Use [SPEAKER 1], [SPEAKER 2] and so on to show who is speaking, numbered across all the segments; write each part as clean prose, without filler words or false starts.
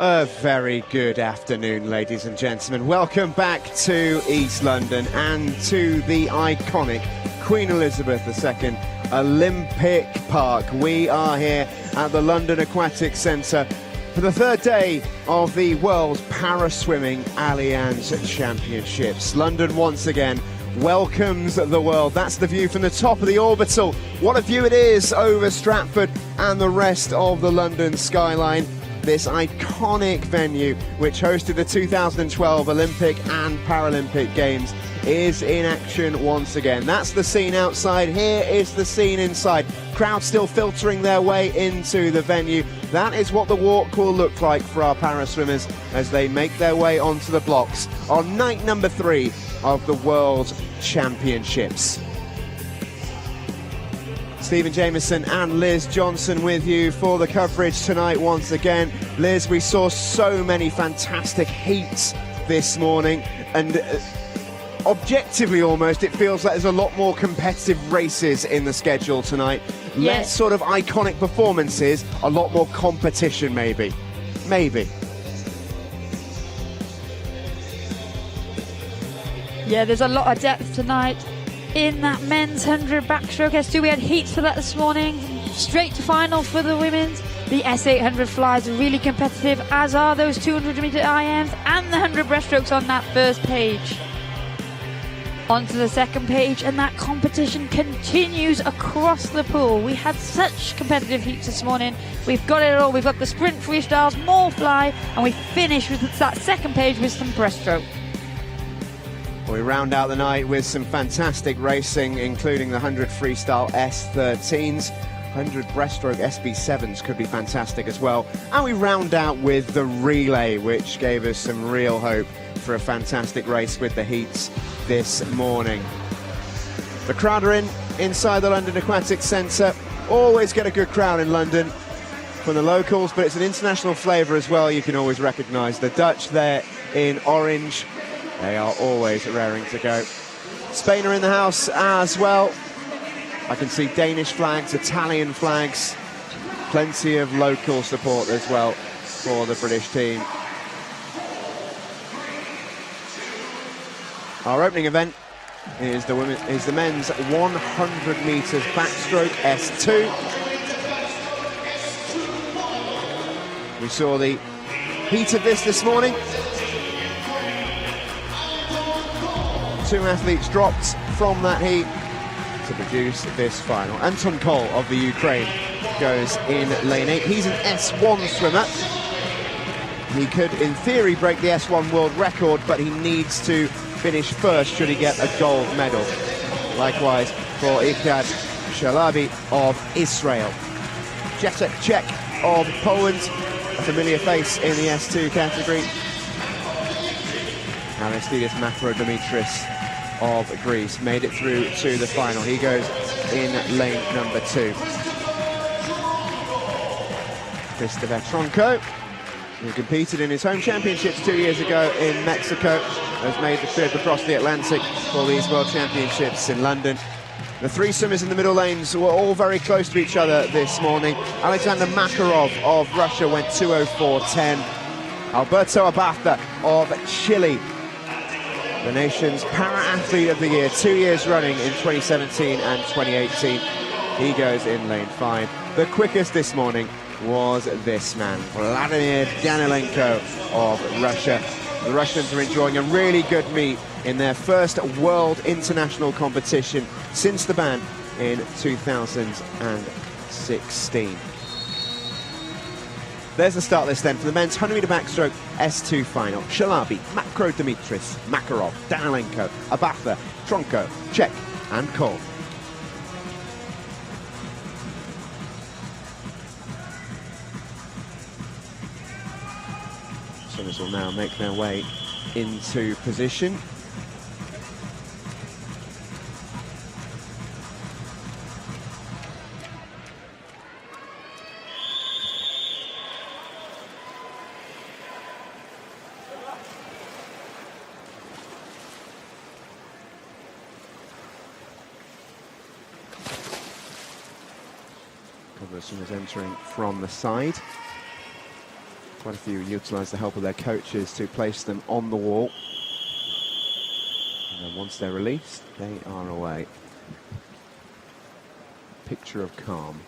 [SPEAKER 1] A very good afternoon, ladies and gentlemen. Welcome back to East London and to the iconic Queen Elizabeth II Olympic Park. We are here at the London Aquatic Centre for the third day of the World Para-Swimming Allianz Championships. London once again welcomes the world. That's the view from the top of the orbital. What a view it is over Stratford and the rest of the London skyline. This iconic venue, which hosted the 2012 Olympic and Paralympic Games, is in action once again. That's the scene outside. Here is the scene inside. Crowds still filtering their way into the venue. That is what the walk will look like for our para-swimmers as they make their way onto the blocks on night number 3 of the World Championships. Stephen Jameson and Liz Johnson with you for the coverage tonight once again. Liz, we saw so many fantastic heats this morning, and objectively almost it feels like there's a lot more competitive races in the schedule tonight. Less sort of iconic performances, a lot more competition maybe.
[SPEAKER 2] Yeah, there's a lot of depth tonight. In that men's 100 backstroke S2, we had heats for that this morning. Straight to final for the women's. The S800 flies are really competitive, as are those 200 metre IMs and the 100 breaststrokes on that first page. Onto the second page, and that competition continues across the pool. We had such competitive heats this morning. We've got it all. We've got the sprint freestyles, more fly, and we finish with that second page with some breaststroke.
[SPEAKER 1] We round out the night with some fantastic racing, including the 100 freestyle S13s. 100 breaststroke SB7s could be fantastic as well. And we round out with the relay, which gave us some real hope for a fantastic race with the heats this morning. The crowd are inside the London Aquatic Centre. Always get a good crowd in London from the locals, but it's an international flavour as well. You can always recognise the Dutch there in orange. They are always raring to go. Spain are in the house as well. I can see Danish flags, Italian flags, plenty of local support as well for the British team. Our opening event is the men's 100 metres backstroke S2. We saw the heat of this morning. 2 athletes dropped from that heat to produce this final. Anton Kol of the Ukraine goes in lane 8. He's an S1 swimmer. He could, in theory, break the S1 world record, but he needs to finish first should he get a gold medal. Likewise for Ikad Shalabi of Israel. Jacek Czech of Poland, a familiar face in the S2 category. Aristides Makrodimitris of Greece made it through to the final. He goes in lane number 2. Christopher Tronco, who competed in his home championships 2 years ago in Mexico, has made the trip across the Atlantic for these World Championships in London. The 3 swimmers in the middle lanes were all very close to each other this morning. Alexander Makarov of Russia went 2:04.10. Alberto Abatha of Chile, the nation's para-athlete of the year, 2 years running in 2017 and 2018. He goes in lane 5. The quickest this morning was this man, Vladimir Danilenko of Russia. The Russians are enjoying a really good meet in their first World International competition since the ban in 2016. There's the start list then for the men's 100 metre backstroke S2 final. Shalabi, Makrodimitris, Makarov, Danilenko, Abatha, Tronco, Czech and Kol. Swimmers will now make their way into position. Couple of swimmers entering from the side. Quite a few utilise the help of their coaches to place them on the wall. And then once they're released, they are away. Picture of calm.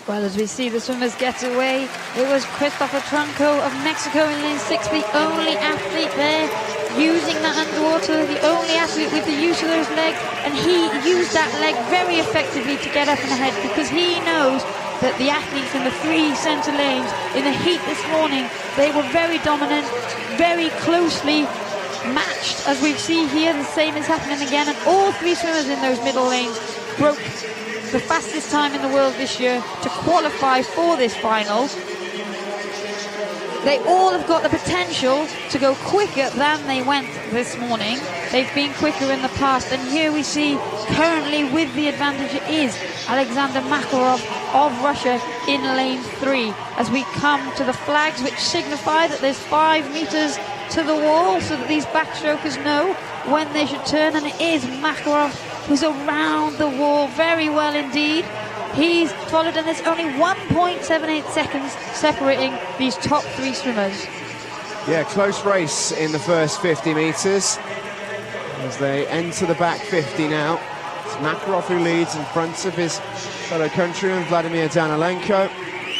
[SPEAKER 2] Well, as we see the swimmers get away, it was Christopher Trunco of Mexico in lane 6, the only athlete there using that underwater, the only athlete with the use of those legs, and he used that leg very effectively to get up and ahead, because he knows that the athletes in the 3 centre lanes in the heat this morning, they were very dominant, very closely matched, as we see here. The same is happening again, and all 3 swimmers in those middle lanes broke the fastest time in the world this year to qualify for this final. They all have got the potential to go quicker than they went this morning. They've been quicker in the past, and here we see currently with the advantage it is Alexander Makarov of Russia in lane 3, as we come to the flags which signify that there's 5 meters to the wall, so that these backstrokers know when they should turn, and it is Makarov who's around the wall very well indeed. He's followed, and there's only 1.78 seconds separating these top 3 swimmers.
[SPEAKER 1] Yeah, close race in the first 50 metres as they enter the back 50 now. It's Makarov who leads in front of his fellow countryman Vladimir Danilenko.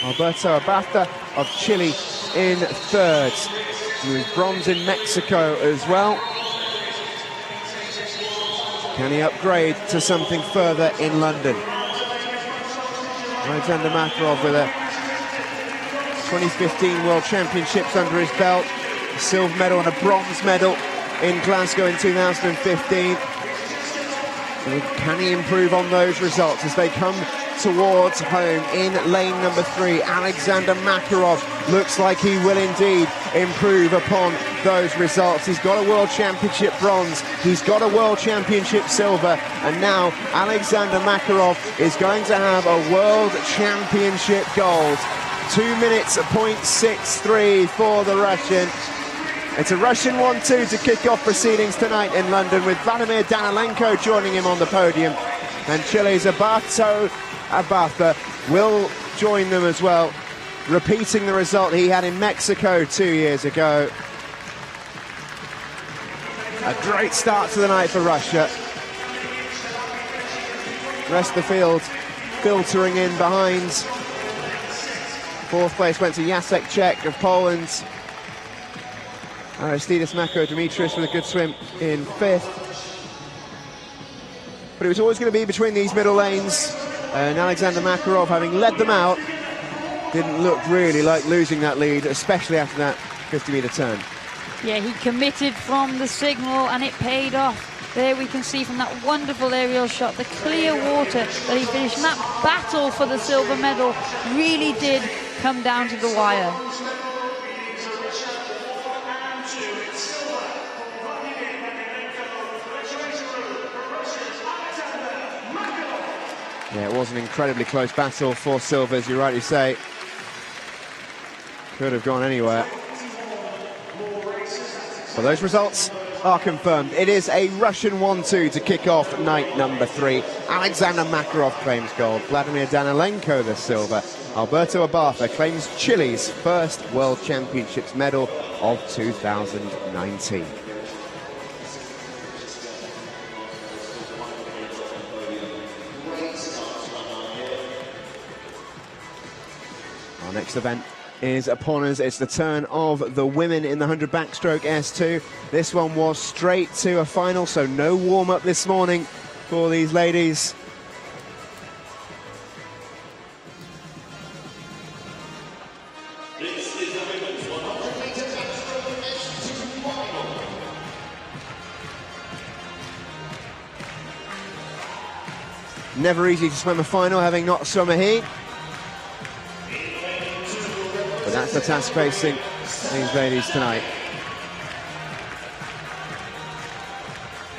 [SPEAKER 1] Alberto Abata of Chile in third. He was bronze in Mexico as well. Can he upgrade to something further in London? Alexander Makarov with a 2015 World Championships under his belt, a silver medal and a bronze medal in Glasgow in 2015. And can he improve on those results as they come towards home in lane number 3? Alexander Makarov looks like he will indeed improve upon those results. He's got a World Championship bronze, he's got a World Championship silver, and now Alexander Makarov is going to have a World Championship gold. 2 minutes, 0.63 for the Russian. It's a Russian 1-2 to kick off proceedings tonight in London, with Vladimir Danilenko joining him on the podium, and Chile's Alberto Abata will join them as well, repeating the result he had in Mexico 2 years ago. A great start to the night for Russia. The rest of the field filtering in behind. 4th place went to Jacek Czech of Poland. Aristides Mako Dimitris with a good swim in 5th. But it was always going to be between these middle lanes, and Alexander Makarov, having led them out, didn't look really like losing that lead, especially after that 50-metre turn.
[SPEAKER 2] Yeah, he committed from the signal, and it paid off. There we can see from that wonderful aerial shot, the clear water that he finished. And that battle for the silver medal really did come down to the wire.
[SPEAKER 1] Yeah, it was an incredibly close battle for silver, as you rightly say. Could have gone anywhere. But those results are confirmed. It is a Russian 1-2 to kick off night number 3. Alexander Makarov claims gold, Vladimir Danilenko the silver. Alberto Abata claims Chile's first World Championships medal of 2019. Our next event is upon us. It's the turn of the women in the 100 backstroke S2. This one was straight to a final, so no warm-up this morning for these ladies. Never easy to swim a final, having not swum a heat. But that's the task facing these ladies tonight.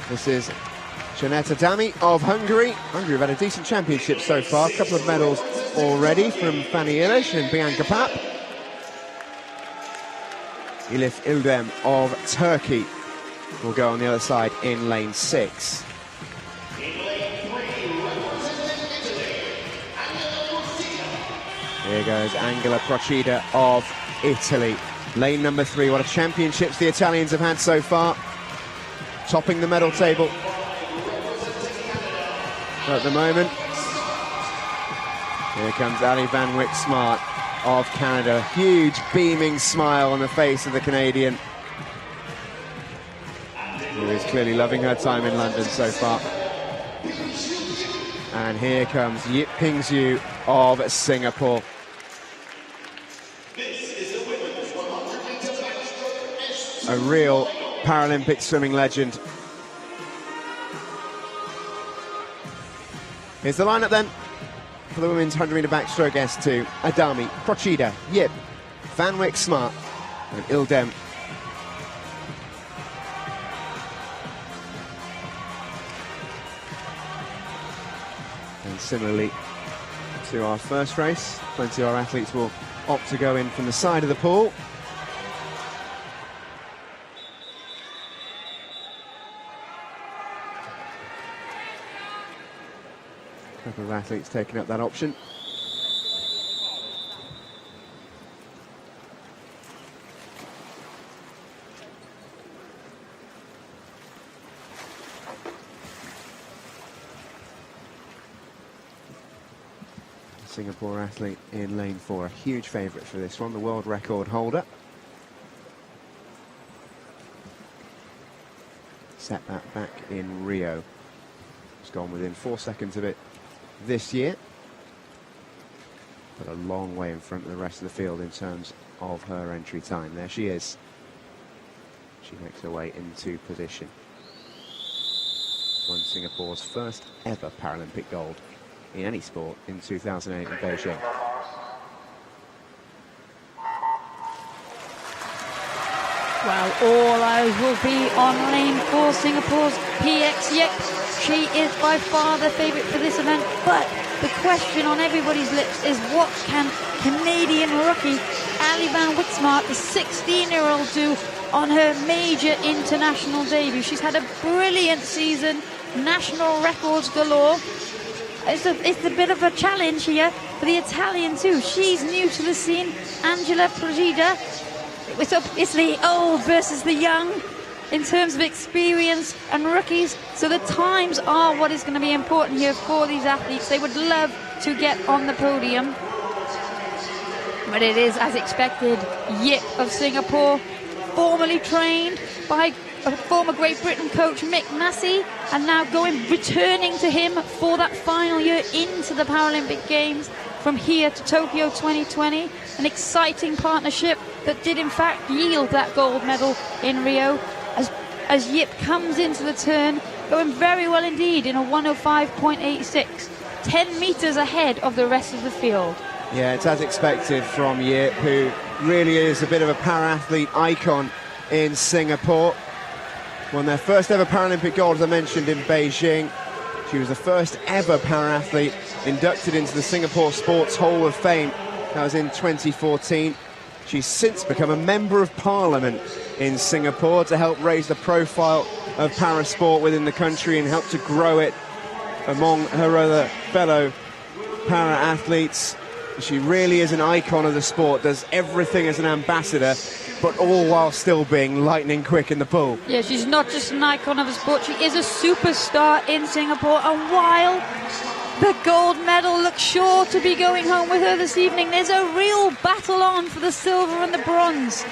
[SPEAKER 1] This is Janetta Dami of Hungary. Hungary have had a decent championship so far. A couple of medals already from Fanny Ilish and Bianca Pap. Elif Ildem of Turkey will go on the other side in lane 6. Here goes Angela Procida of Italy. Lane number 3. What a championships the Italians have had so far. Topping the medal table at the moment. Here comes Ali Van Wyck Smart of Canada. Huge beaming smile on the face of the Canadian, who is clearly loving her time in London so far. And here comes Yip Ping Zhu of Singapore. A real Paralympic swimming legend. Here's the lineup then for the women's 100-metre backstroke S2. Adami, Procida, Yip, Van Wyck Smart and Ildem. And similarly to our first race, plenty of our athletes will opt to go in from the side of the pool. A couple of athletes taking up that option. Singapore athlete in lane 4, a huge favourite for this one, the world record holder. Set that back in Rio. It's gone within 4 seconds of it this year, but a long way in front of the rest of the field in terms of her entry time. There she is. She makes her way into position. Won Singapore's first ever Paralympic gold in any sport in 2008 in Beijing.
[SPEAKER 2] Well, all eyes will be on lane 4, Singapore's PX Yip. She is by far the favourite for this event, but the question on everybody's lips is what can Canadian rookie Ali Van Wyck Smart, the 16-year-old, do on her major international debut? She's had a brilliant season, national records galore. It's a bit of a challenge here for the Italian too. She's new to the scene, Angela Procida. It's the old versus the young in terms of experience and rookies. So the times are what is going to be important here for these athletes. They would love to get on the podium. But it is, as expected, Yip of Singapore, formerly trained by a former Great Britain coach Mick Massey, and now returning to him for that final year into the Paralympic Games from here to Tokyo 2020. An exciting partnership that did in fact yield that gold medal in Rio, as Yip comes into the turn going very well indeed in a 105.86, 10 metres ahead of the rest of the field.
[SPEAKER 1] Yeah, it's as expected from Yip, who really is a bit of a para-athlete icon in Singapore. Won their first ever Paralympic gold, as I mentioned, in Beijing. She was the first ever para-athlete inducted into the Singapore Sports Hall of Fame. That was in 2014. She's since become a Member of Parliament in Singapore to help raise the profile of para-sport within the country and help to grow it among her other fellow para-athletes. She really is an icon of the sport, does everything as an ambassador, but all while still being lightning quick in the pool. Yeah,
[SPEAKER 2] she's not just an icon of the sport, she is a superstar in Singapore. And while the gold medal looks sure to be going home with her this evening, there's a real battle on for the silver and the bronze.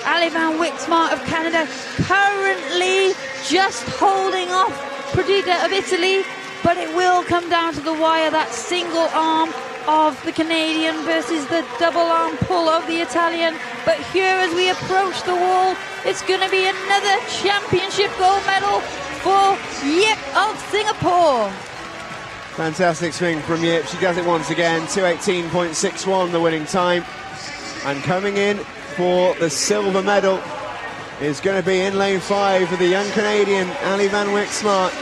[SPEAKER 2] Ali Van Wyck Smart of Canada currently just holding off Procida of Italy, but it will come down to the wire, that single arm of the Canadian versus the double arm pull of the Italian. But here, as we approach the wall, it's going to be another championship gold medal for Yip of Singapore.
[SPEAKER 1] Fantastic swing from Yip. She does it once again. 2:18.61 the winning time. And coming in for the silver medal is going to be in lane 5 for the young Canadian, Ali Van Wyck Smart.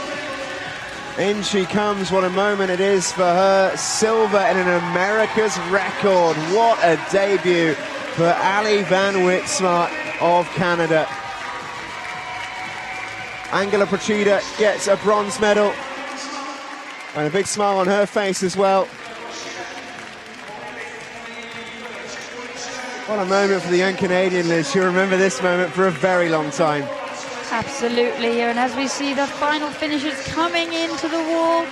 [SPEAKER 1] In she comes. What a moment it is for her. Silver in an America's record. What a debut for Ali Van Wyck Smart of Canada. Angela Procida gets a bronze medal. And a big smile on her face as well. What a moment for the young Canadian, Liz. She'll remember this moment for a very long time.
[SPEAKER 2] Absolutely, and as we see the final finishers coming into the wall,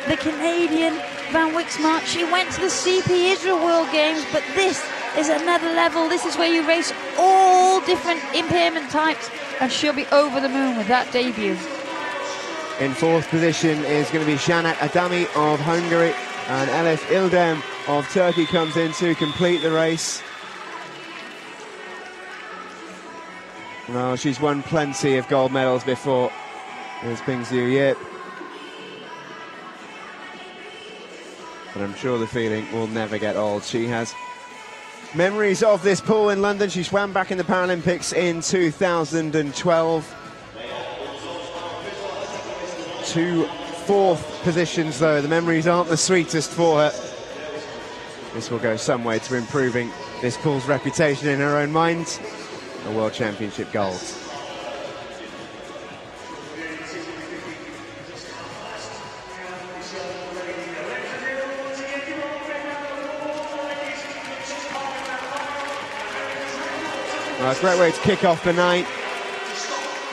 [SPEAKER 2] the Canadian Van Wixmart, she went to the Citi Israel World Games, but this is another level. This is where you race all different impairment types, and she'll be over the moon with that debut.
[SPEAKER 1] In fourth position is going to be Janat Adami of Hungary, and Elif Ildem of Turkey comes in to complete the race. Well, she's won plenty of gold medals before. There's Pingzhu Yip. But I'm sure the feeling will never get old. She has memories of this pool in London. She swam back in the Paralympics in 2012. 2 fourth positions, though. The memories aren't the sweetest for her. This will go some way to improving this pool's reputation in her own mind. A World Championship gold. Well, a great way to kick off the night.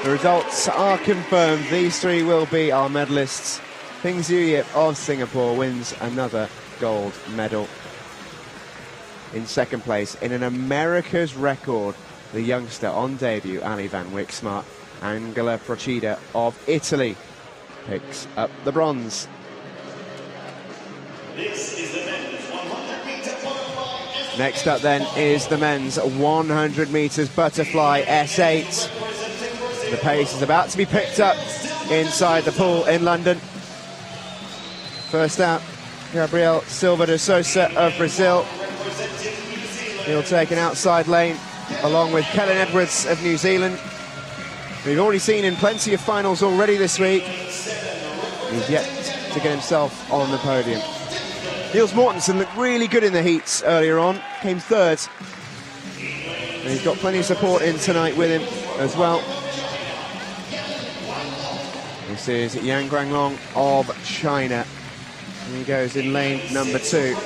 [SPEAKER 1] The results are confirmed. These three will be our medalists. Pingzhu Yip of Singapore wins another gold medal. In second place, in an America's record, the youngster on debut, Ali Van Wixmart. Angela Procida of Italy picks up the bronze. Next up then is the men's 100 metres butterfly S8. The pace is about to be picked up inside the pool in London. First out, Gabriel Silva de Sousa of Brazil. He'll take an outside lane along with Kellen Edwards of New Zealand. We've already seen in plenty of finals already this week. He's yet to get himself on the podium. Niels Mortensen looked really good in the heats earlier on, came third. And he's got plenty of support in tonight with him as well. This is Yang Guanglong of China. And he goes in lane number 2.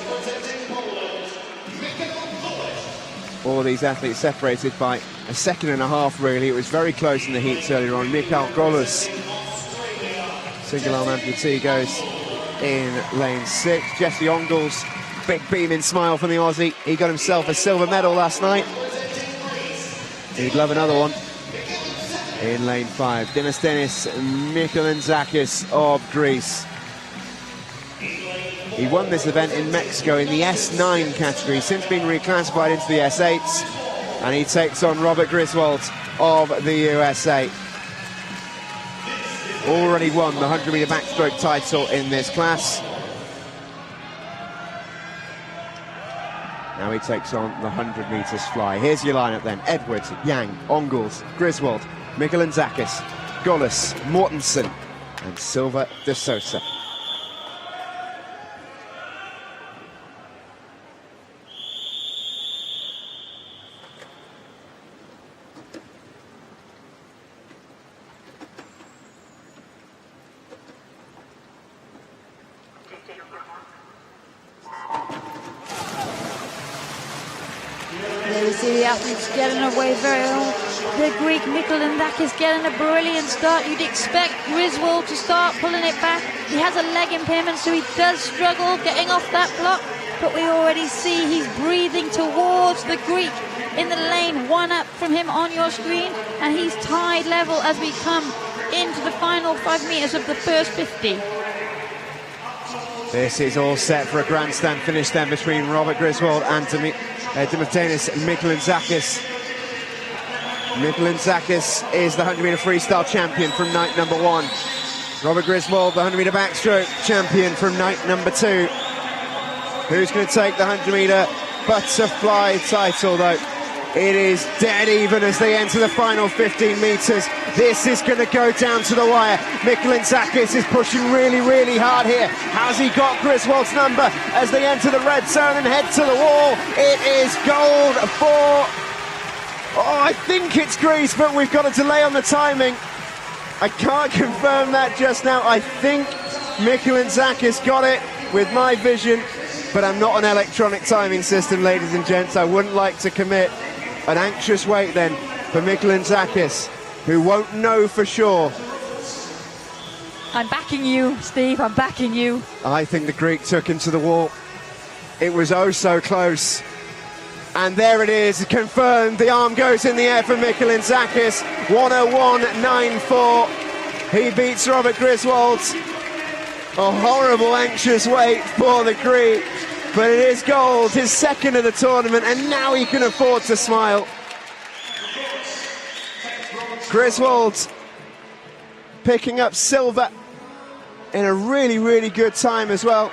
[SPEAKER 1] All of these athletes separated by a second and a half, really. It was very close in the heats earlier on. Mikhail Golus, single arm amputee, goes in lane 6. Jesse Ongles, big beaming smile from the Aussie. He got himself a silver medal last night. He'd love another one. In lane 5, Dinastenis Mikolantzakis of Greece. He won this event in Mexico in the S9 category, since been reclassified into the S8s, and he takes on Robert Griswold of the USA. Already won the 100 metre backstroke title in this class. Now he takes on the 100 metres fly. Here's your lineup then: Edwards, Yang, Ongles, Griswold, Mikolantzakis, Golus, Mortensen and Silva de Sousa.
[SPEAKER 2] There we see the athletes getting away very well. The Greek Mikolantzakis getting a brilliant start. You'd expect Griswold to start pulling it back. He has a leg impairment, so he does struggle getting off that block. But we already see he's breathing towards the Greek in the lane, 1 up from him on your screen, and he's tied level as we come into the final 5 metres of the first 50.
[SPEAKER 1] This is all set for a grandstand finish then between Robert Griswold and Dimitrios Mikolantzakis. Mikolantzakis is the 100 metre freestyle champion from night number 1. Robert Griswold, the 100 metre backstroke champion from night number 2. Who's going to take the 100 metre butterfly title though? It is dead even as they enter the final 15 metres. This is going to go down to the wire. Mikolantzakis is pushing really, really hard here. Has he got Griswold's number as they enter the red zone and head to the wall? It is gold for... Oh, I think it's Greece, but we've got a delay on the timing. I can't confirm that just now. I think Mikolantzakis got it with my vision, but I'm not an electronic timing system, ladies and gents. I wouldn't like to commit an anxious wait then for Mikulintzakis, who won't know for sure.
[SPEAKER 2] I'm backing you, Steve, I'm backing you.
[SPEAKER 1] I think the Greek took him to the wall. It was oh so close. And there it is, confirmed. The arm goes in the air for Mikulintzakis. 101.94. He beats Robert Griswold. A horrible, anxious wait for the Greek. But it is gold, his second of the tournament, and now he can afford to smile. Griswold picking up silver in a really, really good time as well.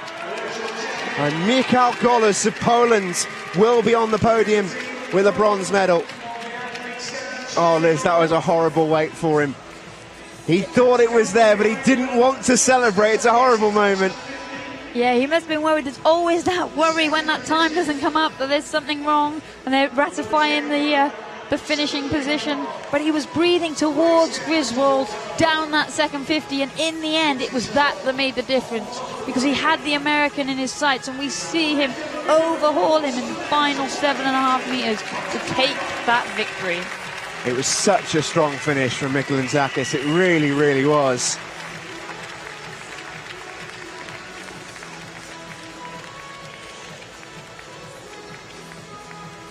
[SPEAKER 1] And Michał Golos of Poland will be on the podium with a bronze medal. Oh, Liz, that was a horrible wait for him. He thought it was there, but he didn't want to celebrate. It's a horrible moment.
[SPEAKER 2] Yeah, he must have been worried. There's always that worry when that time doesn't come up, that there's something wrong, and they're ratifying the finishing position. But he was breathing towards Griswold down that second 50, and in the end, it was that made the difference, because he had the American in his sights, and we see him overhaul him in the final 7.5 meters to take that victory.
[SPEAKER 1] It was such a strong finish from Mikulintzakis. It really, really was.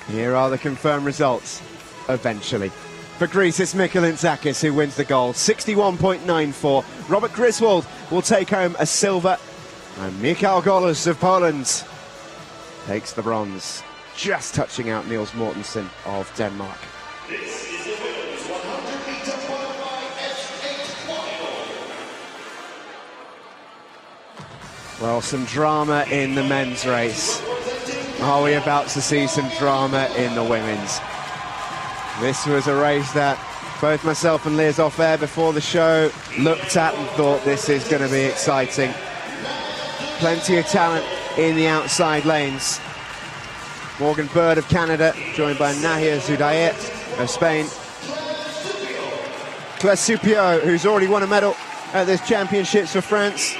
[SPEAKER 1] Here are the confirmed results, eventually. For Greece, it's Mikulintzakis who wins the gold, 61.94. Robert Griswold will take home a silver, and Michał Golos of Poland takes the bronze, just touching out Niels Mortensen of Denmark. Well, some drama in the men's race. Are we about to see some drama in the women's? This was a race that both myself and Liz off air before the show looked at and thought this is going to be exciting. Plenty of talent in the outside lanes. Morgan Bird of Canada, joined by Nahia Zudair of Spain. Claire Supio, who's already won a medal at this championships for France,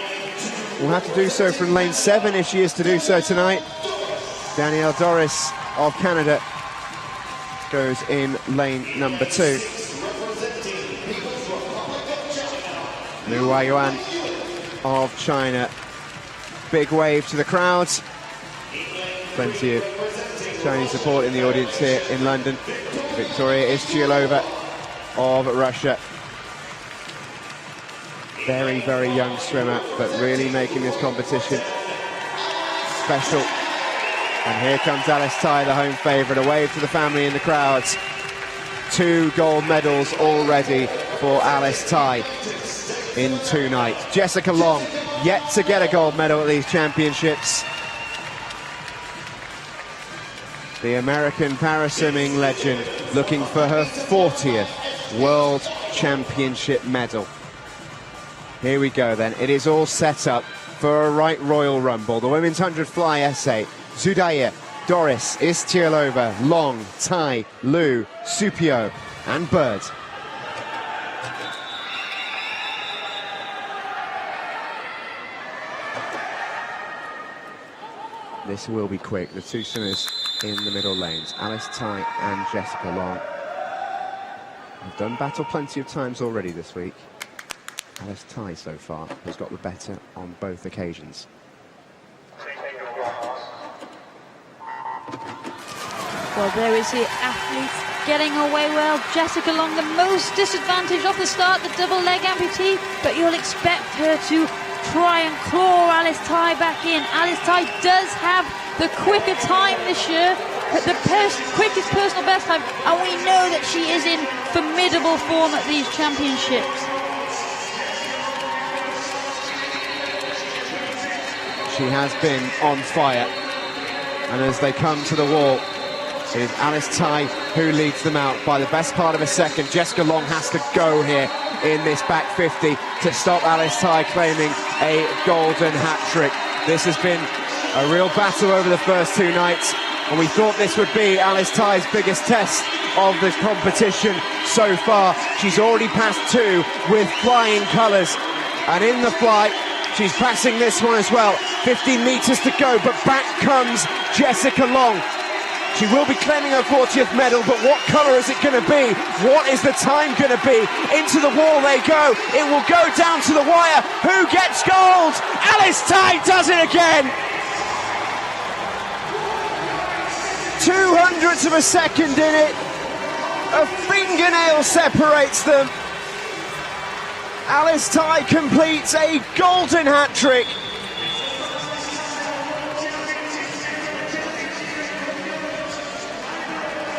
[SPEAKER 1] will have to do so from lane 7 if she is to do so tonight. Danielle Doris of Canada goes in lane number 2. Liu Huayuan of China. Big wave to the crowds. Plenty of Chinese support in the audience here in London. Victoria Ischilova of Russia. Very, very young swimmer, but really making this competition special. And here comes Alice Tai, the home favourite. A wave to the family in the crowds. 2 gold medals already for Alice Tai in 2 nights. Jessica Long, yet to get a gold medal at these championships. The American paraswimming legend looking for her 40th World Championship medal. Here we go then. It is all set up for a right royal rumble. The women's 100 fly essay. Zudair, Doris, Istialova, Long, Tai, Liu, Supio and Bird. This will be quick. The 2 swimmers in the middle lanes, Alice Tai and Jessica Long, have done battle plenty of times already this week. Alice Tai so far has got the better on both occasions.
[SPEAKER 2] Well, there is the athlete getting away well. Jessica Long, the most disadvantaged off the start, the double leg amputee, but you'll expect her to try and claw Alice Tai back in. Alice Tai does have the quicker time this year, but the quickest personal best time, and we know that she is in formidable form at these championships.
[SPEAKER 1] She has been on fire, and as they come to the wall, it is Alice Tai who leads them out by the best part of a second. Jessica Long has to go here in this back 50 to stop Alice Tai claiming a golden hat-trick. This has been a real battle over the first 2 nights, and we thought this would be Alice Tai's biggest test of the competition so far. She's already passed 2 with flying colours, and in the flight, she's passing this one as well. 15 metres to go, but back comes Jessica Long. She will be claiming her 40th medal, but what colour is it going to be? What is the time going to be? Into the wall they go. It will go down to the wire. Who gets gold? Alice Tai does it again. 200ths of a second in it. A fingernail separates them. Alice Tai completes a golden hat-trick.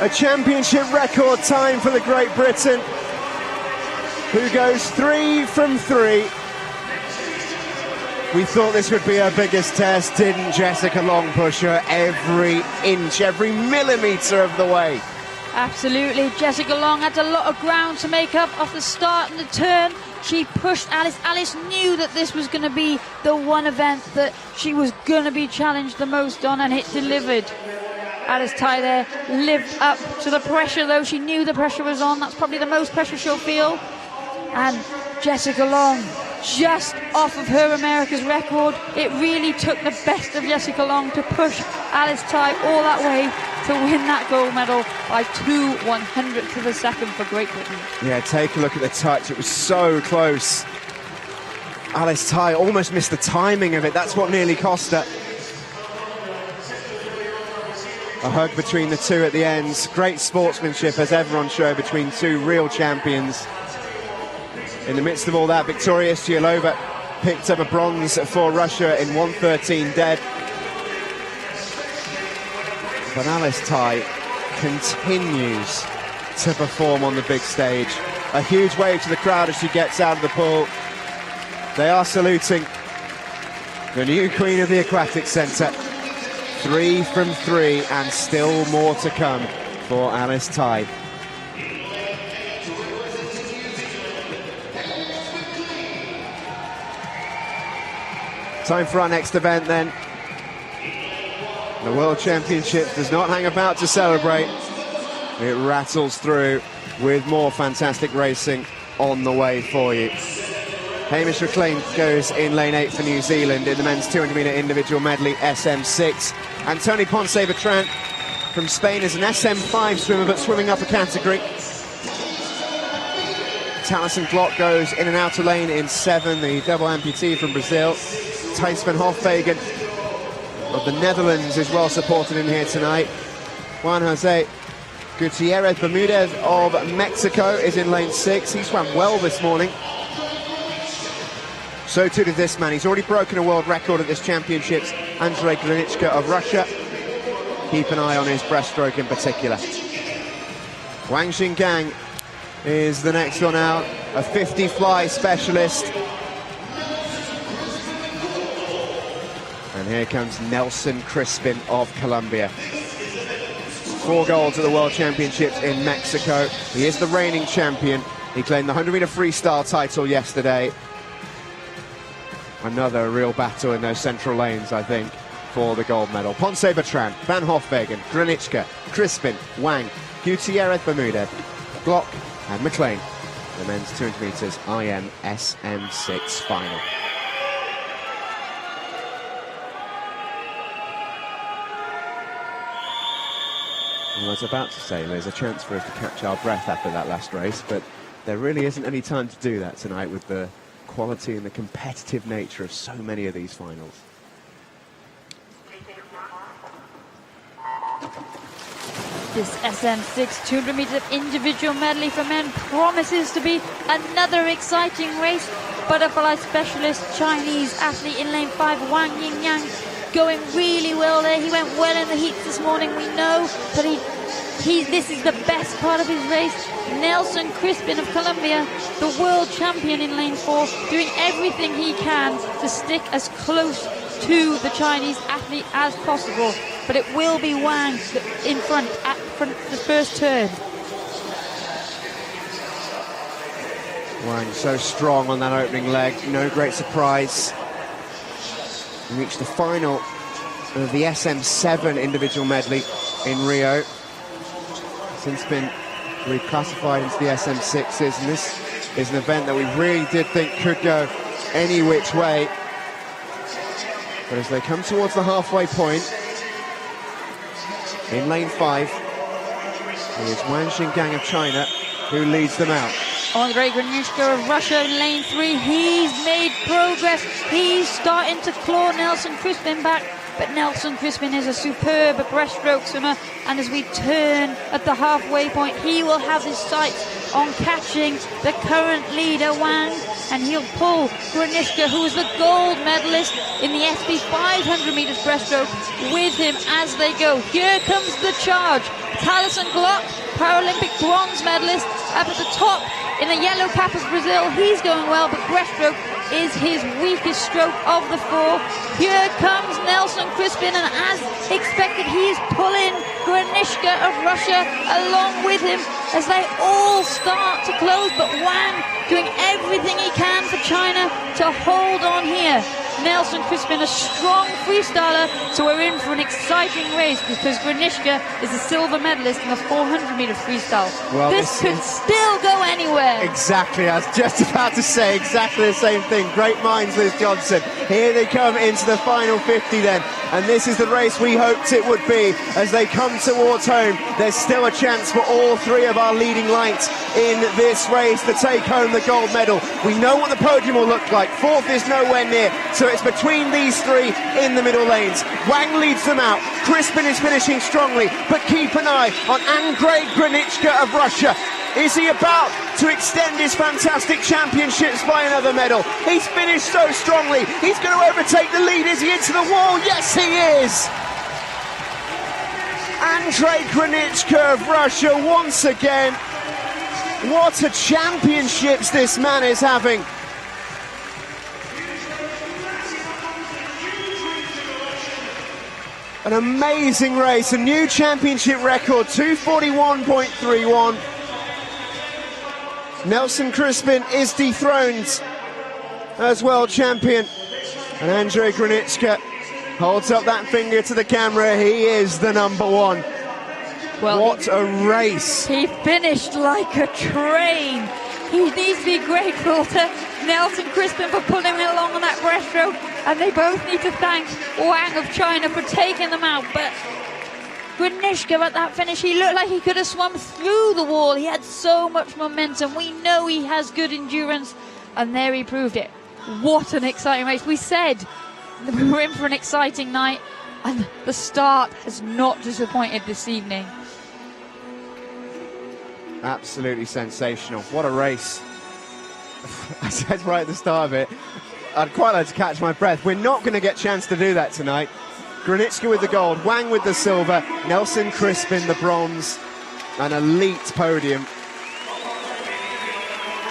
[SPEAKER 1] A championship record time for the Great Britain, who goes 3 from 3. We thought this would be her biggest test, didn't Jessica Long push her every inch, every millimetre of the way?
[SPEAKER 2] Absolutely. Jessica Long had a lot of ground to make up off the start and the turn. She pushed Alice. Alice knew that this was going to be the one event that she was going to be challenged the most on, and it delivered. Alice Tai there lived up to the pressure, though. She knew the pressure was on. That's probably the most pressure she'll feel. And Jessica Long, just off of her America's record, it really took the best of Jessica Long to push Alice Tai all that way to win that gold medal by 2/100ths of a second for Great Britain.
[SPEAKER 1] Yeah, take a look at the touch. It was so close. Alice Tai almost missed the timing of it. That's what nearly cost her. A hug between the two at the ends. Great sportsmanship as ever on show between two real champions. In the midst of all that, Victoria Stialova picked up a bronze for Russia in 1:13 dead. But Alice Tai continues to perform on the big stage. A huge wave to the crowd as she gets out of the pool. They are saluting the new queen of the Aquatic Centre. 3 from 3 and still more to come for Alice Tai. Time for our next event then. The World Championships does not hang about to celebrate. It rattles through with more fantastic racing on the way for you. Hamish McLean goes in lane 8 for New Zealand in the men's 200-metre individual medley SM6. And Tony Ponce-Bertrand from Spain is an SM5 swimmer, but swimming up a category. Taliesin Glock goes in and outer lane in 7, the double amputee from Brazil. Thijs van Hofwegen of the Netherlands is well supported in here tonight. Juan Jose Gutierrez Bermudez of Mexico is in lane 6. He swam well this morning. So too did this man. He's already broken a world record at this championships. Andrei Granichka of Russia. Keep an eye on his breaststroke in particular. Wang Xingang is the next one out, a 50 fly specialist. And here comes Nelson Crispin of Colombia. 4 golds at the World Championships in Mexico. He is the reigning champion. He claimed the 100-metre freestyle title yesterday. Another real battle in those central lanes, I think, for the gold medal. Ponce-Bertrand, Van Hofwegen, Granichka, Crispin, Wang, Gutierrez Bermudez, Glock and McLean. The men's 200 metres IM SM6 final. Well, I was about to say there's a chance for us to catch our breath after that last race, but there really isn't any time to do that tonight with the quality and the competitive nature of so many of these finals.
[SPEAKER 2] This SM6 200 metres of individual medley for men promises to be another exciting race. Butterfly specialist Chinese athlete in lane 5, Wang Yingyang, going really well there. He went well in the heats this morning. We know that this is the best part of his race. Nelson Crispin of Colombia, the world champion in lane 4, doing everything he can to stick as close to the Chinese athlete as possible. But it will be Wang in front at the first turn.
[SPEAKER 1] Wang so strong on that opening leg, no great surprise. He reached the final of the SM7 individual medley in Rio. Since been reclassified into the SM6s, and this is an event that we really did think could go any which way. But as they come towards the halfway point, in lane 5, it is Wang Xingang of China who leads them out.
[SPEAKER 2] Andrei Granushka of Russia in lane 3. He's made progress. He's starting to claw Nelson Crispin back. But Nelson Crispin is a superb breaststroke swimmer, and as we turn at the halfway point, he will have his sights on catching the current leader, Wang, and he'll pull Granishka, who is the gold medalist in the SB 500 meters breaststroke, with him as they go. Here comes the charge. Taliesin Glock, Paralympic bronze medalist, up at the top in the yellow cap of Brazil. He's going well, but breaststroke is his weakest stroke of the 4. Here comes Nelson Crispin, and as expected, he's pulling Granishka of Russia along with him as they all start to close, but Wang doing everything he can for China to hold on here. Nelson Crispin, a strong freestyler, so we're in for an exciting race because Granishka is a silver medalist in the 400-meter freestyle. Well, this could still go anywhere.
[SPEAKER 1] Exactly, I was just about to say exactly the same thing. Great minds, Liz Johnson. Here they come into the final 50 then, and this is the race we hoped it would be. As they come towards home, there's still a chance for all 3 of our leading lights in this race to take home the gold medal. We know what the podium will look like. 4th is nowhere near, so it's between these 3 in the middle lanes. Wang leads them out. Crispin is finishing strongly, but keep an eye on Andrei Granichka of Russia. Is he about to extend his fantastic championships by another medal? He's finished so strongly. He's going to overtake the lead. Is he into the wall? Yes, he is. Andrei Granichka of Russia once again. What a championships this man is having. An amazing race, a new championship record, 241.31. Nelson Crispin is dethroned as world champion, and Andrei Granichka holds up that finger to the camera. He is the number 1. Well, what a race.
[SPEAKER 2] He finished like a train. He needs to be grateful to Nelson Crispin for pulling him along on that breaststroke, and they both need to thank Wang of China for taking them out. But Granishka at that finish, he looked like he could have swum through the wall. He had so much momentum. We know he has good endurance, and there he proved it. What an exciting race. We said we were in for an exciting night, and the start has not disappointed this evening.
[SPEAKER 1] Absolutely sensational. What a race. I said right at the start of it, I'd quite like to catch my breath. We're not going to get a chance to do that tonight. Granichka with the gold, Wang with the silver, Nelson Crispin the bronze, an elite podium.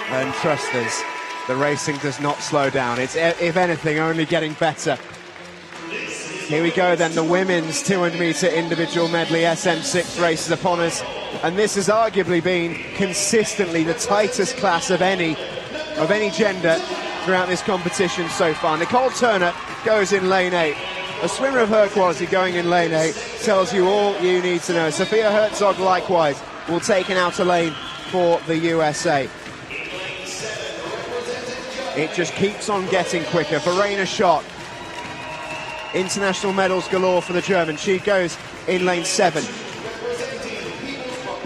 [SPEAKER 1] And trust us, the racing does not slow down. It's, if anything, only getting better. Here we go then, the women's 200-meter individual medley SM6 race is upon us, and this has arguably been consistently the tightest class of any gender throughout this competition so far. Nicole Turner goes in lane 8. A swimmer of her quality going in lane 8 tells you all you need to know. Sophia Herzog likewise will take an outer lane for the USA. It just keeps on getting quicker. Verena Schott, international medals galore for the German. She goes in lane 7.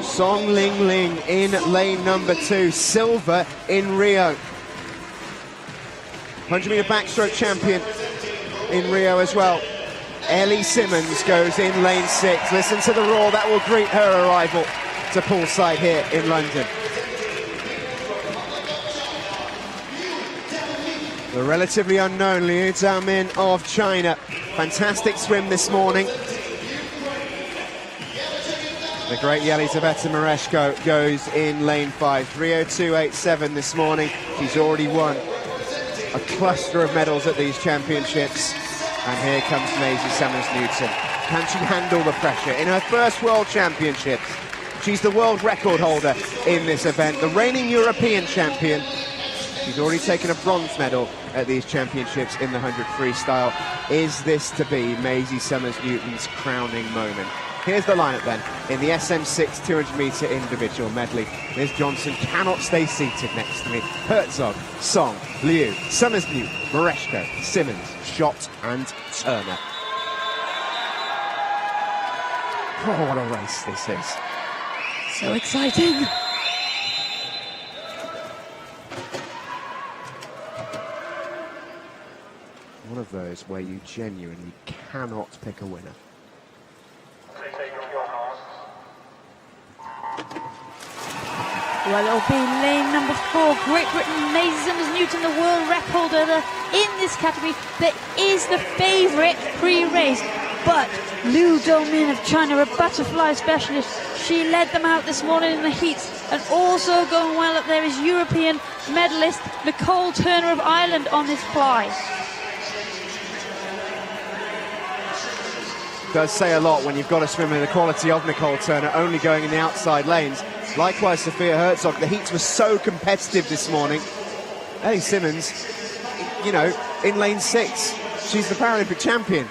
[SPEAKER 1] Song Ling Ling in lane number 2. Silver in Rio. 100-meter backstroke champion in Rio as well. Ellie Simmons goes in lane 6. Listen to the roar that will greet her arrival to poolside here in London. The relatively unknown Liu Zhaomin of China. Fantastic swim this morning. The great Yelizaveta Mereshko goes in lane 5. 3:02.87 this morning. She's already won a cluster of medals at these championships. And here comes Maisie Summers-Newton. Can she handle the pressure? In her first World Championships, she's the world record holder in this event, the reigning European champion. She's already taken a bronze medal at these championships in the 100 freestyle. Is this to be Maisie Summers-Newton's crowning moment? Here's the lineup then. In the SM6 200-metre individual medley, Liz Johnson cannot stay seated next to me. Herzog, Song, Liu, Summers-Newton, Mereshko, Simmons, Schott and Turner. Oh, what a race this is.
[SPEAKER 2] So exciting.
[SPEAKER 1] One of those where you genuinely cannot pick a winner.
[SPEAKER 2] Well, it'll be lane number 4. Great Britain, Maisie Summers-Newton, the world record holder in this category. That is the favourite pre-race. But Liu Domin of China, a butterfly specialist, she led them out this morning in the heats. And also going well up there is European medalist Nicole Turner of Ireland on this fly.
[SPEAKER 1] Does say a lot when you've got a swimmer in the quality of Nicole Turner, only going in the outside lanes. Likewise, Sophia Herzog. The heats were so competitive this morning. Ellie Simmons, you know, in lane 6, she's the Paralympic champion.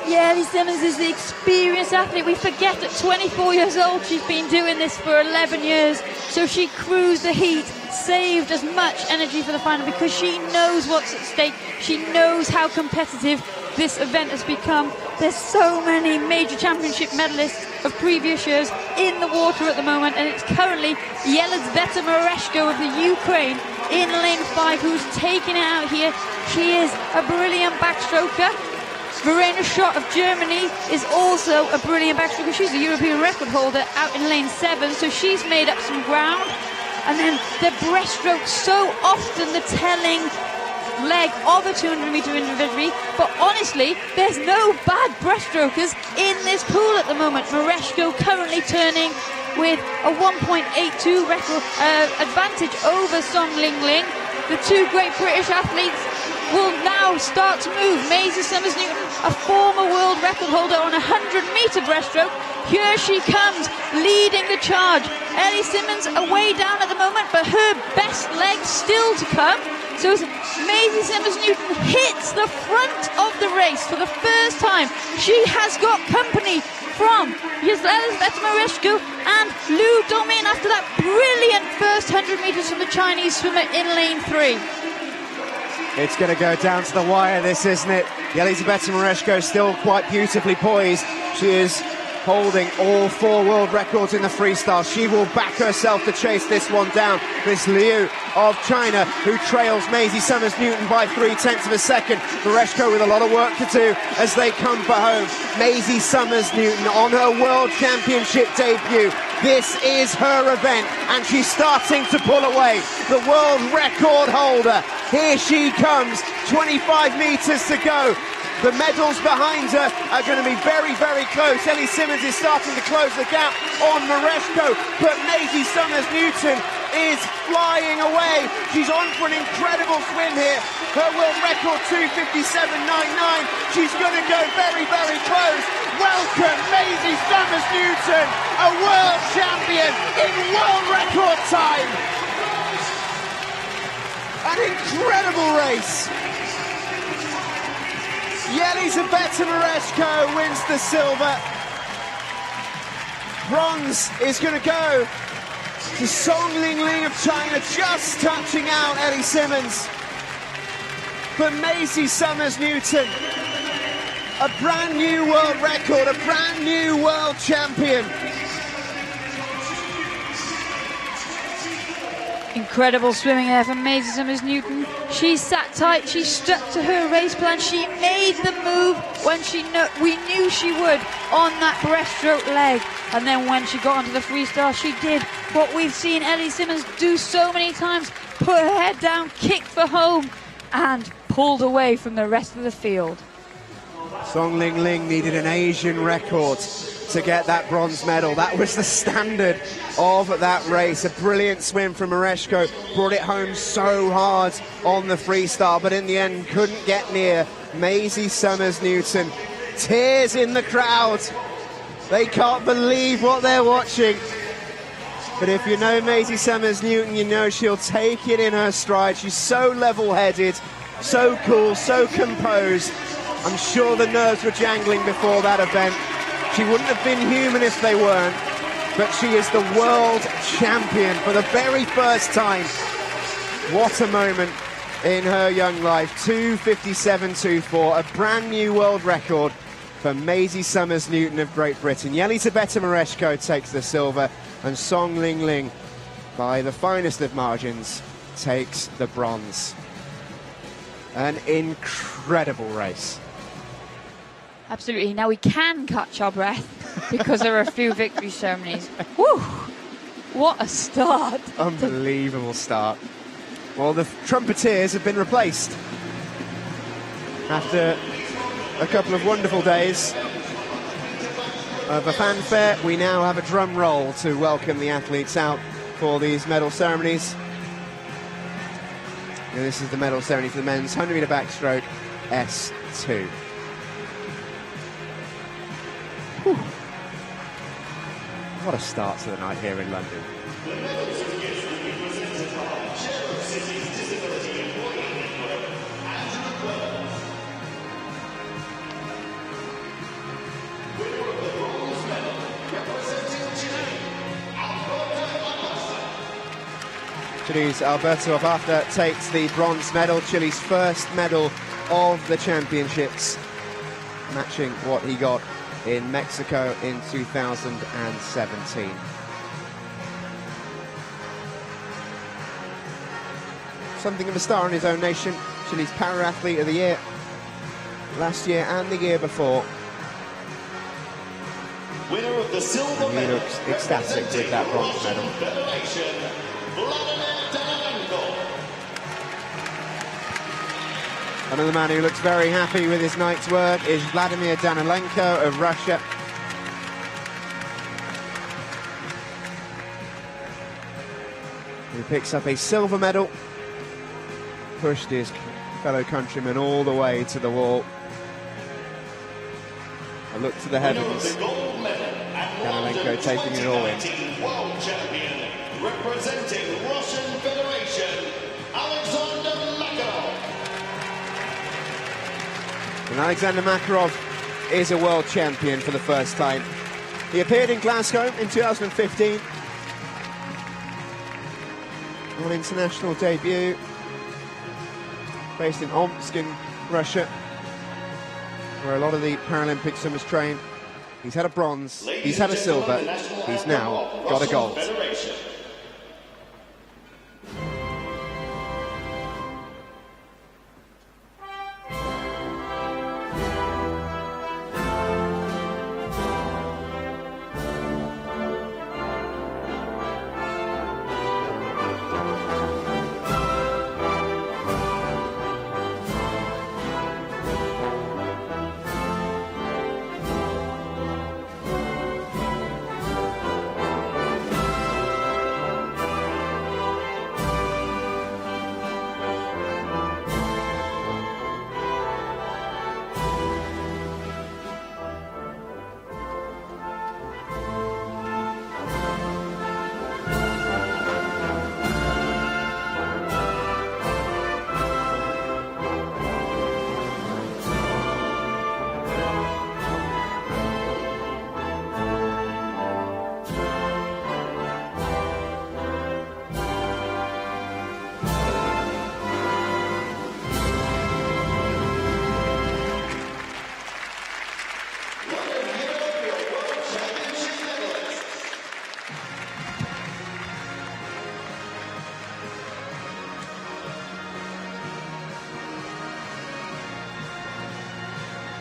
[SPEAKER 2] Yeah, Ellie Simmons is the experienced athlete. We forget at 24 years old she's been doing this for 11 years. So she cruised the heat, saved as much energy for the final because she knows what's at stake. She knows how competitive this event has become. There's so many major championship medalists of previous years in the water at the moment, and it's currently Yelizaveta Mereshko of the Ukraine in lane 5 who's taking it out here. She is a brilliant backstroker. Verena Schott of Germany is also a brilliant backstroker. She's a European record holder out in lane 7, so she's made up some ground. And then the breaststroke, so often the telling leg of a 200-metre individual, but honestly there's no bad breaststrokers in this pool at the moment. Mereshko currently turning with a 1.82 record advantage over Song Ling. The two great British athletes will now start to move. Maisie Summers-Newton, a former world record holder on a 100-metre breaststroke. Here she comes, leading the charge. Ellie Simmons away down at the moment, but her best leg still to come. So Maisie Summers-Newton hits the front of the race for the first time. She has got company from Yelizaveta Mereshko and Liu Domin after that brilliant first 100 metres from the Chinese swimmer in lane 3.
[SPEAKER 1] It's going to go down to the wire, this, isn't it? Yelizaveta Mereshko still quite beautifully poised. She is holding all 4 world records in the freestyle. She will back herself to chase this one down. This Liu of China, who trails Maisie Summers-Newton by 0.3 of a second. Mereshko with a lot of work to do as they come for home. Maisie Summers-Newton on her world championship debut. This is her event, and she's starting to pull away. The world record holder. Here she comes, 25 metres to go. The medals behind her are going to be very, very close. Ellie Simmons is starting to close the gap on Mereshko, but Maisie Summers-Newton is flying away. She's on for an incredible swim here. Her world record 2:57.99. She's going to go very, very close. Welcome Maisie Summers-Newton, a world champion in world record time. An incredible race. Yelizaveta Mereshko wins the silver. Bronze is going to go to Song Ling of China, just touching out Ellie Simmons. But Maisie Summers-Newton, a brand new world record, a brand new world champion.
[SPEAKER 2] Incredible swimming there from Maisie Summers-Newton. She sat tight, she stuck to her race plan, she made the move when we knew she would on that breaststroke leg. And then when she got onto the freestyle, she did what we've seen Ellie Simmons do so many times, put her head down, kicked for home, and pulled away from the rest of the field.
[SPEAKER 1] Song Ling needed an Asian record to get that bronze medal. That was the standard of that race. A brilliant swim from Mereshko, brought it home so hard on the freestyle, but in the end couldn't get near Maisie Summers-Newton. Tears in the crowd. They can't believe what they're watching. But if you know Maisie Summers-Newton, you know she'll take it in her stride. She's so level-headed, so cool, so composed. I'm sure the nerves were jangling before that event. She wouldn't have been human if they weren't, but she is the world champion for the very first time. What a moment in her young life. 2:57.24, a brand new world record for Maisie Summers-Newton of Great Britain. Jelizaveta Mereshko takes the silver, and Song Ling Ling, by the finest of margins, takes the bronze. An incredible race.
[SPEAKER 2] Absolutely. Now we can catch our breath because there are a few victory ceremonies. Woo! What a start.
[SPEAKER 1] Unbelievable start. Well, the trumpeteers have been replaced. After a couple of wonderful days of a fanfare, we now have a drum roll to welcome the athletes out for these medal ceremonies. And this is the medal ceremony for the men's 100-metre backstroke S2. Whew. What a start to the night here in London. Chile's Alberto Abafta takes the bronze medal, Chile's first medal of the championships, matching what he got in Mexico in 2017. Something of a star in his own nation, Chile's para-athlete of the year last year and the year before.
[SPEAKER 3] Winner of the silver
[SPEAKER 1] and he looks ecstatic with that bronze medal. Another man who looks very happy with his night's work is Vladimir Danilenko of Russia. He picks up a silver medal, pushed his fellow countrymen all the way to the wall. A look to the heavens. Danilenko taking it all in.
[SPEAKER 3] World champion, representing Russian Federation, Alexander Makarov.
[SPEAKER 1] And Alexander Makarov is a world champion for the first time. He appeared in Glasgow in 2015 on international debut, based in Omsk in Russia, where a lot of the Paralympic swimmers train. He's had a bronze, he's had a silver, he's now got a gold.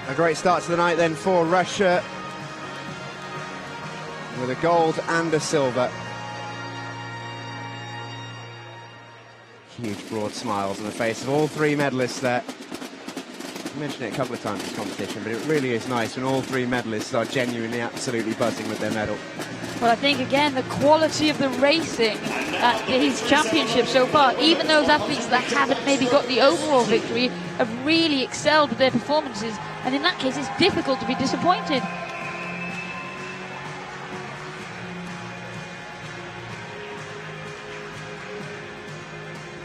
[SPEAKER 1] A great start to the night then for Russia, with a gold and a silver. Huge broad smiles on the face of all three medalists there. I mentioned it a couple of times in this competition, but it really is nice when all three medalists are genuinely absolutely buzzing with their medal.
[SPEAKER 2] Well, I think, again, the quality of the racing at these championships so far, even those athletes that haven't maybe got the overall victory, have really excelled with their performances. And in that case, it's difficult to be disappointed.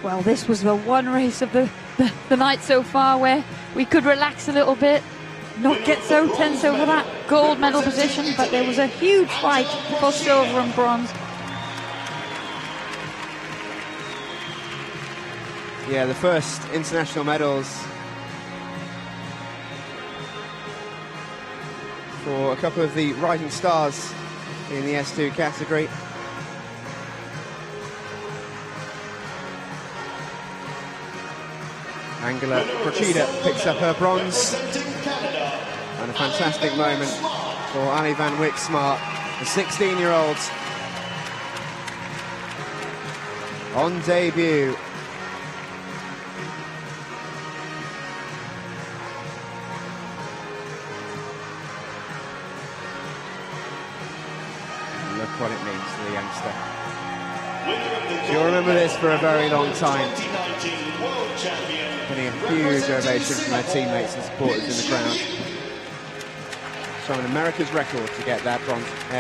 [SPEAKER 2] Well, this was the one race of the night so far where we could relax a little bit. not get so tense over that gold medal position, but there was a huge fight for silver and bronze.
[SPEAKER 1] Yeah, the first international medals for a couple of the rising stars in the S2 category. Angela Procida picks up her bronze. And a fantastic moment for Ali van Wyksmart, the 16-year-old. On debut. Look what it means to the youngster. You'll remember this for a very long time. Getting a huge ovation from their teammates and supporters in the crowd. Showing America's record to get that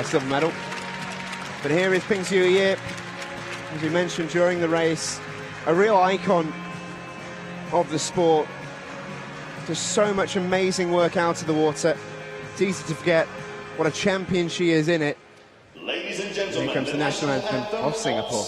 [SPEAKER 1] silver medal. But here is Ping Zhu Yip, as we mentioned during the race, a real icon of the sport. Just so much amazing work out of the water. It's easy to forget what a champion she is in it.
[SPEAKER 3] Ladies and gentlemen,
[SPEAKER 1] here comes the national anthem of Singapore.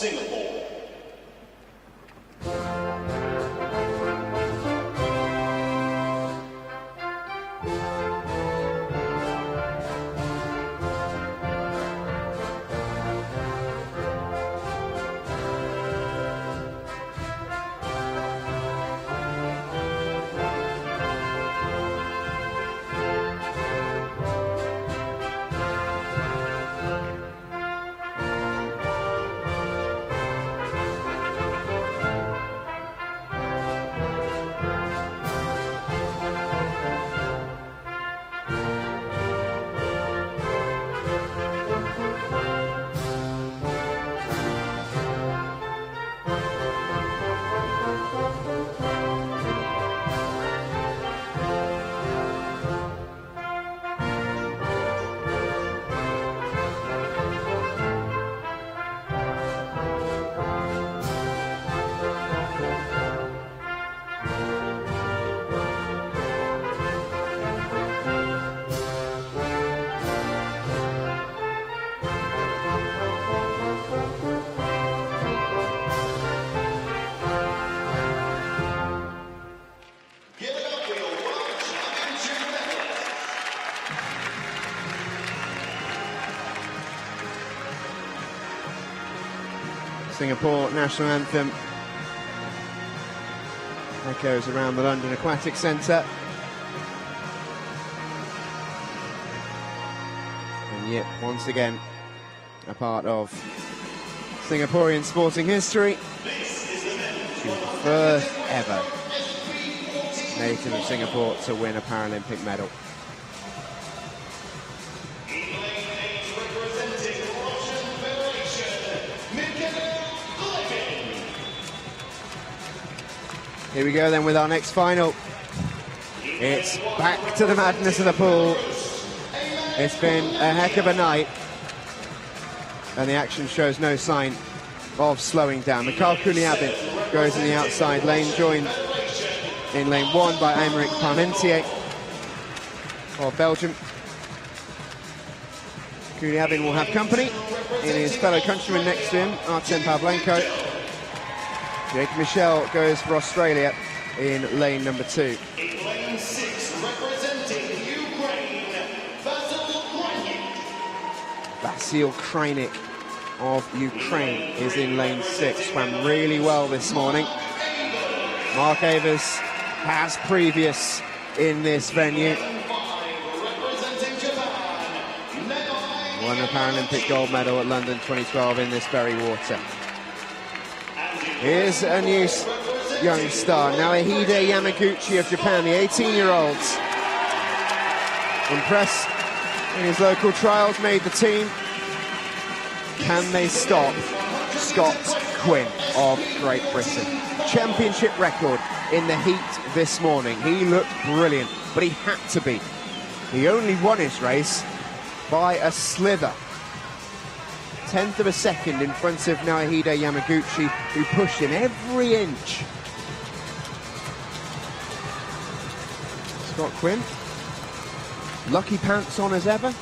[SPEAKER 1] Singapore national anthem echoes around the London Aquatic Centre. And yet, once again, a part of Singaporean sporting history. She was the first ever native of Singapore to win a Paralympic medal. Here we go then with our next final. It's back to the madness of the pool. It's been a heck of a night, and the action shows no sign of slowing down. Mikhail Kuniabin goes in the outside lane, joined in lane 1 by Aymeric Parmentier of Belgium. Kuniabin will have company in his fellow countryman next to him, Artem Pavlenko. Jake Michel goes for Australia in lane number 2.
[SPEAKER 3] In lane 6, representing Ukraine,
[SPEAKER 1] Vasil Krajnik of Ukraine is in lane 6. Swam really well this morning. Mark Avers has previous in this venue. Won a Paralympic gold medal at London 2012 in this very water. Here's a new young star, Naohide Yamaguchi of Japan, the 18-year-old. Impressed in his local trials, made the team. Can they stop Scott Quinn of Great Britain? Championship record in the heat this morning. He looked brilliant, but he had to be. He only won his race by a slither. 1/10 of a second in front of Naohide Yamaguchi, who pushed him every inch. Scott Quinn Lucky pants on as ever.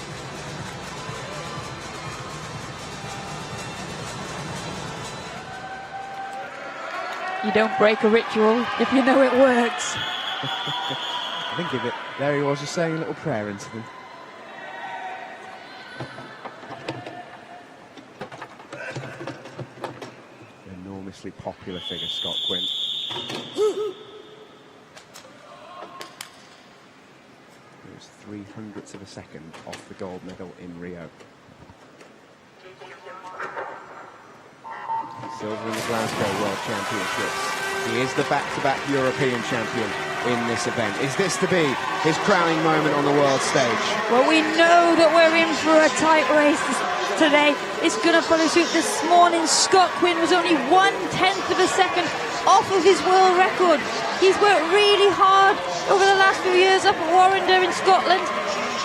[SPEAKER 2] You don't break a ritual if you know it works.
[SPEAKER 1] I think of it. There he was, just saying a little prayer into them. Enormously popular figure, Scott Quinn. It was 0.03 of a second off the gold medal in Rio. Silver in the Glasgow World Championships. He is the back-to-back European champion in this event. Is this to be his crowning moment on the world stage?
[SPEAKER 2] Well, we know that we're in for a tight race today. It's going to follow suit. This morning, Scott Quinn was only 1/10 of a second off of his world record. He's worked really hard over the last few years up at Warrender in Scotland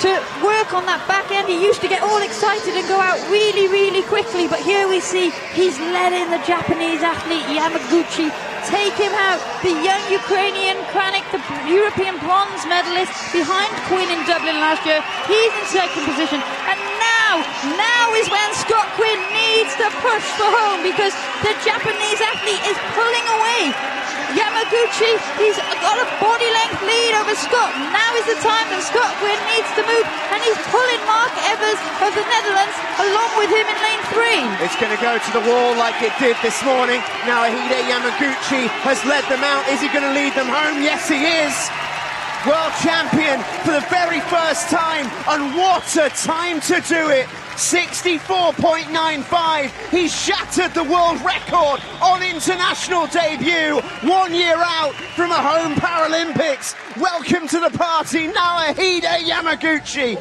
[SPEAKER 2] to work on that back end. He used to get all excited and go out really, really quickly, but here we see he's led in the Japanese athlete Yamaguchi, take him out. The young Ukrainian Kranik, the European bronze medalist behind Quinn in Dublin last year, he's in second position. And now is when Scott Quinn needs to push for home, because the Japanese athlete is pulling away. Yamaguchi, he's got a body length lead over Scott. Now is the time that Scott Quinn needs to move, and he's pulling Mark Evers of the Netherlands along with him in lane 3.
[SPEAKER 1] It's going to go to the wall like it did this morning. Now Yamaguchi has led them out. Is he going to lead them home? Yes, he is. World champion for the very first time, and what a time to do it. 64.95. He shattered the world record on international debut, 1 year out from a home Paralympics. Welcome to the party, Naohide Yamaguchi.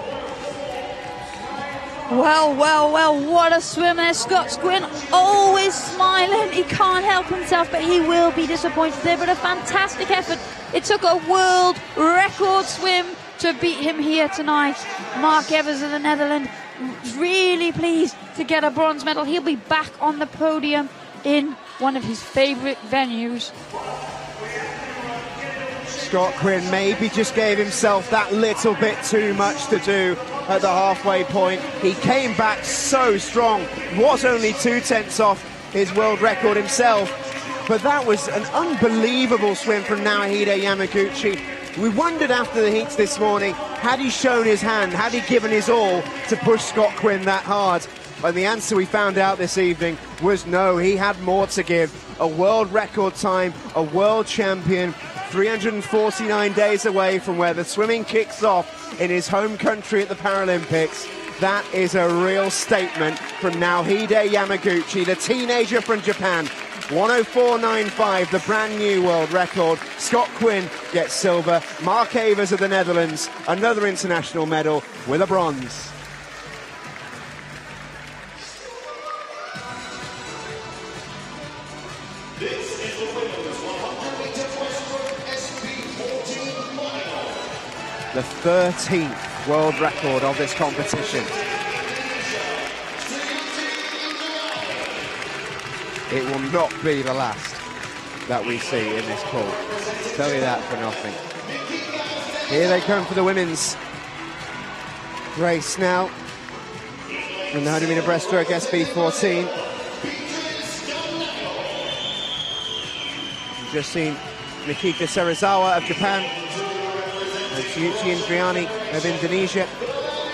[SPEAKER 2] Well, what a swim there. Scott Quinn always smiling. He can't help himself, but he will be disappointed there. But a fantastic effort. It took a world record swim to beat him here tonight. Mark Evers of the Netherlands, really pleased to get a bronze medal. He'll be back on the podium in one of his favourite venues.
[SPEAKER 1] Scott Quinn maybe just gave himself that little bit too much to do at the halfway point. He came back so strong, was only 0.2 off his world record himself, but that was an unbelievable swim from Naohide Yamaguchi. We wondered after the heats this morning, had he shown his hand, had he given his all to push Scott Quinn that hard? And the answer we found out this evening was no, he had more to give. A world record time, a world champion, 349 days away from where the swimming kicks off in his home country at the Paralympics. That is a real statement from Naohide Yamaguchi, the teenager from Japan. 104.95, the brand new world record. Scott Quinn gets silver. Mark Evers of the Netherlands, another international medal with a bronze.
[SPEAKER 3] This is the women's 100-meter breaststroke SP14 final.
[SPEAKER 1] The 13th world record of this competition. It will not be the last that we see in this pool. Tell you that for nothing. Here they come for the women's race now. In the 100-meter breaststroke SB14. We've just seen Nikita Serizawa of Japan and Chiuchi Indriani of Indonesia,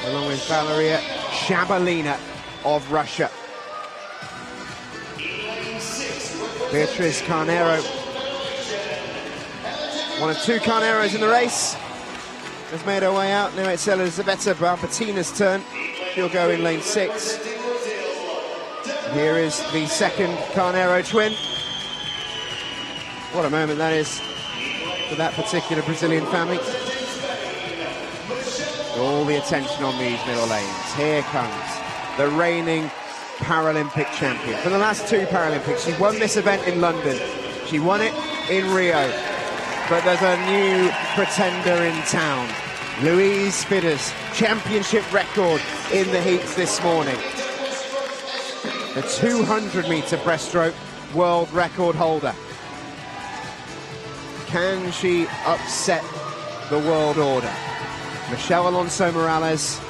[SPEAKER 1] along with Valeria Shabalina of Russia. Beatriz Carnero, one of two Carneros in the race, has made her way out. Now it's Elizabeta Barbatina's turn. She'll go in lane 6. Here is the second Carnero twin. What a moment that is for that particular Brazilian family. All the attention on these middle lanes. Here comes the reigning Paralympic champion. For the last 2 Paralympics, she won this event in London. She won it in Rio. But there's a new pretender in town. Louise Spiders, championship record in the heats this morning. The 200-meter breaststroke world record holder. Can she upset the world order? Michelle Alonso Morales.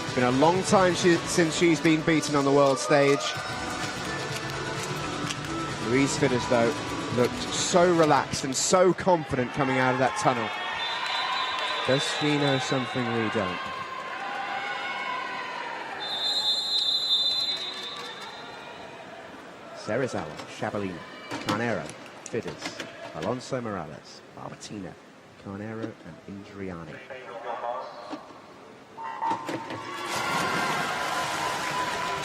[SPEAKER 1] It's been a long time since she's been beaten on the world stage. Louise Fidders, though, looked so relaxed and so confident coming out of that tunnel. Does she know something we don't? Cerezawa, Shabalina, Carnero, Fidders, Alonso Morales, Barbatina, Carnero and Indriani.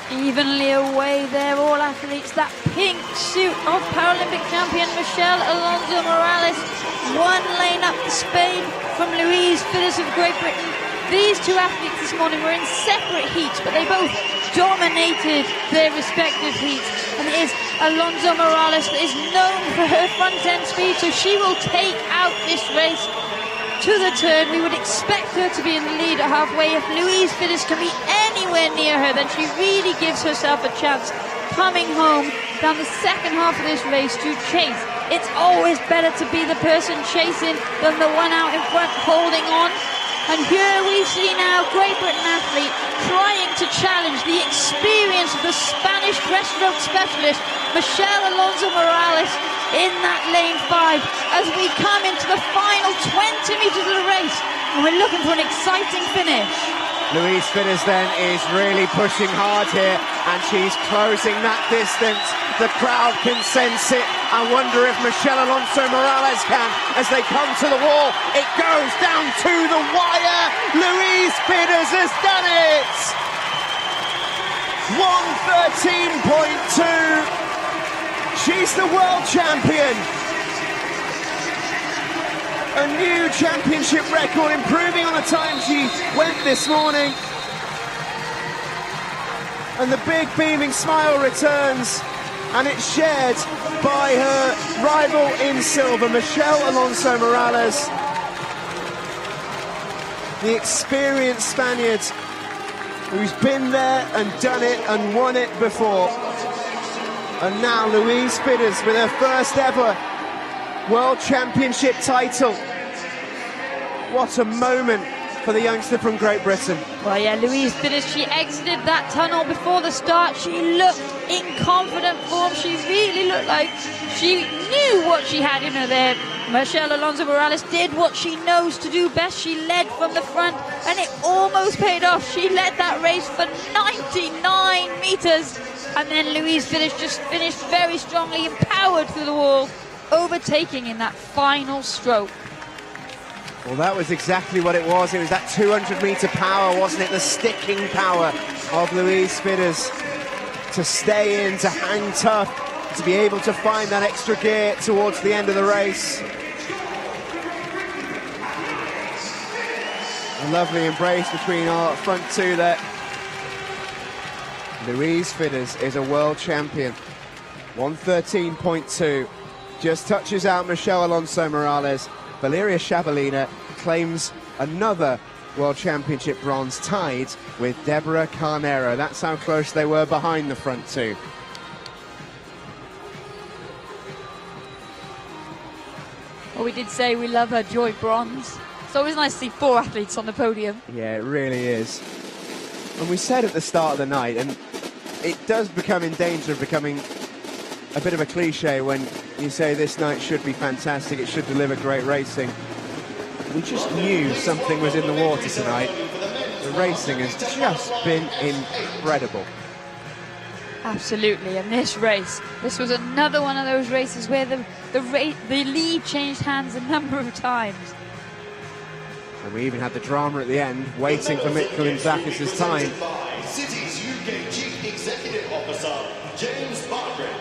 [SPEAKER 2] Evenly away there, all athletes. That pink suit of Paralympic champion Michelle Alonso Morales. One lane up to Spain from Louise Fidders of Great Britain. These two athletes this morning were in separate heats, but they both dominated their respective heats. And it is Alonso Morales that is known for her front-end speed, so she will take out this race to the turn. We would expect her to be in the lead at halfway. If Louise Fidders can be anywhere near her, then she really gives herself a chance coming home down the second half of this race to chase. It's always better to be the person chasing than the one out in front holding on. And here we see now Great Britain athlete trying to challenge the experience of the Spanish breaststroke specialist Michelle Alonso Morales in that lane 5 as we come into the final 20 metres of the race, and we're looking for an exciting finish.
[SPEAKER 1] Louise Fidders then is really pushing hard here, and she's closing that distance. The crowd can sense it. I wonder if Michelle Alonso Morales can as they come to the wall. It goes down to the wire. Louise Fidders has done it. 1:13.2. She's the world champion. A new championship record, improving on the time she went this morning. And the big beaming smile returns, and it's shared by her rival in silver, Michelle Alonso Morales. The experienced Spaniard who's been there and done it and won it before. And now Louise Fidders with her first ever World Championship title. What a moment for the youngster from Great Britain.
[SPEAKER 2] Well, yeah, Louise Fidders, she exited that tunnel before the start. She looked in confident form. She really looked like she knew what she had in her there. Michelle Alonso Morales did what she knows to do best. She led from the front, and it almost paid off. She led that race for 99 metres. And then Louise Fidders just finished very strongly and powered through the wall, overtaking in that final stroke.
[SPEAKER 1] Well, that was exactly what it was. It was that 200-metre power, wasn't it? The sticking power of Louise Fidders to stay in, to hang tough, to be able to find that extra gear towards the end of the race. A lovely embrace between our front two there. Louise Fidders is a world champion. 1:13.2. Just touches out Michelle Alonso Morales. Valeria Shabalina claims another World Championship bronze, tied with Deborah Carnero. That's how close they were behind the front two.
[SPEAKER 2] Well, we did say we love her joint bronze. It's always nice to see 4 athletes on the podium.
[SPEAKER 1] Yeah, it really is. And we said at the start of the night, and it does become in danger of becoming a bit of a cliche when you say this night should be fantastic, it should deliver great racing. We just knew something was in the water tonight. The racing has just been incredible.
[SPEAKER 2] Absolutely, and this race, this was another one of those races where the lead changed hands a number of times.
[SPEAKER 1] And we even had the drama at the end, waiting for Mick Kulinzakis' time.
[SPEAKER 3] Citi's UK Chief Executive Officer, James Bartlett.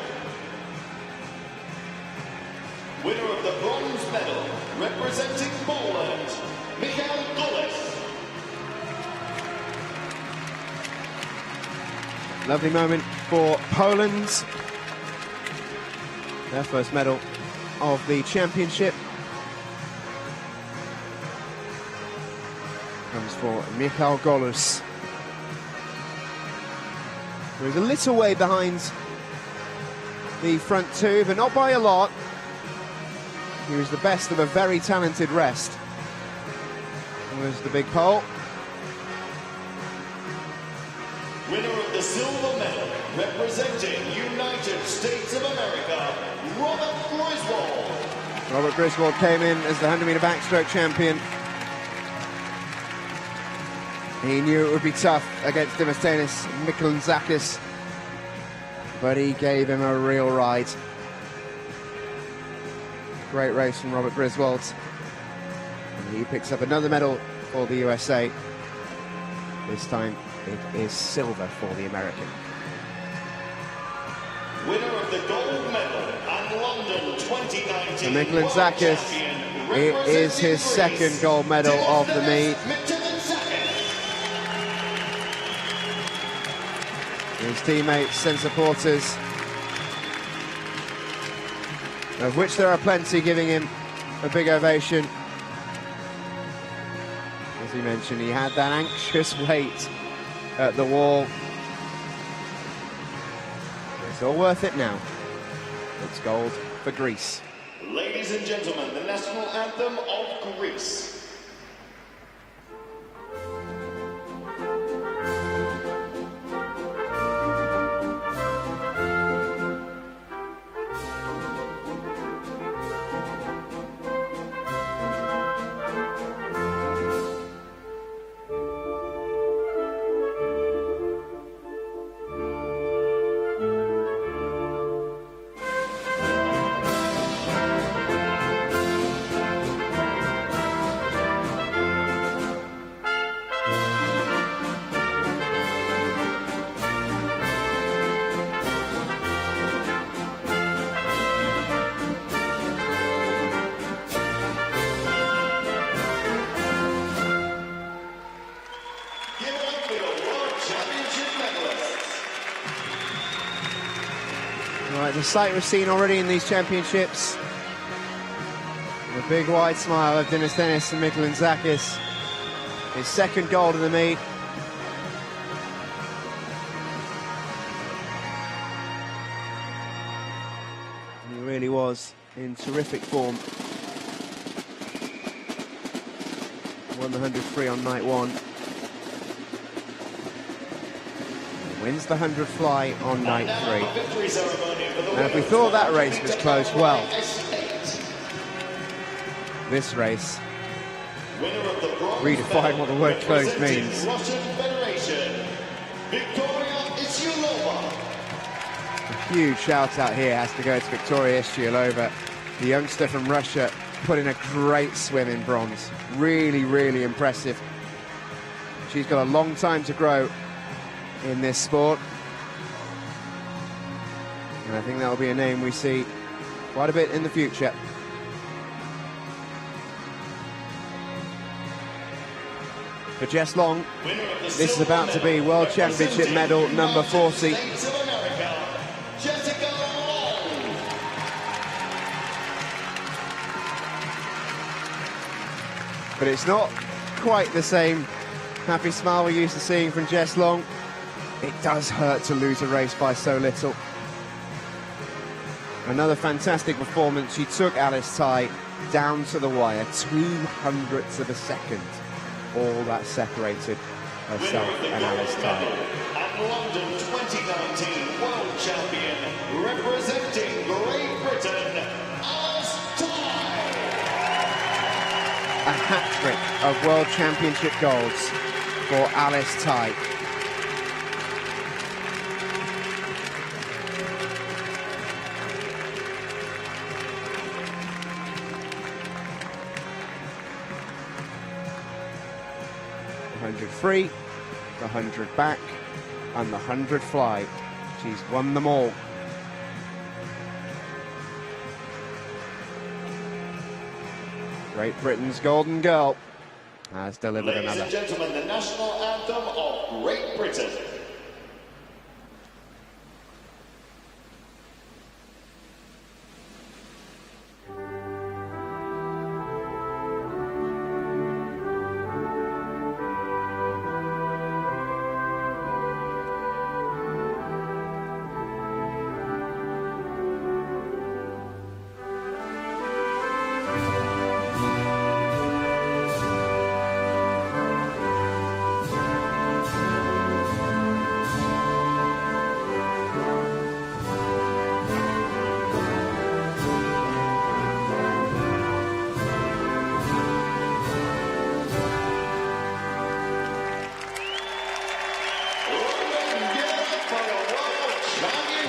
[SPEAKER 3] Winner of the bronze medal, representing Poland, Michał Goles.
[SPEAKER 1] Lovely moment for Poland. Their first medal of the championship. Comes for Michał Goles, who is a little way behind the front two, but not by a lot. He was the best of a very talented rest. was the big pole.
[SPEAKER 3] Winner of the silver medal, representing United States of America, Robert Griswold.
[SPEAKER 1] Robert Griswold came in as the 100-meter backstroke champion. He knew it would be tough against Demosthenis Michailonzakis, but he gave him a real ride. Great race from Robert Griswold. And he picks up another medal for the USA. This time it is silver for the American.
[SPEAKER 3] Winner of the gold medal and London 2019
[SPEAKER 1] So Michailonzakis, it is his second gold medal of the meet. His teammates and supporters, of which there are plenty, giving him a big ovation. As he mentioned, he had that anxious wait at the wall. It's all worth it now. It's gold for Greece.
[SPEAKER 3] Ladies and gentlemen, the national anthem of Greece.
[SPEAKER 1] Right, the sight we've seen already in these championships. The big wide smile of Demosthenis and Michailonzakis. His second gold of the meet. And he really was in terrific form. Won the 100 free on night one. Wins the 100 fly on night three. And if we thought that race was close, well, this race redefined what the word close means. A huge shout out here has to go to Victoria Ischialova, the youngster from Russia, put in a great swim in bronze. Really, really impressive. She's got a long time to grow in this sport, and I think that will be a name we see quite a bit in the future. For Jess Long, this is about to be World Championship medal number 40. But it's not quite the same happy smile we're used to seeing from Jess Long. It does hurt to lose a race by so little. Another fantastic performance. She took Alice Tai down to the wire, 200ths of a second. All that separated herself and Alice Tai.
[SPEAKER 3] And London 2019 World Champion, representing Great Britain, Alice Tai.
[SPEAKER 1] A hat-trick of World Championship golds for Alice Tai. The 100 free, the 100 back, and the 100 fly. She's won them all. Great Britain's golden girl has delivered another.
[SPEAKER 3] Ladies and gentlemen, the national anthem of Great Britain.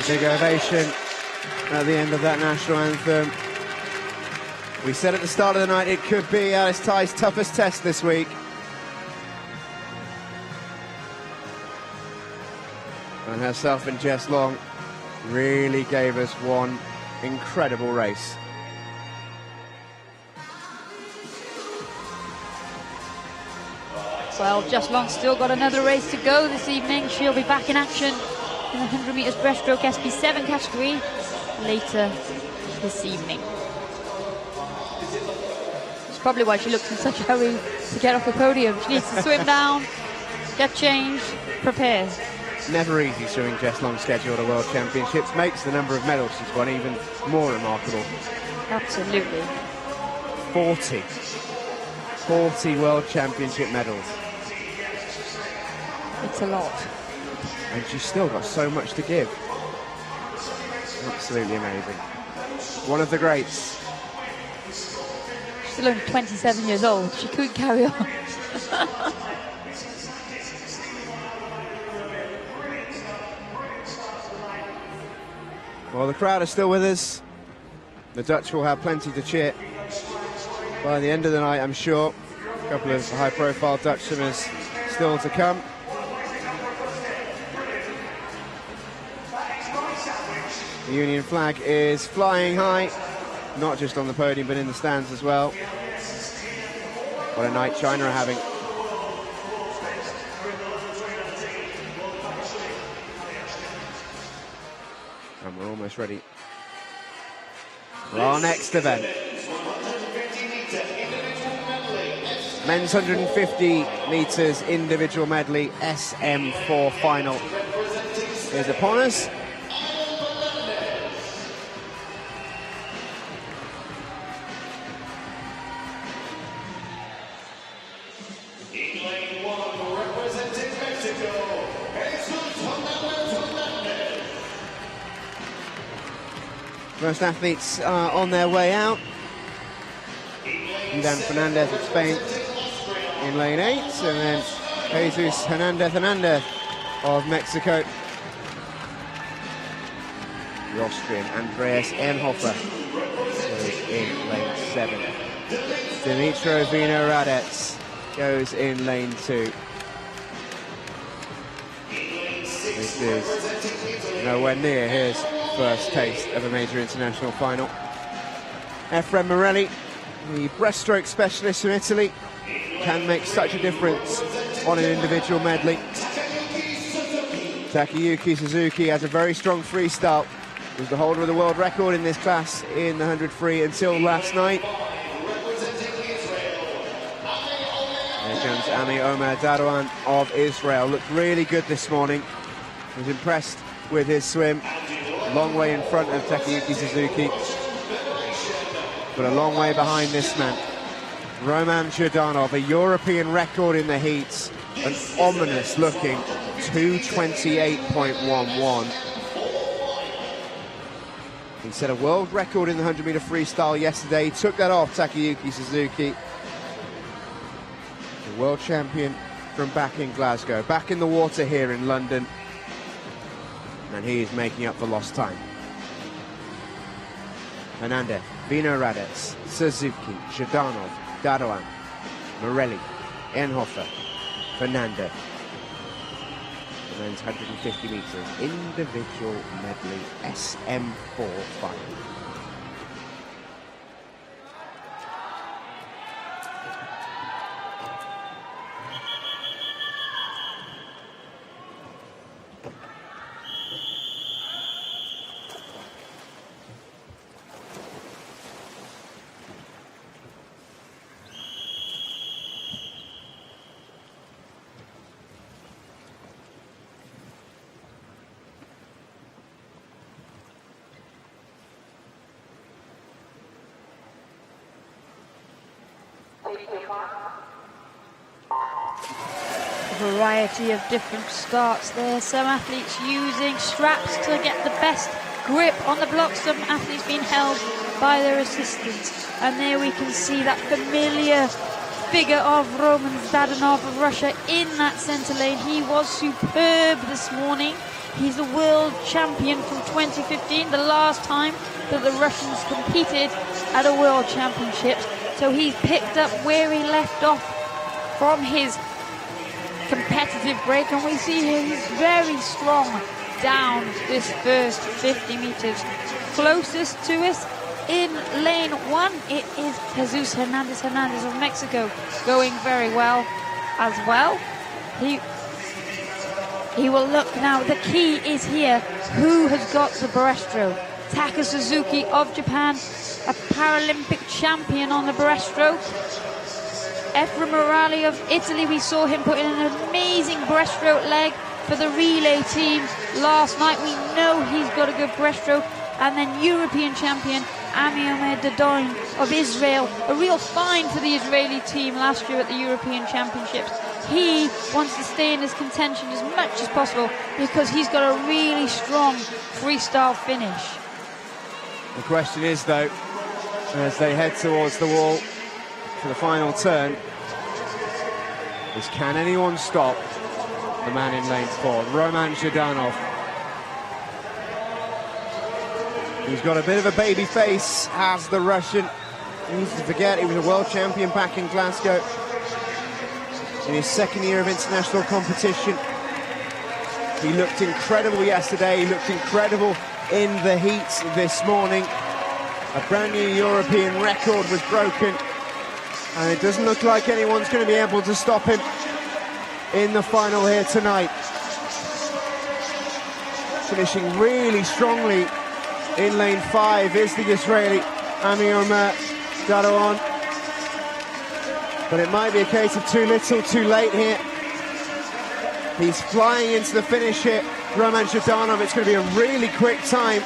[SPEAKER 1] Big ovation at the end of that national anthem. We said at the start of the night it could be Alice Tai's toughest test this week. And herself and Jess Long really gave us one incredible race.
[SPEAKER 2] Well, Jess Long's still got another race to go this evening. She'll be back in action in the 100 metres breaststroke SB7 category later this evening. It's probably why she looks in such a hurry to get off the podium. She needs to swim down, get changed, prepare.
[SPEAKER 1] Never easy swimming Jess Long's schedule at a World Championships. Makes the number of medals she's won even more remarkable.
[SPEAKER 2] Absolutely.
[SPEAKER 1] 40 World Championship medals.
[SPEAKER 2] It's a lot.
[SPEAKER 1] And she's still got so much to give. Absolutely amazing. One of the greats.
[SPEAKER 2] She's still only 27 years old. She could carry on.
[SPEAKER 1] Well, the crowd are still with us. The Dutch will have plenty to cheer by the end of the night, I'm sure. A couple of high-profile Dutch swimmers still to come. The Union flag is flying high, not just on the podium, but in the stands as well. What a night China are having. And we're almost ready for our next event. Men's 150 metres individual medley SM4 final is upon us. Most athletes are on their way out. Dan Fernandez of Spain in lane 8, and then Jesus Hernandez of Mexico. The Austrian Andreas Ernhofer goes in lane 7. Dimitro Vino-Radets goes in lane 2. This is nowhere near his first taste of a major international final. Efrem Morelli, the breaststroke specialist from Italy, can make such a difference on an individual medley. Takayuki Suzuki has a very strong freestyle. Was the holder of the world record in this class in the 100 free until last night. There comes Ami Omer Darouan of Israel. Looked really good this morning. Was impressed with his swim. Long way in front of Takayuki Suzuki, but a long way behind this man. Roman Zhirdanov, a European record in the heats, an ominous looking 2:28.11. He set a world record in the 100 metre freestyle yesterday. He took that off Takayuki Suzuki, the world champion from back in Glasgow, back in the water here in London. And he is making up for lost time. Hernandez, Vino-Radets, Suzuki, Zhirdanov, Darouan, Morelli, Ernhofer, Fernandez. The men's 150 metres individual medley SM4 final.
[SPEAKER 2] A variety of different starts there. Some athletes using straps to get the best grip on the blocks. Some athletes being held by their assistants. And there we can see that familiar figure of Roman Zhirdanov of Russia in that centre lane. He was superb this morning. He's the world champion from 2015, the last time that the Russians competed at a world championships. So he's picked up where he left off from his competitive break, and we see here he's very strong down this first 50 meters. Closest to us in lane 1, it is Jesus Hernandez of Mexico, going very well as well. He will look now. The key is here, who has got the breaststroke? Taka Suzuki of Japan, a Paralympic champion on the breaststroke. Efrem Morali of Italy, we saw him put in an amazing breaststroke leg for the relay team last night. We know he's got a good breaststroke. And then European champion Amiome Dadoin of Israel, a real find for the Israeli team last year at the European Championships. He wants to stay in his contention as much as possible because he's got a really strong freestyle finish.
[SPEAKER 1] The question is, though, as they head towards the wall for the final turn, is can anyone stop the man in lane 4, Roman Zhdanov? He's got a bit of a baby face, has the Russian. Easy to forget, he was a world champion back in Glasgow in his second year of international competition. He looked incredible yesterday, he looked incredible in the heat this morning. A brand new European record was broken, and it doesn't look like anyone's going to be able to stop him in the final here tonight. Finishing really strongly in lane 5 is the Israeli Amiome Dadoin. But it might be a case of too little, too late here. He's flying into the finish here, Roman Zhdanov. It's going to be a really quick time.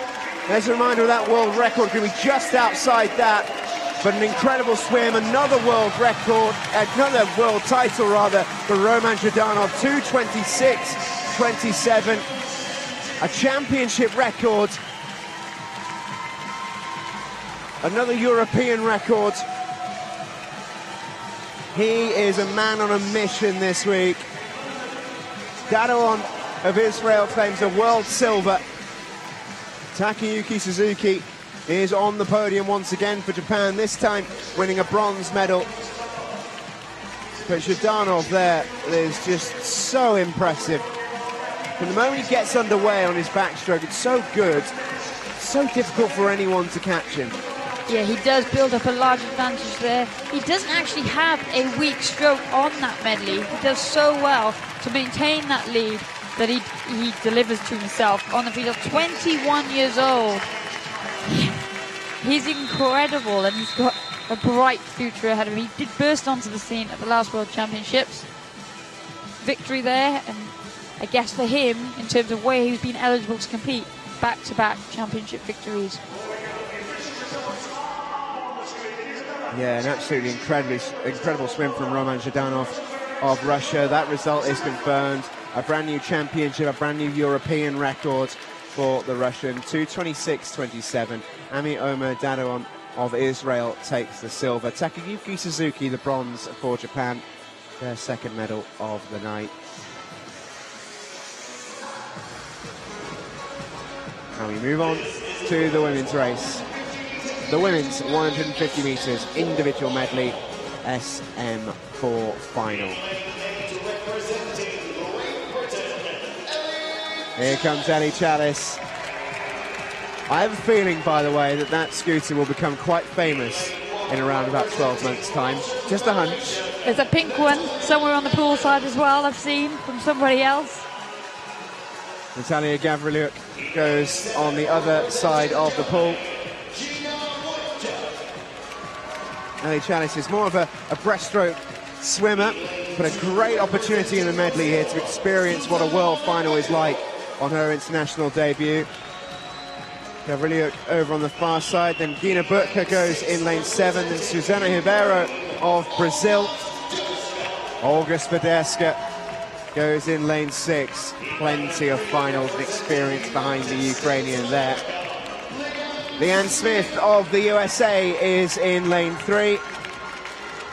[SPEAKER 1] There's a reminder of that world record, going to be just outside that. But an incredible swim, another world record, another world title rather, for Roman Zhdanov, 2:26.27. A championship record. Another European record. He is a man on a mission this week. Dadoin of Israel claims a world silver. Takayuki Suzuki is on the podium once again for Japan, this time winning a bronze medal. But Zhdanov there is just so impressive. From the moment he gets underway on his backstroke, it's so good, so difficult for anyone to catch him.
[SPEAKER 2] Yeah, he does build up a large advantage there. He doesn't actually have a weak stroke on that medley. He does so well to maintain that lead that he delivers to himself on the field. 21 years old. He's incredible, and he's got a bright future ahead of him. He did burst onto the scene at the last World Championships. Victory there, and I guess for him, in terms of where he's been eligible to compete, back-to-back championship victories.
[SPEAKER 1] Yeah, an absolutely incredible swim from Roman Zhdanov of Russia. That result is confirmed. A brand new championship, a brand new European record for the Russian. 2:26.27. Amiome Dadoin of Israel takes the silver. Takayuki Suzuki the bronze for Japan, their second medal of the night. And we move on to the women's race. The women's 150 metres individual medley SM4 final. Here comes Ellie Chalice. I have a feeling, by the way, that scooter will become quite famous in around about 12 months' time. Just a hunch.
[SPEAKER 2] There's a pink one somewhere on the pool side as well, I've seen, from somebody else.
[SPEAKER 1] Natalia Gavrilyuk goes on the other side of the pool. Ellie Chalice is more of a breaststroke swimmer, but a great opportunity in the medley here to experience what a world final is like on her international debut. Gavrilyuk over on the far side, then Gina Burtka goes in lane 7, then Susana Ribeiro of Brazil. Olga Swiderska goes in lane 6. Plenty of finals and experience behind the Ukrainian there. Leanne Smith of the USA is in lane 3.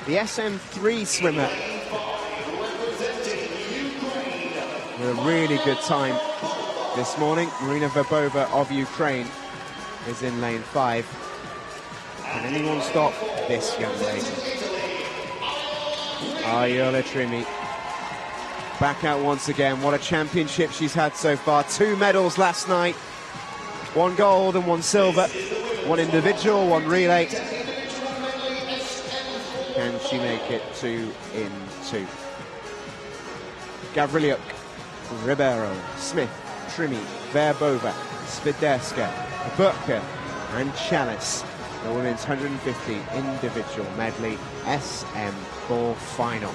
[SPEAKER 1] The SM3 swimmer with a really good time this morning. Marina Verbova of Ukraine is in lane 5. Can anyone stop this young lady? Ayola Trimi back out once again. What a championship she's had so far. 2 medals last night. 1 gold and 1 silver. 1 individual, 1 relay. Can she make it 2 in 2? Gavrilyuk, Ribeiro, Smith, Trimi, Verbova, Spiderska, Burka and Chalice. The women's 150 individual medley SM4 final.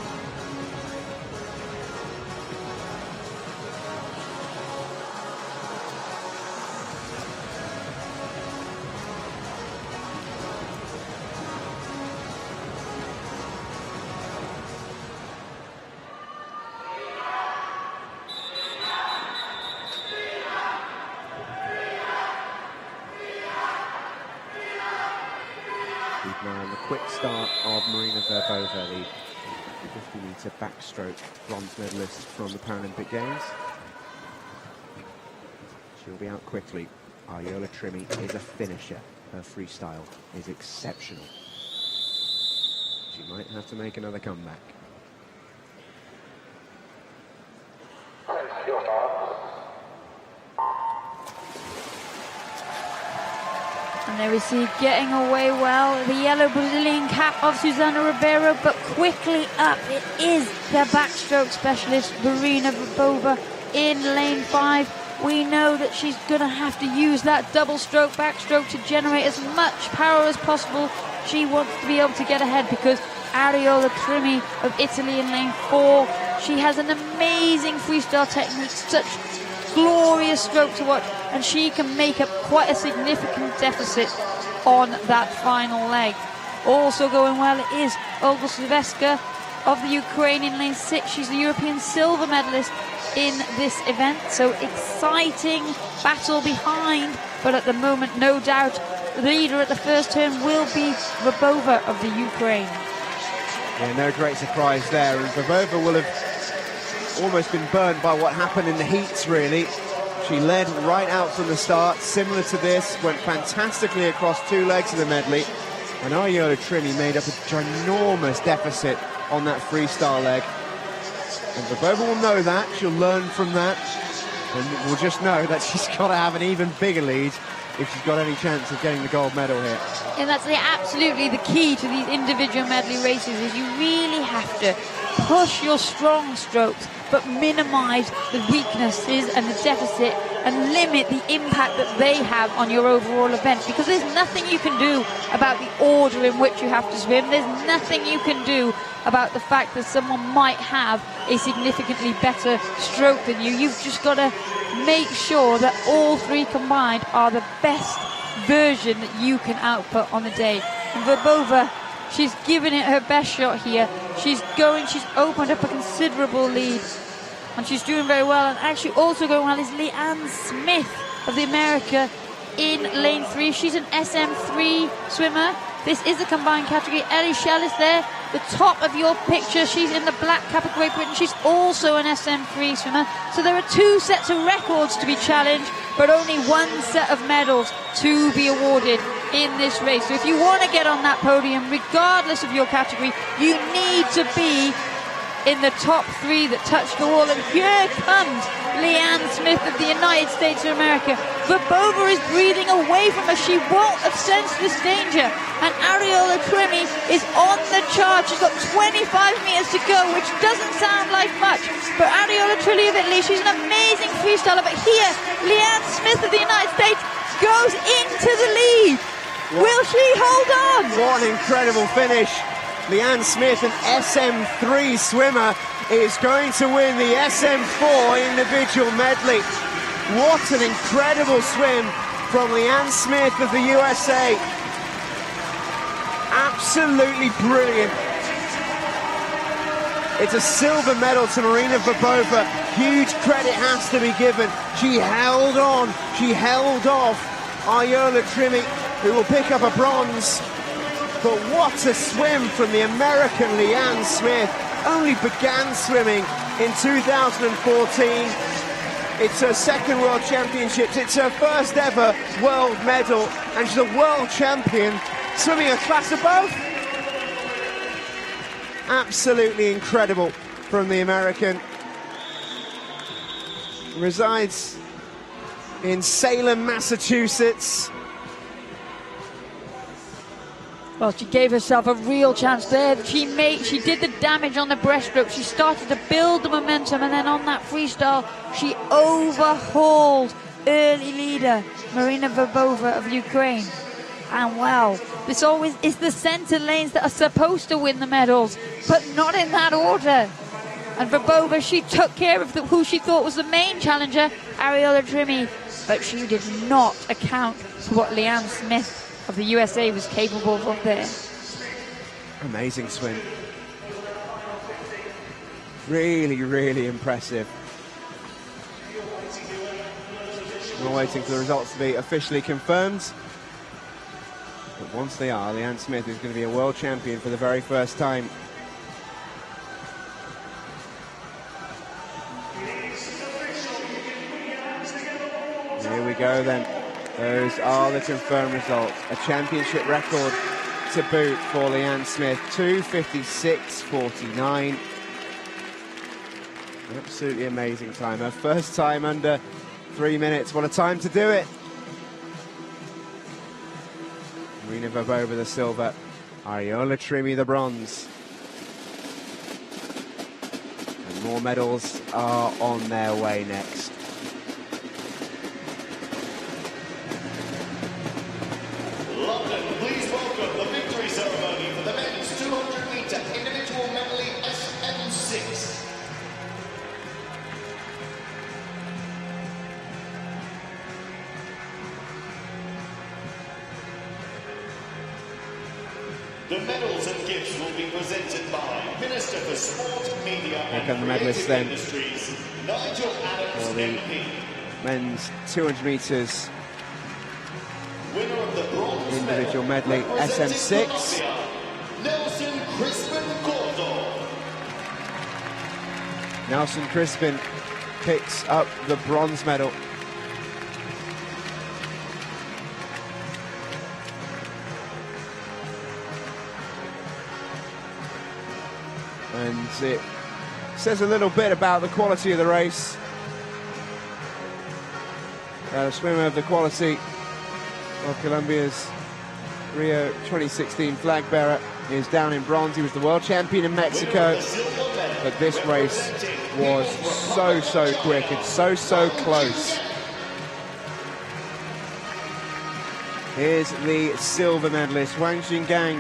[SPEAKER 1] Keep an eye on the quick start of Marina Verbova, the 50-metre backstroke bronze medalist from the Paralympic Games. She'll be out quickly. Ayola Trimi is a finisher. Her freestyle is exceptional. She might have to make another comeback.
[SPEAKER 2] And there we see getting away well, the yellow Brazilian cap of Susana Ribeiro, but quickly up, it is the backstroke specialist, Marina Verbova, in lane 5. We know that she's going to have to use that double stroke backstroke to generate as much power as possible. She wants to be able to get ahead because Ayola Trimi of Italy in lane 4, she has an amazing freestyle technique, such glorious stroke to watch, and she can make up quite a significant deficit on that final leg. Also going well is Olga Sylveska of the Ukraine in lane 6. She's the European silver medalist in this event, so exciting battle behind, but at the moment no doubt the leader at the first turn will be Verbova of the Ukraine.
[SPEAKER 1] Yeah, no great surprise there, and Verbova will have almost been burned by what happened in the heats, really. She led right out from the start, similar to this, went fantastically across 2 legs of the medley, and Ayola Trimi made up a ginormous deficit on that freestyle leg. And Verbova will know that, she'll learn from that, and we'll just know that she's got to have an even bigger lead if she's got any chance of getting the gold medal here.
[SPEAKER 2] And that's absolutely the key to these individual medley races, is you really have to push your strong strokes but minimize the weaknesses and the deficit and limit the impact that they have on your overall event, because there's nothing you can do about the order in which you have to swim. There's nothing you can do about the fact that someone might have a significantly better stroke than you. You've just got to make sure that all 3 combined are the best version that you can output on the day. And Verbova, she's given it her best shot here. She's opened up a considerable lead, and she's doing very well. And actually also going well is Leanne Smith of the America in lane 3. She's an SM3 swimmer. This is a combined category. Ellie Shell is there, the top of your picture. She's in the black cap of Great Britain. She's also an SM3 swimmer. So there are 2 sets of records to be challenged, but only 1 set of medals to be awarded in this race. So if you want to get on that podium, regardless of your category, you need to be in the top 3 that touch the wall. And here comes Leanne Smith of the United States of America. Verbova is breathing away from her. She won't have sensed this danger. And Ayola Trimi is on the charge. She's got 25 meters to go, which doesn't sound like much. But Ayola Trimi of Italy, she's an amazing freestyler. But here, Leanne Smith of the United States goes into the lead. Will she hold on?
[SPEAKER 1] What an incredible finish. Leanne Smith, an SM3 swimmer, is going to win the SM4 individual medley. What an incredible swim from Leanne Smith of the USA. Absolutely brilliant. It's a silver medal to Marina Verbova. Huge credit has to be given. She held on, she held off Ayola Trimi, who will pick up a bronze. But what a swim from the American Leanne Smith. Only began swimming in 2014. It's her second World Championships. It's her first ever world medal, and she's a world champion, swimming a class above. Absolutely incredible from the American. Resides in Salem, Massachusetts.
[SPEAKER 2] Well, she gave herself a real chance there. She did the damage on the breaststroke. She started to build the momentum, and then on that freestyle, she overhauled early leader Marina Verbova of Ukraine. And well, this always is the center lanes that are supposed to win the medals, but not in that order. And Verbova, she took care of who she thought was the main challenger, Ariola Trimi, but she did not account for what Leanne Smith of the USA was capable of there.
[SPEAKER 1] Amazing swim. Really, really impressive. We're waiting for the results to be officially confirmed. But once they are, Leanne Smith is going to be a world champion for the very first time. Here we go then. Those are the confirmed results. A championship record to boot for Leanne Smith, 2:56.49. Absolutely amazing time. Her first time under 3 minutes. What a time to do it. Marina Verbova the silver, Ariola Trimi the bronze. And more medals are on their way next.
[SPEAKER 3] London, please welcome the victory ceremony for the men's 200-meter individual medley SM6. The medals and gifts will be presented by Minister for Sport, Media and
[SPEAKER 1] medalists
[SPEAKER 3] Creative
[SPEAKER 1] then
[SPEAKER 3] Industries, Nigel Adams,
[SPEAKER 1] for the
[SPEAKER 3] MP.
[SPEAKER 1] men's 200 metres
[SPEAKER 3] Winner of the bronze
[SPEAKER 1] individual
[SPEAKER 3] medal,
[SPEAKER 1] medley
[SPEAKER 3] representing
[SPEAKER 1] SM6.
[SPEAKER 3] Colombia, Nelson Crispin Gordo.
[SPEAKER 1] Nelson Crispin picks up the bronze medal. And it says a little bit about the quality of the race. A swimmer of the quality of Colombia's Rio 2016 flag bearer is down in bronze. He was the world champion in Mexico, but this race was so quick and so close. Here's the silver medalist, Wang Xingang.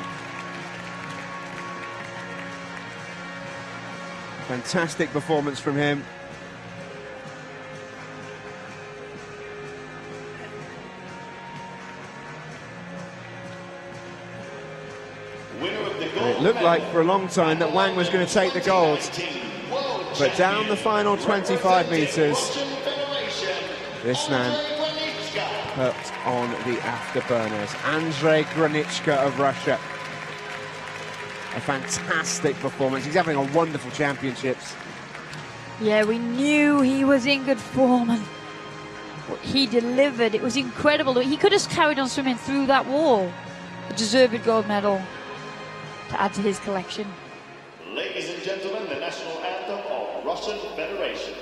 [SPEAKER 1] Fantastic performance from him. It looked like for a long time that Wang was going to take the gold, but down the final 25 metres, this man put on the afterburners. Andrei Granichka of Russia. A fantastic performance. He's having a wonderful championships.
[SPEAKER 2] Yeah, we knew he was in good form, and what he delivered, it was incredible. He could have carried on swimming through that wall. A deserved gold medal to add to his collection.
[SPEAKER 3] Ladies and gentlemen, the national anthem of Russian Federation.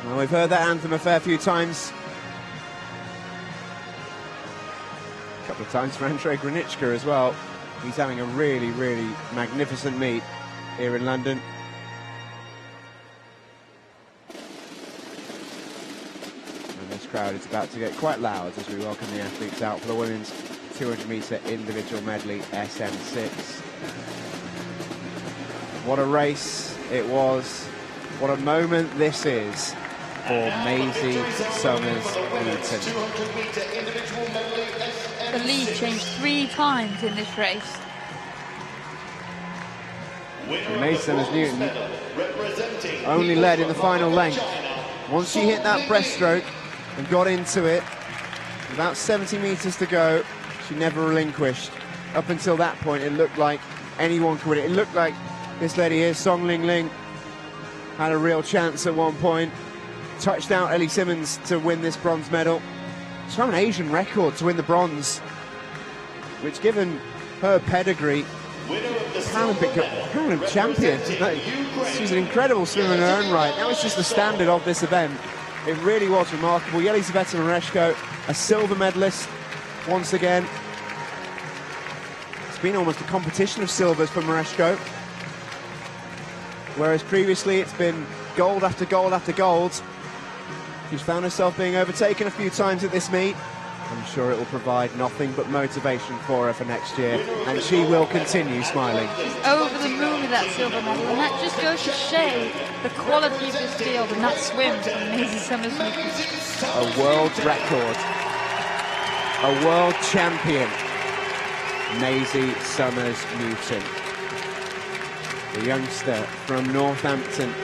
[SPEAKER 1] Well, we've heard that anthem a fair few times. A couple of times for Andrei Granichka as well. He's having a really, really magnificent meet here in London. And this crowd is about to get quite loud as we welcome the athletes out for the women's 200-metre individual medley SM6. What a race it was. What a moment this is for Maisie Summers-Newton.
[SPEAKER 2] The lead changed 3 times in this race.
[SPEAKER 1] Maisie Summers-Newton only led in the final length. Once she hit that breaststroke and got into it, about 70 metres to go, she never relinquished. Up until that point, it looked like anyone could win it. It looked like this lady here, Song Ling Ling, had a real chance at one point. Touched out Ellie Simmons to win this bronze medal. She's from an Asian record to win the bronze, which, given her pedigree, Paralympic champion. She's an incredible swimmer in her own right. That was just the standard of this event. It really was remarkable. Yelizaveta Mereshko, a silver medalist once again. It's been almost a competition of silvers for Mereshko, whereas previously it's been gold after gold after gold. She's found herself being overtaken a few times at this meet. I'm sure it will provide nothing but motivation for her for next year, and she will continue smiling.
[SPEAKER 2] She's over the moon with that silver medal, and that just goes to show the quality of this field and that swim from Maisie Summers-Newton.
[SPEAKER 1] A world record, a world champion, Maisie Summers-Newton. The youngster from Northampton.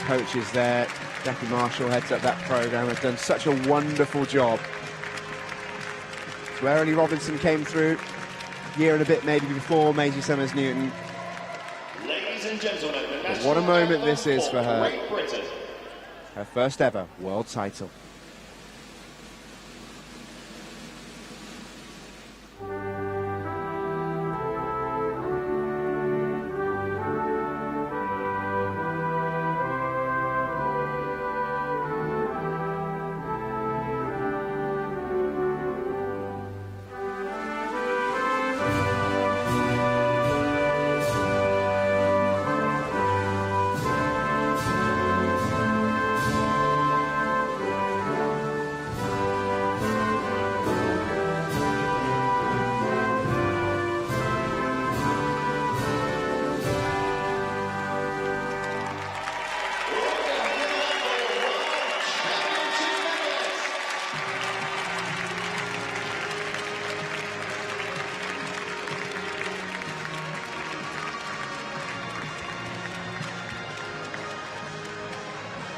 [SPEAKER 1] Coaches there, Jackie Marshall heads up that programme, has done such a wonderful job. Where Ellie Robinson came through a year and a bit maybe before Maisie Summers-Newton.
[SPEAKER 3] Ladies and gentlemen,
[SPEAKER 1] but what a moment this is for her. Her first ever world title.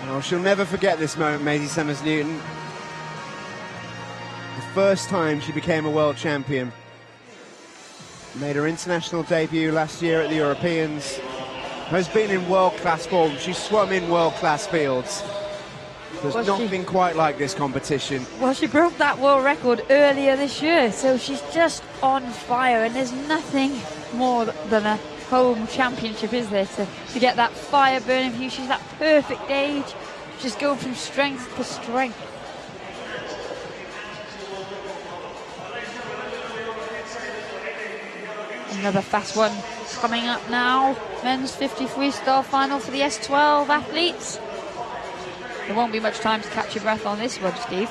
[SPEAKER 1] Oh, she'll never forget this moment, Maisie Summers-Newton. The first time she became a world champion. Made her international debut last year at the Europeans. Has been in world-class form. She's swum in world-class fields. There's nothing quite like this competition.
[SPEAKER 2] Well, she broke that world record earlier this year, so she's just on fire, and there's nothing more than a home championship, is there, to get that fire burning for you. She's that perfect age. She's going from strength to strength. Another fast one coming up now. Men's 50 freestyle final for the S12 athletes. There won't be much time to catch your breath on this one, Steve.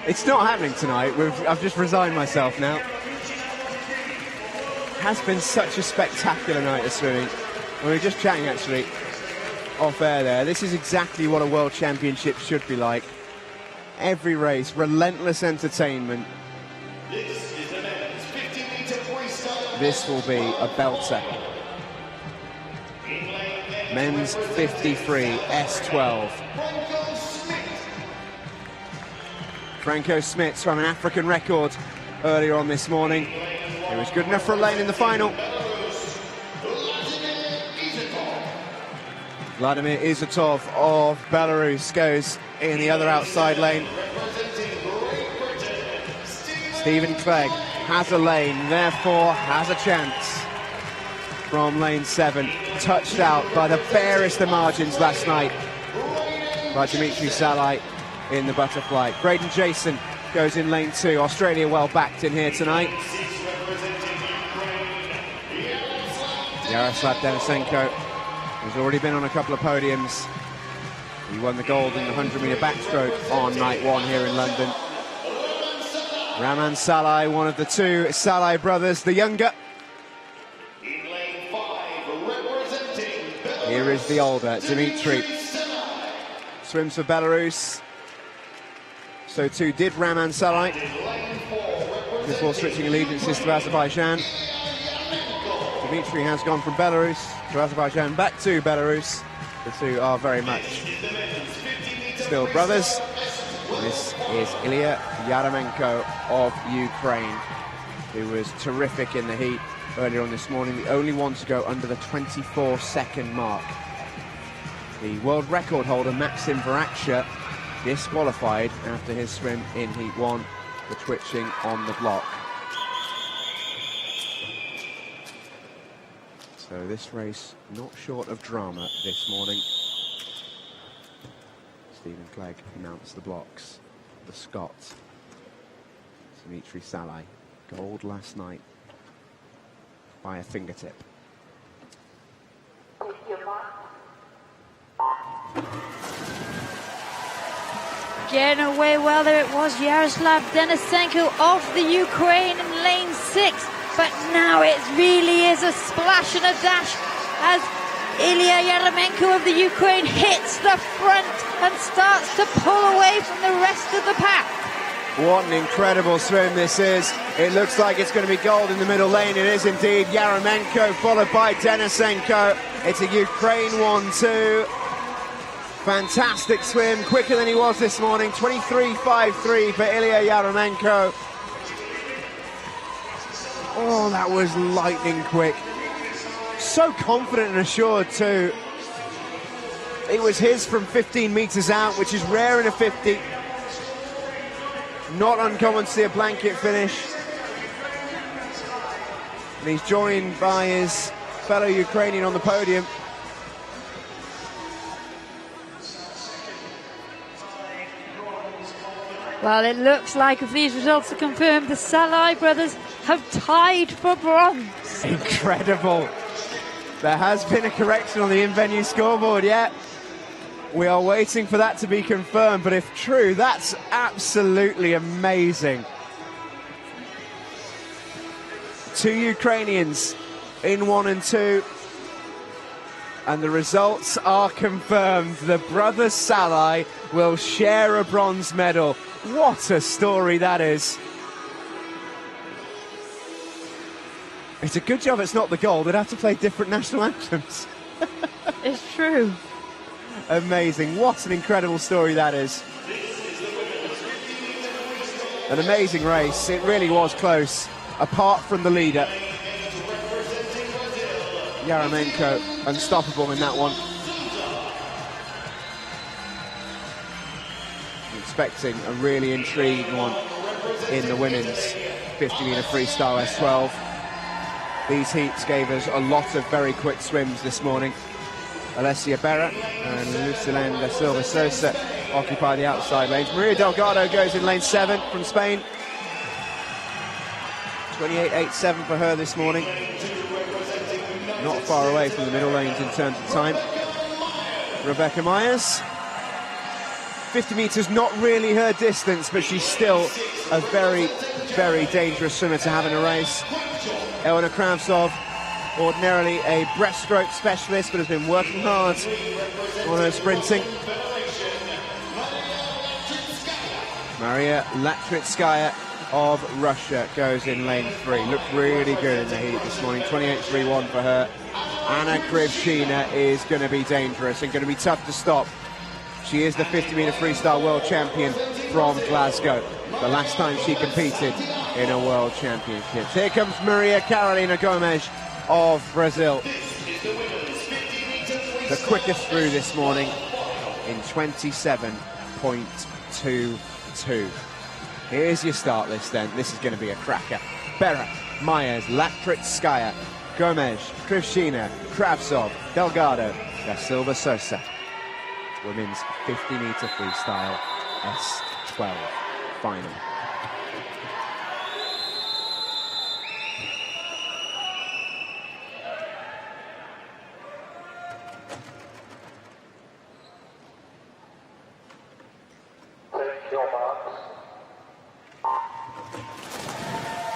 [SPEAKER 1] It's not happening tonight. I've just resigned myself now. Has been such a spectacular night of swimming. We were just chatting actually off air there. This is exactly what a world championship should be like. Every race, relentless entertainment.
[SPEAKER 3] This is the men's 50-meter freestyle.
[SPEAKER 1] This will be a belter. Men's 53 S12. Franco Smits from an African record earlier on this morning. It was good enough for a lane in the final. Vladimir Izotov of Belarus goes in the other outside lane. Stephen Clegg has a lane, therefore has a chance. from lane 7, touched out by the barest of margins last night by Dimitri Salai in the butterfly. Braden Jason goes in lane 2. Australia well backed in here tonight. Yaroslav Denisenko, who's already been on a couple of podiums. He won the gold in the 100-metre backstroke on night 1 here in London. Raman Salai, one of the two Salai brothers, the younger. Here is the older, Dimitri. Swims for Belarus. So too did Raman Salai before switching allegiances to Azerbaijan. Dimitri has gone from Belarus to Azerbaijan, back to Belarus. The two are very much still brothers. This is Ilya Yaremenko of Ukraine, who was terrific in the heat earlier on this morning, the only one to go under the 24-second mark. The world record holder Maxim Varaksha disqualified after his swim in Heat 1 for twitching on the block. So this race not short of drama this morning. Stephen Clegg mounts the blocks. The Scot, Dimitri Salai, gold last night by a fingertip.
[SPEAKER 2] Getting away well, there it was, Yaroslav Denisenko of the Ukraine in lane 6. But now it really is a splash and a dash as Ilya Yaremenko of the Ukraine hits the front and starts to pull away from the rest of the pack.
[SPEAKER 1] What an incredible swim this is. It looks like it's going to be gold in the middle lane. It is indeed. Yaremenko followed by Denisenko. It's a Ukraine 1-2. Fantastic swim, quicker than he was this morning. 23.53 for Ilya Yaremenko. Oh, that was lightning quick. So confident and assured too. It was his from 15 metres out, which is rare in a 50. Not uncommon to see a blanket finish. And he's joined by his fellow Ukrainian on the podium.
[SPEAKER 2] Well, it looks like if these results are confirmed, the Salai brothers have tied for bronze.
[SPEAKER 1] Incredible. There has been a correction on the in-venue scoreboard yet. We are waiting for that to be confirmed, but if true, that's absolutely amazing. Two Ukrainians in 1 and 2. And the results are confirmed. The brothers Salai will share a bronze medal. What a story that is. It's a good job it's not the gold. They'd have to play different national anthems.
[SPEAKER 2] It's true.
[SPEAKER 1] Amazing. What an incredible story that is. An amazing race. It really was close, apart from the leader. Yaremenko unstoppable in that one. Expecting a really intriguing one in the women's 50-metre freestyle S12. These heats gave us a lot of very quick swims this morning. Alessia Berra and Lucilene da Silva Sosa occupy the outside lanes. Maria Delgado goes in lane 7 from Spain. 28.87 for her this morning. Not far away from the middle lanes in terms of time. Rebecca Myers. 50 metres, not really her distance, but she's still a very, very dangerous swimmer to have in a race. Elena Kravtsov, ordinarily a breaststroke specialist, but has been working hard on her sprinting. Maria Latritskaya of Russia goes in lane 3. Looked really good in the heat this morning. 28.31 for her. Anna Krivchina is going to be dangerous and going to be tough to stop. She is the 50-metre freestyle world champion from Glasgow. The last time she competed in a world championship. Here comes Maria Carolina Gomes of Brazil. The quickest through this morning in 27.22. Here's your start list then. This is going to be a cracker. Berra, Myers, Latritskaya, Gomez, Krivshina, Kravtsov, Delgado, Da Silva Sosa. Women's 50-meter freestyle S12 final.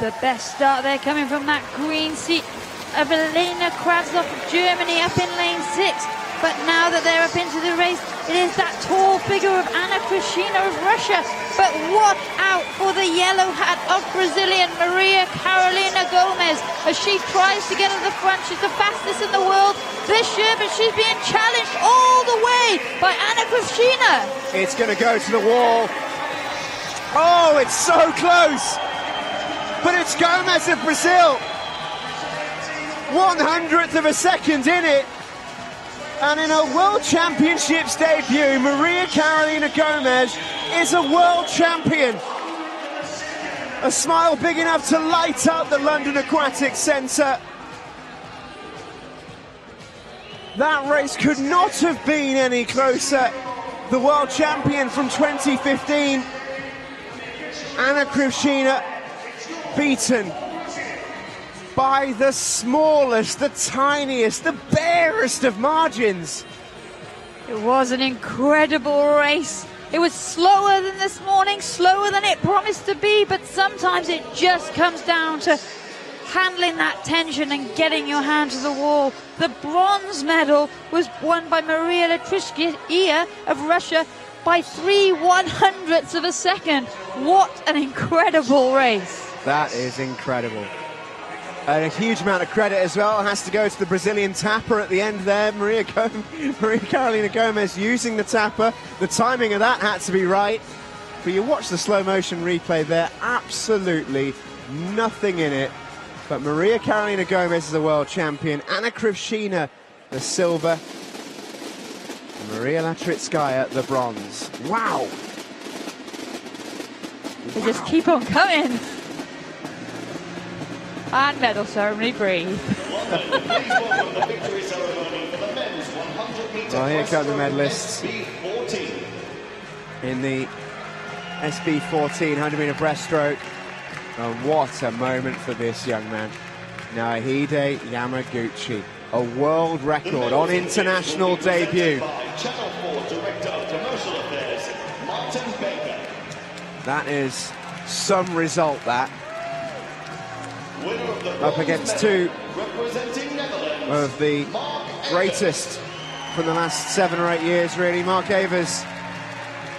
[SPEAKER 2] The best start there coming from that green seat of Elena Kravtsov of Germany up in lane 6. But now that they're up into the race, it is that tall figure of Anna Krivshina of Russia. But what out for the yellow hat of Brazilian Maria Carolina Gomez as she tries to get at the front. She's the fastest in the world this year, but she's being challenged all the way by Anna Krivshina.
[SPEAKER 1] It's going to go to the wall. Oh, it's so close. But it's Gomez of Brazil. 1/100th of a second in it. And in a World Championships debut, Maria Carolina Gomez is a world champion. A smile big enough to light up the London Aquatic Centre. That race could not have been any closer. The world champion from 2015, Anna Krivshina, beaten by the smallest, the tiniest, the barest of margins.
[SPEAKER 2] It was an incredible race. It was slower than this morning, slower than it promised to be, but sometimes it just comes down to handling that tension and getting your hand to the wall. The bronze medal was won by Maria Letrishkina of Russia by 3/100ths of a second. What an incredible race.
[SPEAKER 1] That is incredible. And a huge amount of credit as well has to go to the Brazilian tapper at the end there. Maria Carolina Gomez using the tapper. The timing of that had to be right. But you watch the slow motion replay there, absolutely nothing in it. But Maria Carolina Gomez is a world champion. Anna Krivshina, the silver. And Maria Letrishkina, the bronze. Wow!
[SPEAKER 2] They just keep on coming. And medal ceremony breathe.
[SPEAKER 1] Well, here come the medalists in the SB14 100-meter breaststroke. And what a moment for this young man. Naohide Yamaguchi, a world record on international debut. That is some result, that. Up against two of the greatest from the last 7 or 8 years, really. Mark Evers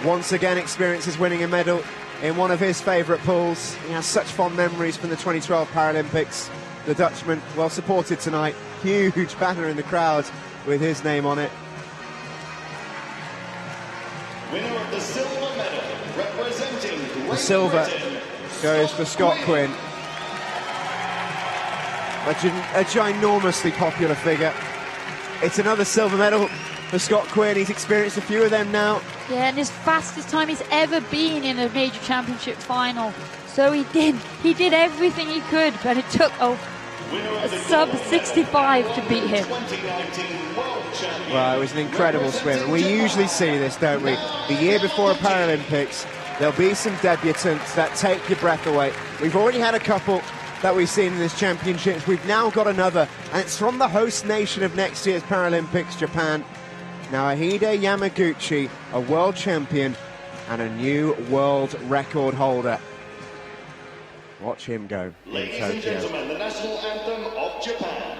[SPEAKER 1] once again experiences winning a medal in one of his favourite pools. He has such fond memories from the 2012 Paralympics. The Dutchman, well supported tonight. Huge banner in the crowd with his name on it.
[SPEAKER 3] Winner of the silver medal, representing
[SPEAKER 1] The silver goes for Scott Quinn. A ginormously popular figure. It's another silver medal for Scott Quinn. He's experienced a few of them now.
[SPEAKER 2] Yeah, and his fastest time he's ever been in a major championship final. So he did everything he could, but it took a sub 65 to beat him.
[SPEAKER 1] Well, it was an incredible swim. We usually see this, don't we? The year before a Paralympics, there'll be some debutants that take your breath away. We've already had a couple that we've seen in this championships. We've now got another, and it's from the host nation of next year's Paralympics, Japan. Naohide Yamaguchi, a world champion and a new world record holder. Watch him go.
[SPEAKER 3] Ladies and gentlemen, the national anthem of Japan.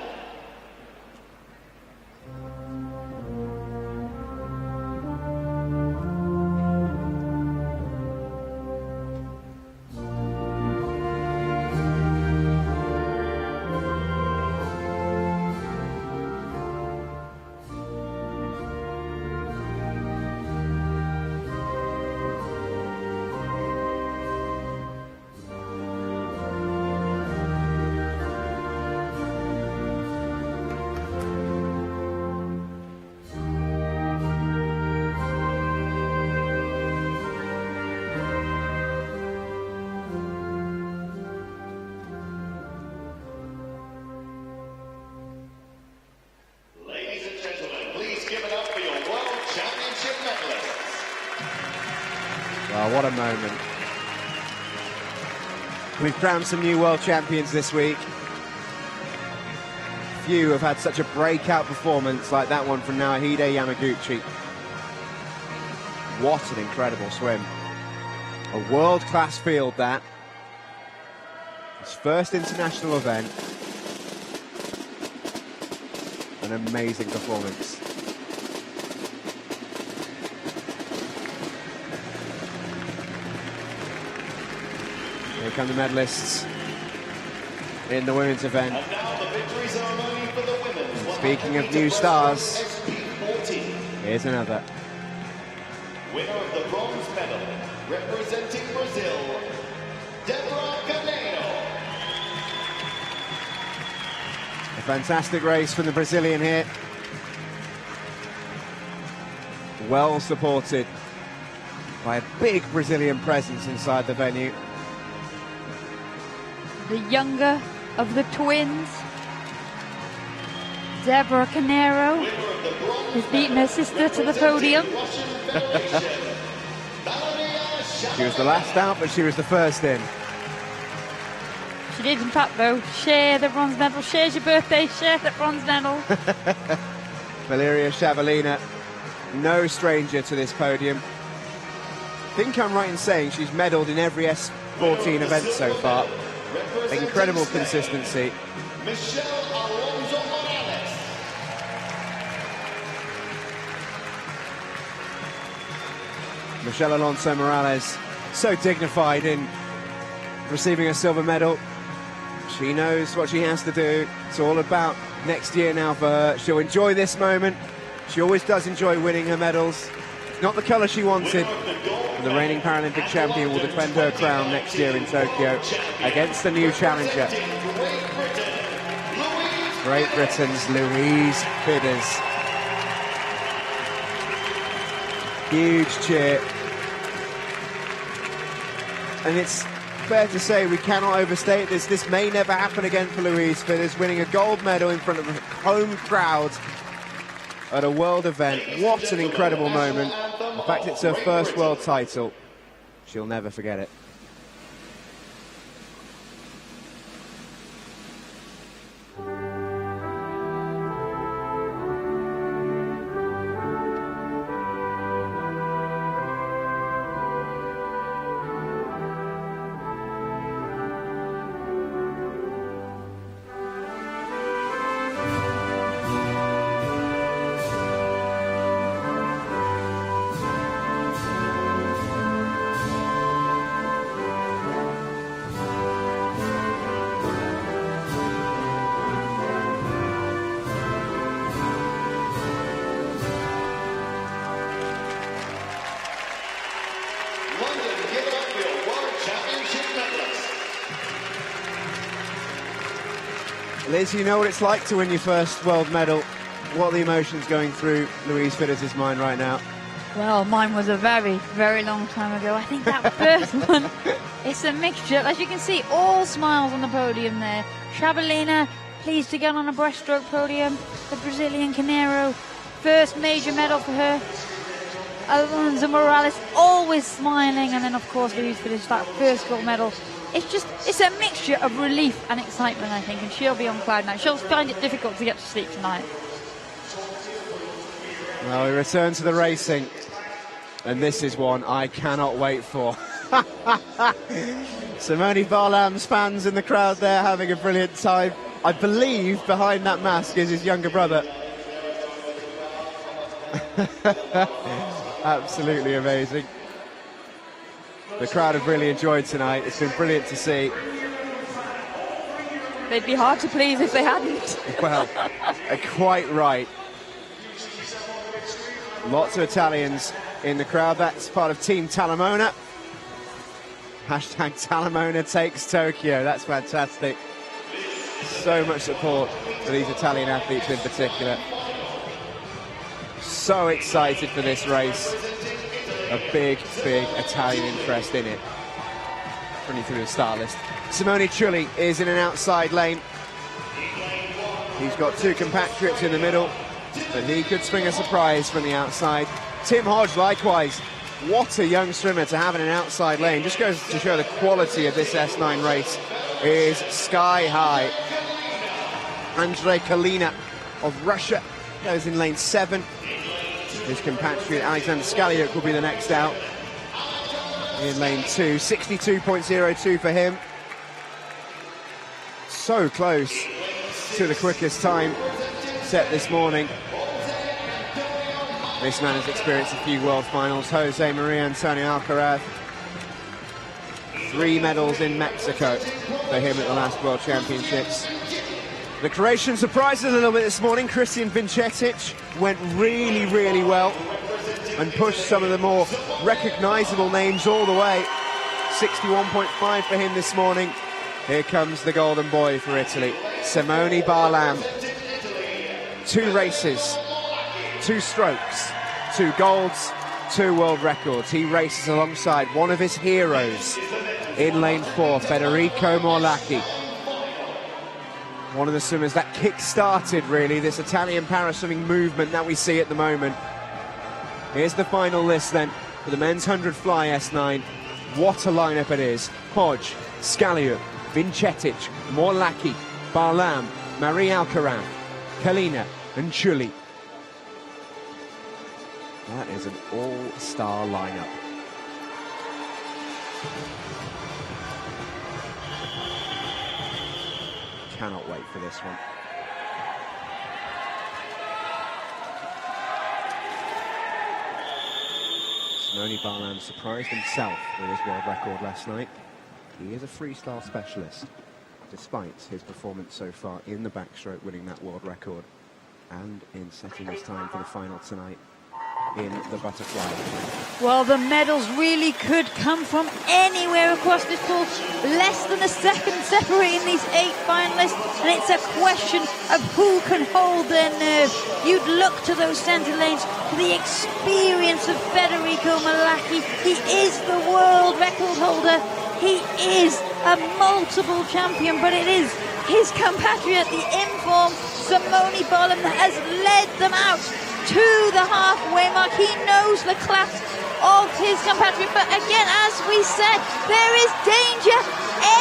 [SPEAKER 1] Well, what a moment. We've crowned some new world champions this week. Few have had such a breakout performance like that one from Naohide Yamaguchi. What an incredible swim. A world-class field, that. His first international event. An amazing performance. Here come the medalists in the women's event.
[SPEAKER 3] And now the victory ceremony for the women's.
[SPEAKER 1] Speaking of new stars, here's another.
[SPEAKER 3] Winner of the bronze medal, representing Brazil, Deborah Caneo.
[SPEAKER 1] A fantastic race from the Brazilian here. Well supported by a big Brazilian presence inside the venue.
[SPEAKER 2] The younger of the twins, Deborah Canero, has beaten her sister to the podium.
[SPEAKER 1] She was the last out, but she was the first in.
[SPEAKER 2] She did, in fact, though, share the bronze medal. Shares your birthday, share the bronze medal.
[SPEAKER 1] Valeria Shabalina, no stranger to this podium. I think I'm right in saying she's medalled in every S14 event so far. Incredible consistency.
[SPEAKER 3] Michelle Alonso Morales.
[SPEAKER 1] Michelle Alonso Morales, so dignified in receiving a silver medal. She knows what she has to do. It's all about next year now for her. She'll enjoy this moment. She always does enjoy winning her medals. It's not the colour she wanted. And the reigning Paralympic champion will defend her crown next year in Tokyo against the new challenger. Great Britain's Louise Fidders. Huge cheer. And it's fair to say we cannot overstate this. This may never happen again for Louise Fidders, winning a gold medal in front of a home crowd at a world event. What an incredible moment. In fact, it's her first world title. She'll never forget it. Liz, you know what it's like to win your first world medal. What are the emotions going through Louise Fidders' mind right now?
[SPEAKER 2] Well, mine was a very, very long time ago. I think that first one, it's a mixture. As you can see, all smiles on the podium there. Shabalina, pleased to get on a breaststroke podium. The Brazilian Canero, first major medal for her. Alonso Morales, always smiling. And then, of course, Louise Fidders, that first gold medal. It's a mixture of relief and excitement, I think, and she'll be on cloud nine. She'll find it difficult to get to sleep tonight.
[SPEAKER 1] Well, we return to the racing, and this is one I cannot wait for. Simone Barlam's fans in the crowd there having a brilliant time. I believe behind that mask is his younger brother. Absolutely amazing. The crowd have really enjoyed tonight. It's been brilliant to see.
[SPEAKER 2] They'd be hard to please if they hadn't.
[SPEAKER 1] Well, quite right. Lots of Italians in the crowd. That's part of Team Talamona. Hashtag Talamona takes Tokyo. That's fantastic. So much support for these Italian athletes in particular. So excited for this race. A big, big Italian interest in it. Running through the start list. Simone Trulli is in an outside lane. He's got two compatriots in the middle, but he could swing a surprise from the outside. Tim Hodge, likewise, What a young swimmer to have in an outside lane. Just goes to show the quality of this S9 race is sky high. Andrei Kalina of Russia goes in lane 7. His compatriot Alexander Skalyuk will be the next out in lane 2. 62.02 for him. So close to the quickest time set this morning. This man has experienced a few world finals. Jose Maria Antonio Alcaraz. 3 medals in Mexico for him at the last World Championships. The Croatian surprised a little bit this morning. Christian Vincetic went really, really well and pushed some of the more recognisable names all the way. 61.5 for him this morning. Here comes the golden boy for Italy, Simone Barlam. 2 races, 2 strokes, 2 golds, 2 world records. He races alongside one of his heroes in lane 4, Federico Morlacchi. One of the swimmers that kick-started, really, this Italian para-swimming movement that we see at the moment. Here's the final list, then, for the men's 100 fly S9. What a lineup it is. Hodge, Skalyuk, Vincetic, Morlacchi, Barlam, Marie Alcaraz, Kalina and Chuli. That is an all-star lineup. Cannot wait for this one. Simone Barlam surprised himself with his world record last night. He is a freestyle specialist, despite his performance so far in the backstroke, winning that world record, and in setting his time for the final tonight in the butterfly.
[SPEAKER 2] Well, the medals really could come from anywhere across this pool. Less than a second separating these 8 finalists, and it's a question of who can hold their nerve. You'd look to those centre lanes for the experience of Federico Morlacchi. He is the world record holder. He is a multiple champion, but it is his compatriot, the in-form Simone Barlam, that has led them out to the halfway mark. He knows the class of his compatriot, but again, as we said, there is danger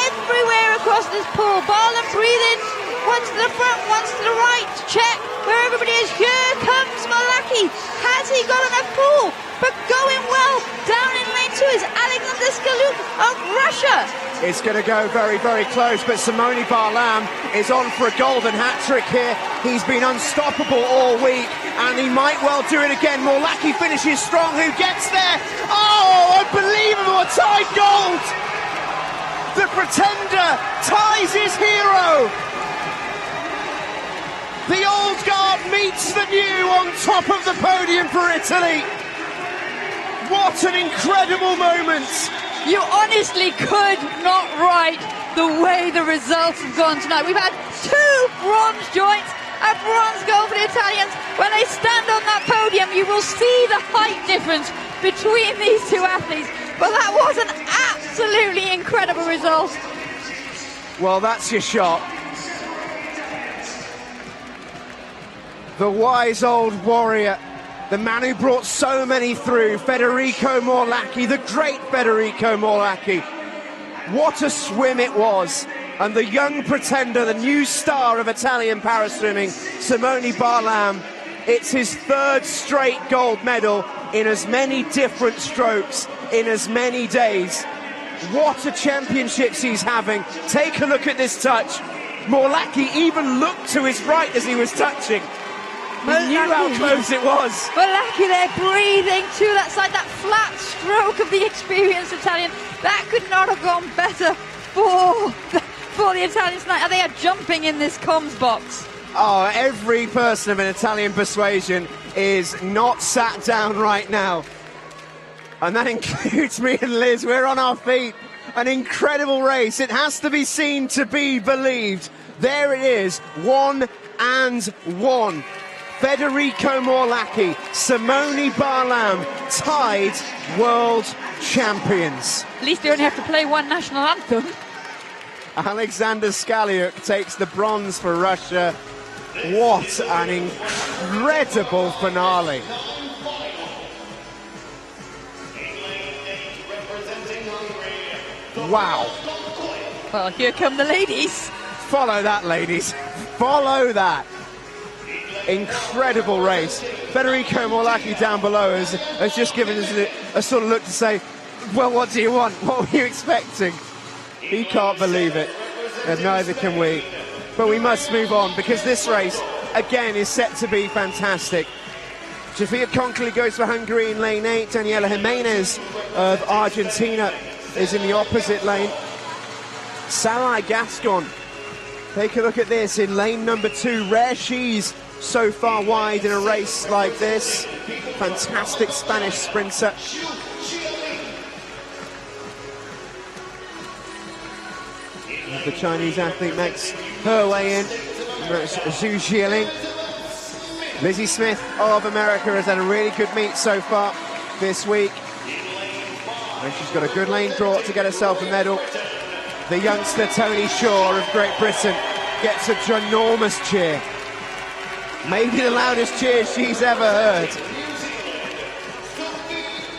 [SPEAKER 2] everywhere across this pool. Barlam breathing, once to the front, once to the right, check where everybody is. Here comes Morlacchi. Has he got enough pull? But going well down in lane 2 is Alexander Skalyuk of Russia.
[SPEAKER 1] It's going to go very, very close, but Simone Barlam is on for a golden hat-trick here. He's been unstoppable all week, and he might well do it again. Morlacchi finishes strong. Who gets there? Oh, unbelievable! A tied gold! The Pretender ties his hero. The old guard meets the new on top of the podium for Italy. What an incredible moment!
[SPEAKER 2] You honestly could not write the way the results have gone tonight. We've had 2 bronze joints, a bronze gold for the Italians. When they stand on that podium, you will see the height difference between these 2 athletes. But that was an absolutely incredible result.
[SPEAKER 1] Well, that's your shot. The wise old warrior, the man who brought so many through, Federico Morlacchi, the great Federico Morlacchi. What a swim it was. And the young pretender, the new star of Italian paraswimming, Simone Barlam, it's his 3rd straight gold medal in as many different strokes, in as many days. What a championships he's having. Take a look at this touch. Morlacchi even looked to his right as he was touching. He knew how close it was.
[SPEAKER 2] Morlacchi there breathing to that side, that flat stroke of the experienced Italian. That could not have gone better for the Italians tonight. They are jumping in this comms box.
[SPEAKER 1] Oh, every person of an Italian persuasion is not sat down right now. And that includes me and Liz. We're on our feet. An incredible race. It has to be seen to be believed. There it is, 1 and 1. Federico Morlacchi, Simone Barlam, tied world champions.
[SPEAKER 2] At least they only have to play one national anthem.
[SPEAKER 1] Alexander Skalyuk takes the bronze for Russia. What an incredible finale. Wow.
[SPEAKER 2] Well, here come the ladies.
[SPEAKER 1] Follow that, ladies. Follow that. Incredible race. Federico Morlacchi down below has just given us a sort of look to say, well, what do you want? What were you expecting? He can't believe it, and neither can we. But we must move on, because this race, again, is set to be fantastic. Sofia Konkoli goes for Hungary in lane 8. Daniela Jimenez of Argentina is in the opposite lane. Sarai Gascon, take a look at this, in lane number 2. Rare she's so far wide in a race like this. Fantastic Spanish sprinter. The Chinese athlete makes her way in. Zhu Xialing. Lizzie Smith of America has had a really good meet so far this week. And she's got a good lane draw to get herself a medal. The youngster Tony Shaw of Great Britain gets a ginormous cheer. Maybe the loudest cheer she's ever heard.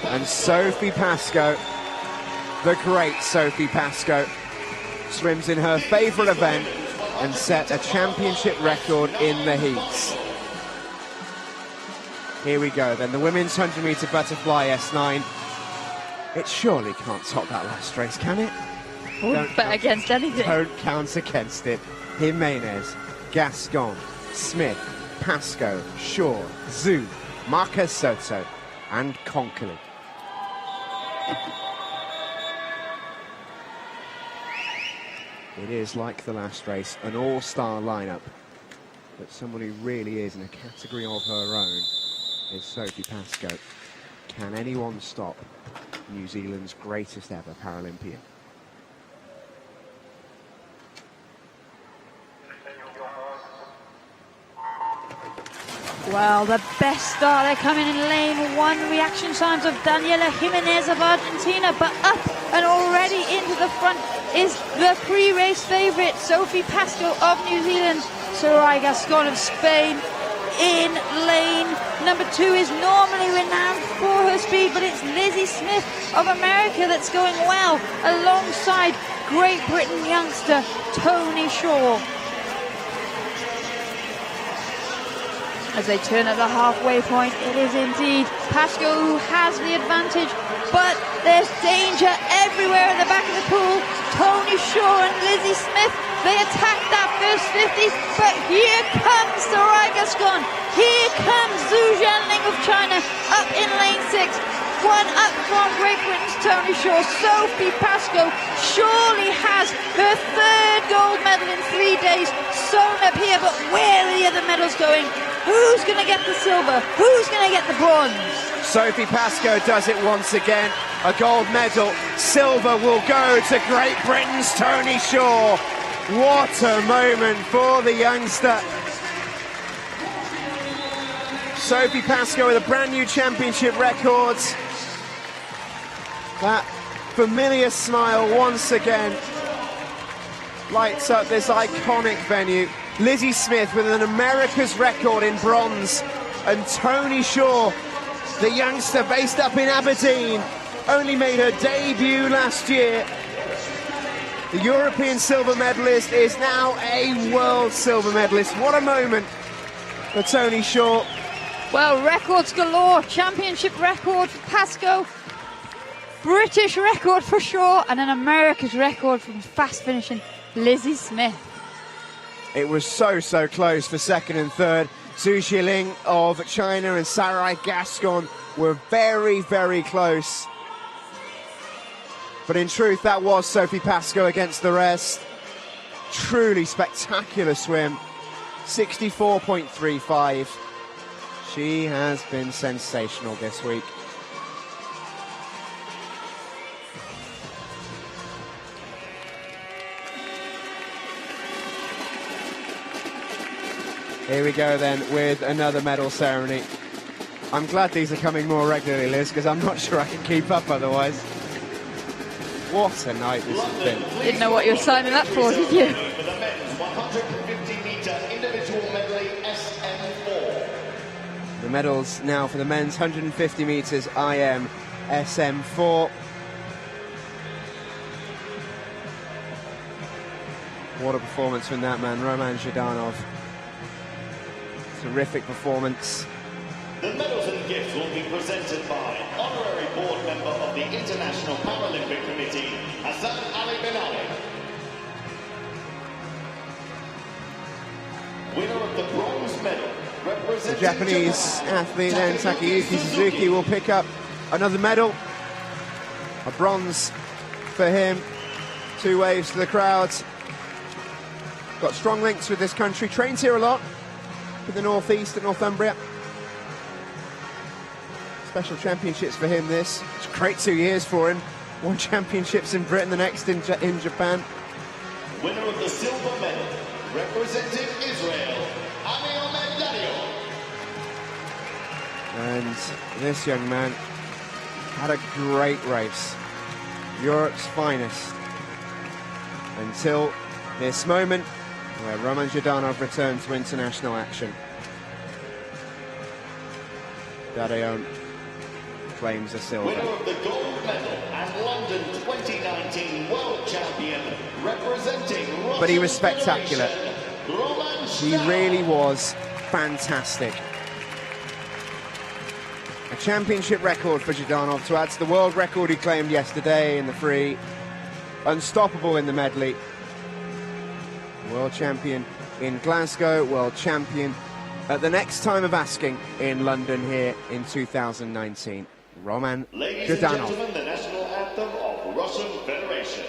[SPEAKER 1] And Sophie Pascoe, the great Sophie Pascoe, swims in her favourite event and set a championship record in the heats. Here we go then, the women's 100-metre butterfly S9. It surely can't top that last race, can it?
[SPEAKER 2] Wouldn't bet against anything.
[SPEAKER 1] Don't count against it. Jimenez, Gascon, Smith, Pascoe, Shaw, Zhu, Marcus Soto and Konkoli. It is, like the last race, an all-star lineup, but someone who really is in a category of her own is Sophie Pascoe. Can anyone stop New Zealand's greatest ever Paralympian?
[SPEAKER 2] Well, the best start, they're coming in lane 1. Reaction times of Daniela Jimenez of Argentina, but up and already into the front is the pre-race favourite, Sophie Pascoe of New Zealand. Sarai Gascon of Spain in lane number 2 is normally renowned for her speed, but it's Lizzie Smith of America that's going well, alongside Great Britain youngster Tony Shaw. As they turn at the halfway point, it is indeed Pascoe who has the advantage, but there's danger everywhere in the back of the pool. Tony Shaw and Lizzie Smith, they attack that first 50, but here comes Sarai Gascon. Here comes Zhu Xialing of China up in lane 6. One up from Great Britain's Tony Shaw. Sophie Pascoe surely has her 3rd gold medal in 3 days sewn up here, but where are the other medals going? Who's going to get the silver? Who's going to get the bronze?
[SPEAKER 1] Sophie Pascoe does it once again. A gold medal. Silver will go to Great Britain's Tony Shaw. What a moment for the youngster. Sophie Pascoe with a brand new championship record. That familiar smile once again lights up this iconic venue. Lizzie Smith with an America's record in bronze, and Tony Shaw, the youngster based up in Aberdeen, only made her debut last year. The European silver medalist is now a world silver medalist. What a moment for Tony Shaw.
[SPEAKER 2] Well, records galore. Championship record for Pascoe, British record for Shaw, and an America's record from fast finishing Lizzie Smith.
[SPEAKER 1] It was so close for 2nd and 3rd. Zhu Xialing of China and Sarai Gascon were very close. But in truth, that was Sophie Pascoe against the rest. Truly spectacular swim. 64.35. She has been sensational this week. Here we go then with another medal ceremony. I'm glad these are coming more regularly, Liz, because I'm not sure I can keep up otherwise. What a night this has been.
[SPEAKER 2] Didn't know what you were signing up for, did you?
[SPEAKER 3] For the men's 150-metre individual medley SM4.
[SPEAKER 1] The medals now for the men's 150 metres IM SM4. What a performance from that man, Roman Zhdanov. Terrific performance.
[SPEAKER 3] The medals and gifts will be presented by Honorary Board Member of the International Paralympic Committee, Hassan Ali bin Ali. Winner of the bronze medal, representing
[SPEAKER 1] The Japanese athlete then, Takayuki Suzuki, will pick up another medal. A bronze for him. 2 waves to the crowds. Got strong links with this country. Trains here a lot. In the northeast at Northumbria. Special championships for him this. It's a great 2 years for him. 1 championships in Britain, the next in Japan.
[SPEAKER 3] Winner of the silver medal, representing Israel, Amir Medley.
[SPEAKER 1] And this young man had a great race. Europe's finest. Until this moment, where Roman Zhdanov returned to international action. Dadeon claims a silver.
[SPEAKER 3] Winner of the gold medal and London 2019 world champion, representing Russian
[SPEAKER 1] But he was spectacular.
[SPEAKER 3] Roman
[SPEAKER 1] He
[SPEAKER 3] Zhdanov.
[SPEAKER 1] really was fantastic. A championship record for Zhdanov to add to the world record he claimed yesterday in the free. Unstoppable in the medley. World champion in Glasgow, world champion at the next time of asking in London here in 2019. Roman
[SPEAKER 3] Ladies and
[SPEAKER 1] Zhdanov.
[SPEAKER 3] gentlemen, the national anthem of Russian Federation.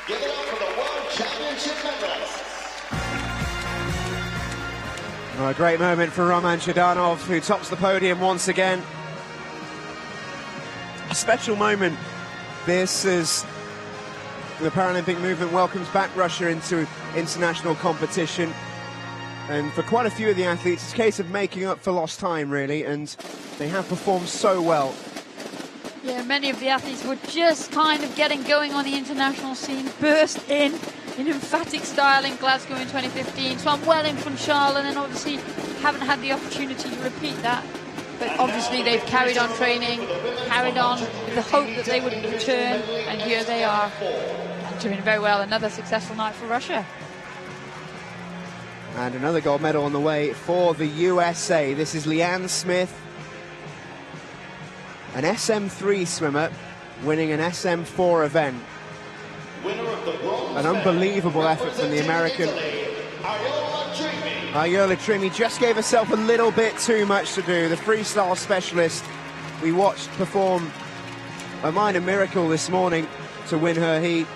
[SPEAKER 3] Give it up for the World Championship medalists.
[SPEAKER 1] Well, a great moment for Roman Zhdanov, who tops the podium once again. A special moment. This is the Paralympic movement welcomes back Russia into international competition. And for quite a few of the athletes, it's a case of making up for lost time, really, and they have performed so well.
[SPEAKER 2] Yeah, many of the athletes were just kind of getting going on the international scene, burst in emphatic style in Glasgow in 2015, swam well in from Charlotte, and obviously haven't had the opportunity to repeat that. But obviously they've carried on training, carried on with the hope that they would return, and here they are, and doing very well. Another successful night for Russia.
[SPEAKER 1] And another gold medal on the way for the USA. This is Leanne Smith, an SM3 swimmer, winning an SM4 event.
[SPEAKER 3] Winner of the bronze
[SPEAKER 1] An unbelievable effort from the American. Ayola Trimi just gave herself a little bit too much to do. The freestyle specialist we watched perform a minor miracle this morning to win her heat,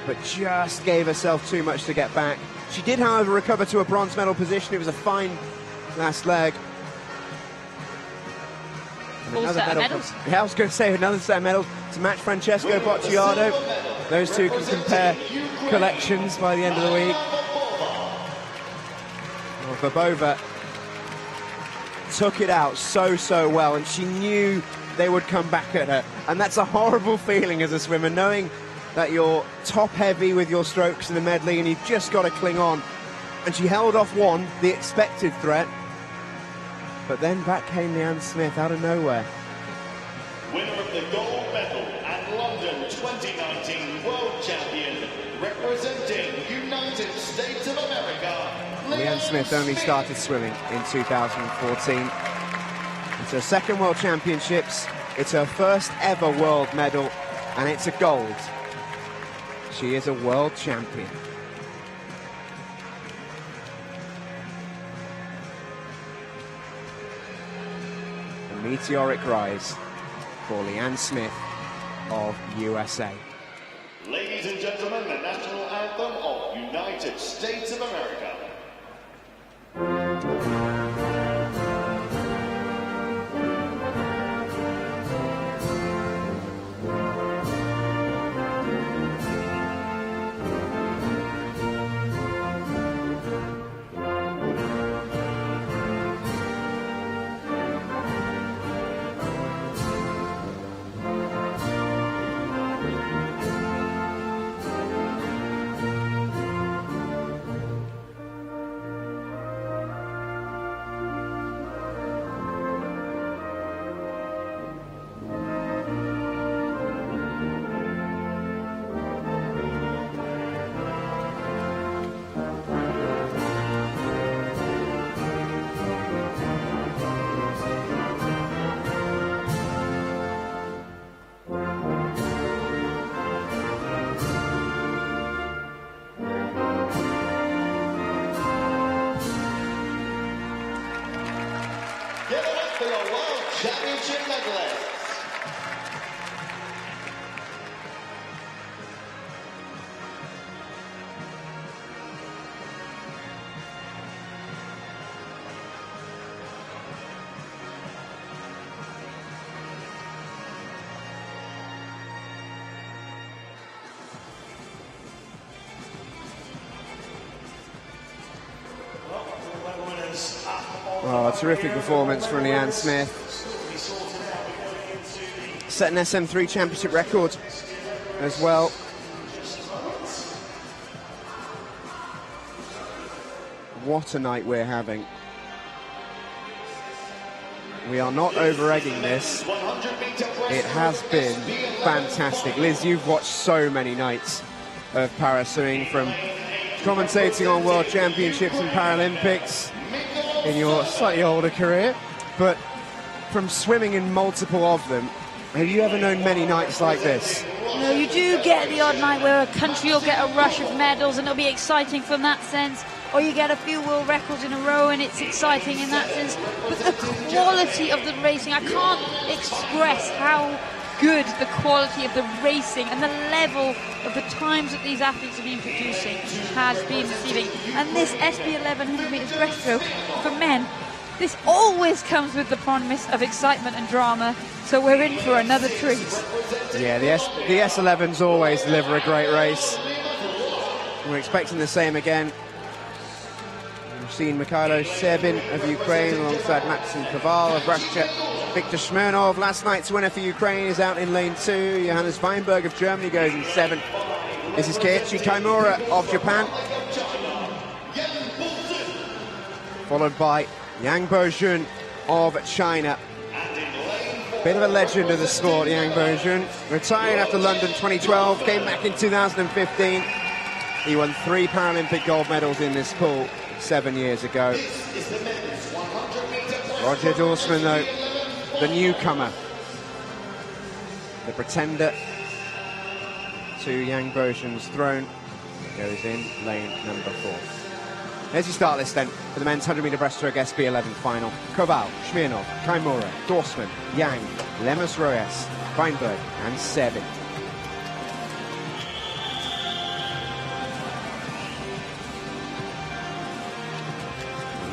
[SPEAKER 1] but just gave herself too much to get back. She did, however, recover to a bronze medal position. It was a fine last leg. And
[SPEAKER 2] Full set of medals.
[SPEAKER 1] Yeah, I was going to say another set of medals to match Francesco Bocciardo. Those two can compare collections by the end of the week. Well, Babova took it out so well, and she knew they would come back at her. And that's a horrible feeling as a swimmer, knowing that you're top heavy with your strokes in the medley and you've just got to cling on. And she held off one, the expected threat. But then back came Leanne Smith out of nowhere.
[SPEAKER 3] Winner of the gold medal and London 2019 world champion, representing United States of America,
[SPEAKER 1] Leanne Smith only started swimming in 2014. It's her second World Championships, it's her first ever world medal, and it's a gold. She is a world champion. A meteoric rise for Leanne Smith of USA.
[SPEAKER 3] Ladies and gentlemen, the national anthem of United States of America. Give it up for your World Championship medalists.
[SPEAKER 1] Oh, a terrific performance from Leanne Smith. Set an SM3 championship record as well. What a night we're having. We are not over-egging this. It has been fantastic. Liz, you've watched so many nights of para-swimming, from commentating on World Championships and Paralympics in your slightly older career, but from swimming in multiple of them, have you ever known many nights like this?
[SPEAKER 2] No, you do get the odd night where a country will get a rush of medals and it'll be exciting from that sense, or you get a few world records in a row and it's exciting in that sense. But the quality of the racing, I can't express how good the quality of the racing and the level of the times that these athletes have been producing has been receiving. And this SB 1100 meters breaststroke for men, this always comes with the promise of excitement and drama, so we're in for another treat.
[SPEAKER 1] Yeah, the S11s always deliver a great race. We're expecting the same again. We've seen Mikhailo Serbin of Ukraine alongside Maxim Koval of Russia. Viktor Smirnov, last night's winner for Ukraine, is out in lane 2. Johannes Weinberg of Germany goes in 7th. This is Keiichi Kaimura of Japan, followed by Yang Bojun of China. Bit of a legend of the sport, Yang Bojun. Retired after London 2012, came back in 2015. He won 3 Paralympic gold medals in this pool 7 years ago. Roger Dorsman, though, the newcomer, the pretender to Yang Bojun's throne, goes in lane number 4. There's your start list then for the men's 100 metre breaststroke SB11 final. Koval, Smirnov, Kaimura, Dorsman, Yang, Lemus Royas, Weinberg and Serbin.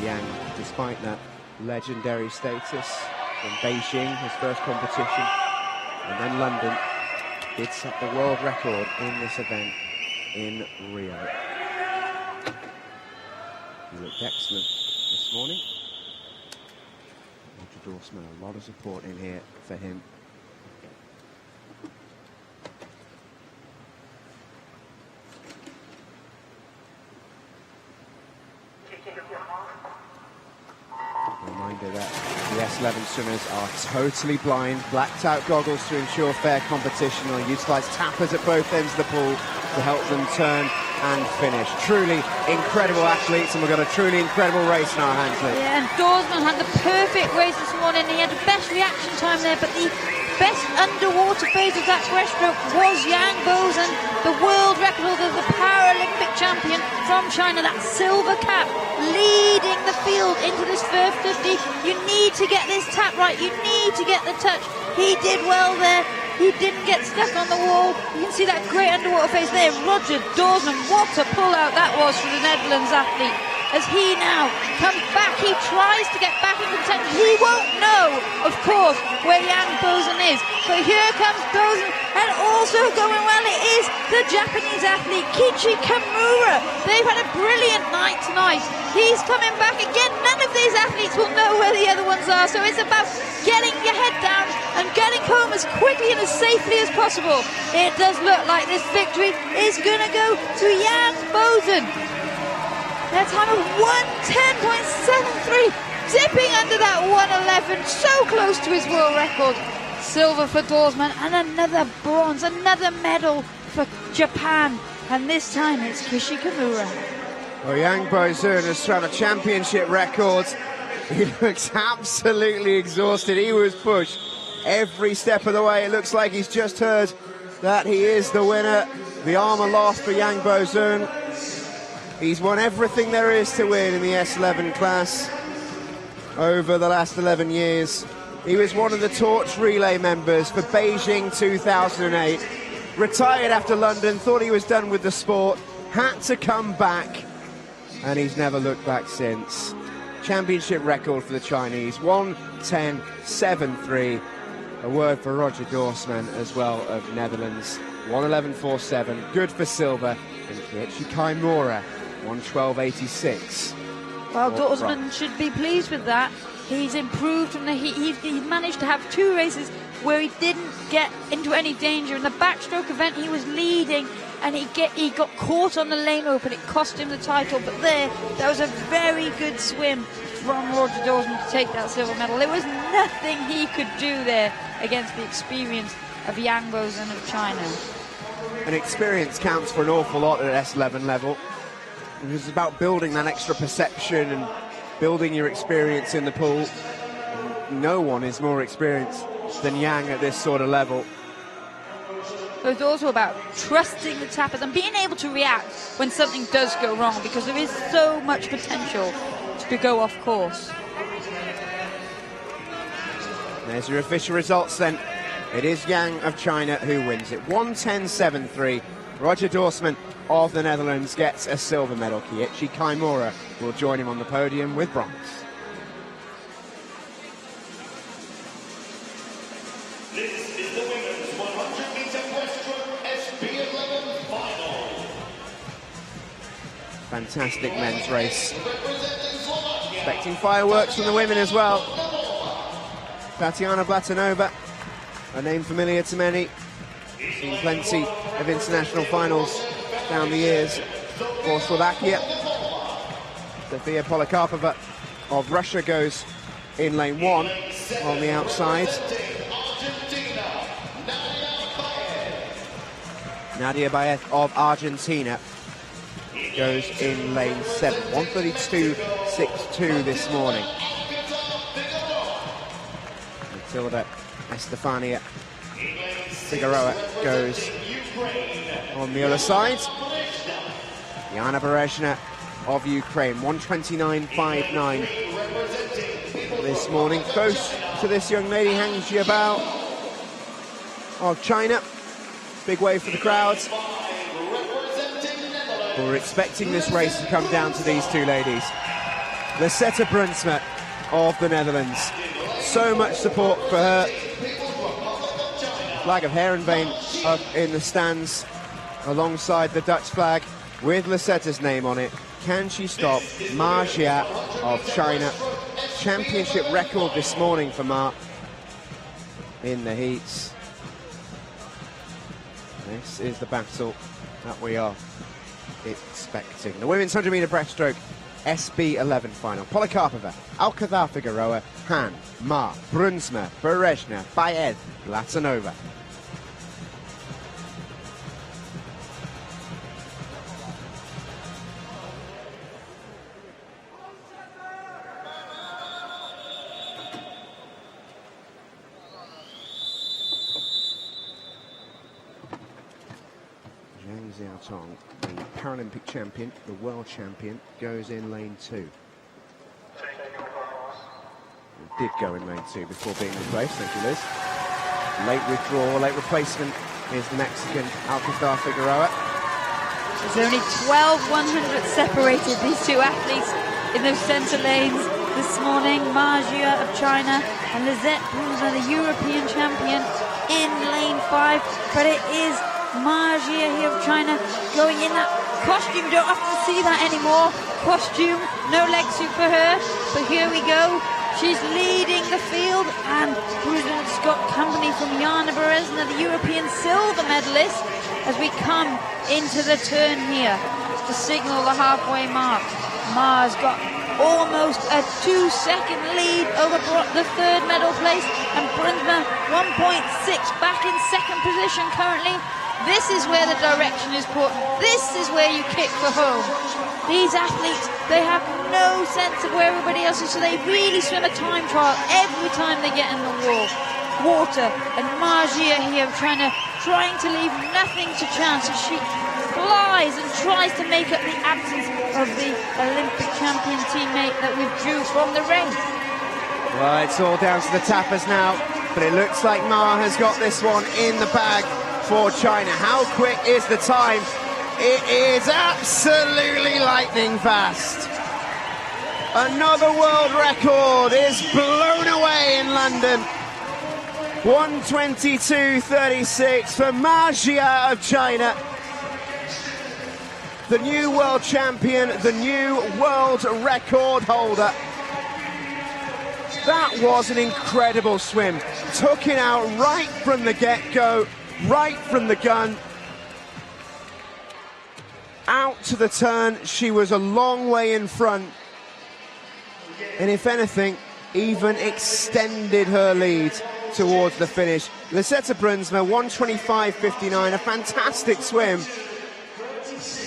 [SPEAKER 1] Yang, despite that legendary status from Beijing, his first competition, and then London, did set the world record in this event in Rio. He looked excellent this morning. Roger Dorsman, a lot of support in here for him. Reminder that the S11 swimmers are totally blind, blacked out goggles to ensure fair competition. They'll utilise tappers at both ends of the pool to help them turn and finish. Truly incredible athletes, and we've got a truly incredible race in our hands, Lee.
[SPEAKER 2] Yeah, and Dorsman had the perfect race this morning. He had the best reaction time there, but the best underwater phase of that breaststroke was Yang Bozen, the world record holder, the Paralympic champion from China, that silver cap, leading the field into this first 50. You need to get this tap right, you need to get the touch. He did well there. He didn't get stuck on the wall. You can see that great underwater phase there. Roger Dorsman, what a pull-out that was for the Netherlands athlete. As he now comes back, he tries to get back in contention. He won't know, of course, where Yang Bozen is. But here comes Bozen, and also going well, it is the Japanese athlete, Kiichi Kimura. They've had a brilliant night tonight. He's coming back again. None of these athletes will know where the other ones are, so it's about getting your head down and getting home as quickly and as safely as possible. It does look like this victory is going to go to Yang Bozen. Their time of 1:10.73, dipping under that 1:11, so close to his world record. Silver for Dorsman, and another bronze, another medal for Japan, and this time it's Kiichi Kimura.
[SPEAKER 1] Well, Yang Bozen has thrown a championship record. He looks absolutely exhausted. He was pushed every step of the way. It looks like he's just heard that he is the winner. The arm aloft for Yang Bozen. He's won everything there is to win in the S11 class over the last 11 years. He was one of the torch relay members for Beijing 2008. Retired after London, thought he was done with the sport, had to come back, and he's never looked back since. Championship record for the Chinese, 1:10.73. A word for Roger Dorsman as well of Netherlands, 1:11.47. Good for silver. And Kiichi Kimura, 1:12.86.
[SPEAKER 2] Well, Dorsman should be pleased with that. He's improved from he managed to have two races where he didn't get into any danger. In the backstroke event, he was leading, and he got caught on the lane open. It cost him the title, but that was a very good swim from Roger Dorsman to take that silver medal. There was nothing he could do there against the experience of Yang Bozen of China.
[SPEAKER 1] And experience counts for an awful lot at S11 level. It's about building that extra perception and building your experience in the pool. No one is more experienced than Yang at this sort of level.
[SPEAKER 2] But it's also about trusting the tappers and being able to react when something does go wrong, because there is so much potential to go off course.
[SPEAKER 1] There's your official results then. It is Yang of China who wins it. 1:10.73. Roger Dorsman of the Netherlands gets a silver medal. Kiichi Kimura will join him on the podium with bronze.
[SPEAKER 3] This is the women's 100-meter breaststroke SB11 final.
[SPEAKER 1] Fantastic men's race. Expecting fireworks from the women as well. Tatiana Blatanova, a name familiar to many. Seen plenty of international finals down the years for Slovakia. Sofia Polikarpova of Russia goes in lane 1 on the outside. Nadia Baez of Argentina goes in lane 7. 1:32.62 this morning. Matilda Estefania Figueroa goes on the other side. Yana Berezhna of Ukraine, 1:29.59 this morning. Close to this young lady, Hang Jiabao of China. Big wave for the crowds. We're expecting this race to come down to these two ladies. Lisette Brunsma of the Netherlands. So much support for her. Flag of Heerenveen up in the stands alongside the Dutch flag with Lisette's name on it. Can she stop Ma Jia of China? Championship record this morning for Ma in the heats. This is the battle that we are expecting. The women's 100-meter breaststroke SB11 final. Polikarpova, Alcazar Figueroa, Han, Ma, Brunsma, Berezhna, Baez, Blatanova. Yang Xiaotong, the Paralympic champion, the world champion, goes in lane 2. Did go in lane 2 before being replaced. Thank you, Liz. Late withdrawal, late replacement is the Mexican Alcazar Figueroa.
[SPEAKER 2] There's only 12 100 separated these two athletes in those centre lanes this morning. Margia of China and Lisette Bruza, the European champion, in lane 5. But it is Margia here of China going in that costume. You don't often see that anymore. Costume, no leg suit for her. But here we go. She's leading the field, and Bruza's got company from Jana Beresna, the European silver medalist, as we come into the turn here to signal the halfway mark. Mars got almost a 2-second lead over the third medal place, and Brunsma 1.6 back in second position currently. This is where the direction is put. This is where you kick for home. These athletes, they have no sense of where everybody else is, so they really swim a time trial every time they get in the water. And Margia here trying to leave nothing to chance as she flies and tries to make up the absence of the Olympic champion teammate that withdrew from the race.
[SPEAKER 1] Well, it's all down to the tappers now, but it looks like Ma has got this one in the bag for China. How quick is the time? It is absolutely lightning fast. Another world record is blown away in London. 1:22.36 for Margia of China. The new world champion, the new world record holder. That was an incredible swim. Took it out right from the get-go, right from the gun. Out to the turn, she was a long way in front. And if anything, even extended her lead towards the finish. Lisette Brunsma, 1:25.59, a fantastic swim.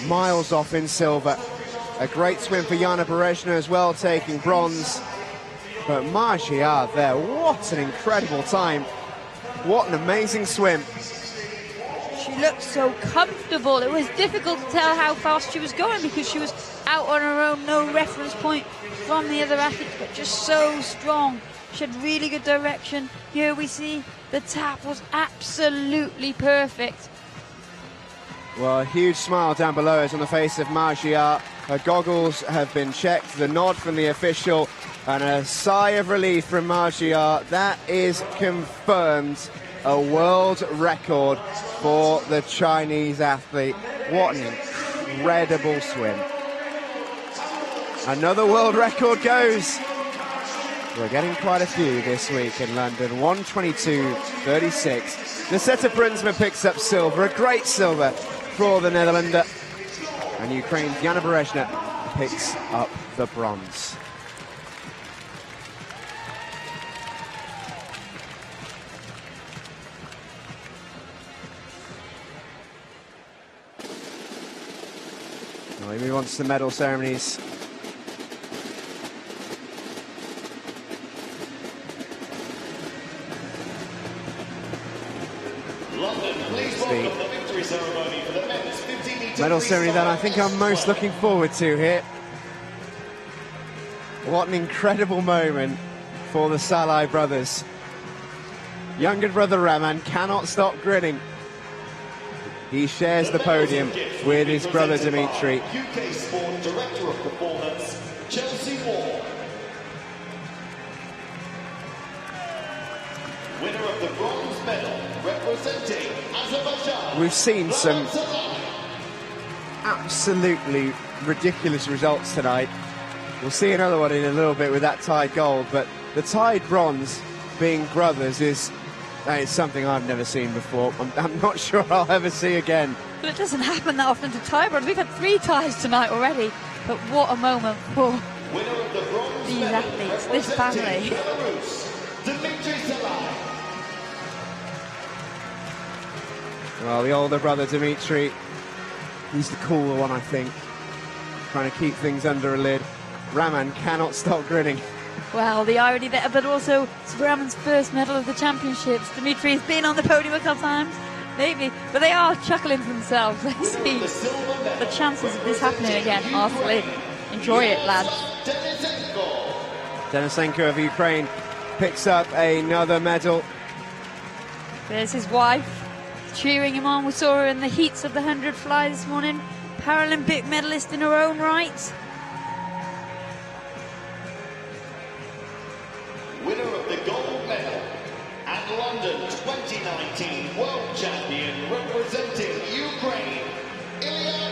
[SPEAKER 1] Miles off in silver. A great swim for Jana Beresna as well, taking bronze. But Margia there, what an incredible time. What an amazing swim.
[SPEAKER 2] She looked so comfortable. It was difficult to tell how fast she was going because she was out on her own, no reference point from the other athletes, but just so strong. She had really good direction. Here we see the tap was absolutely perfect.
[SPEAKER 1] Well, a huge smile down below is on the face of Margia. Her goggles have been checked, the nod from the official, and a sigh of relief from Margia. That is confirmed. A world record for the Chinese athlete. What an incredible swim. Another world record goes. We're getting quite a few this week in London. 1:22.36. Lisette Brunsma picks up silver, a great silver for the Netherlander. And Ukraine's Jana Beresna picks up the bronze. We move on to the medal ceremonies.
[SPEAKER 3] London, please welcome the victory ceremony for the men's 50-metre
[SPEAKER 1] Medal ceremony that I think I'm most looking forward to here. What an incredible moment for the Salai brothers. Younger brother Raman cannot stop grinning. He shares the podium with his brother Dimitri.
[SPEAKER 3] UK Sport Director of Performance, Chelsea Ward. Winner of the bronze medal, representing Azerbaijan.
[SPEAKER 1] We've seen some absolutely ridiculous results tonight. We'll see another one in a little bit with that tied gold, but the tied bronze being brothers is something I've never seen before. I'm not sure I'll ever see again.
[SPEAKER 2] But it doesn't happen that often to tie brothers. We've had 3 ties tonight already. But what a moment for these athletes, this family.
[SPEAKER 1] Well, the older brother Dimitri, he's the cooler one, I think. Trying to keep things under a lid. Raman cannot stop grinning.
[SPEAKER 2] Well, the irony there, but also it's Raman's first medal of the championships. Dimitri's been on the podium a couple times, Maybe, but they are chuckling to themselves. They see the chances of this happening again are slim. Enjoy it, lads.
[SPEAKER 1] Denisenko of Ukraine picks up another medal.
[SPEAKER 2] There's his wife cheering him on. We saw her in the heats of the 100 fly this morning. Paralympic medalist in her own right.
[SPEAKER 3] Winner of the gold medal and London 2019 world champion representing Ukraine, Ilya.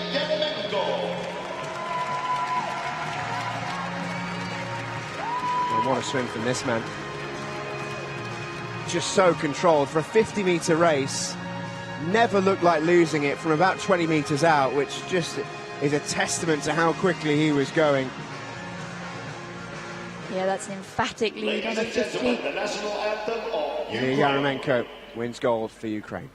[SPEAKER 1] And what a swim from this man. Just so controlled for a 50-metre race. Never looked like losing it from about 20 metres out, which just is a testament to how quickly he was going.
[SPEAKER 2] Yeah, that's an emphatic lead on a 50.
[SPEAKER 3] The national anthem of
[SPEAKER 1] Ilya Yaremenko wins gold for Ukraine.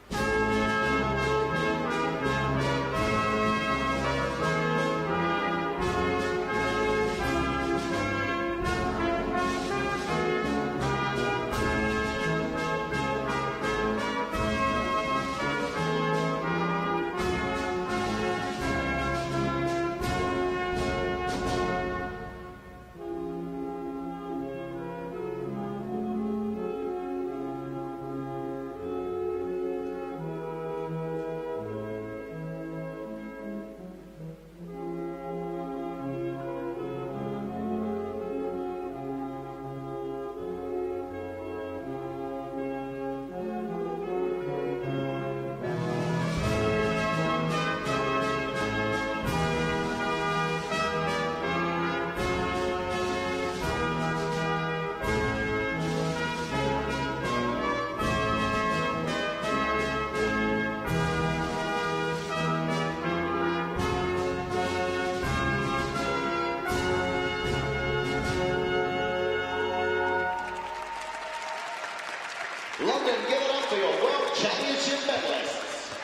[SPEAKER 3] London, give it up for your World Championship medalists.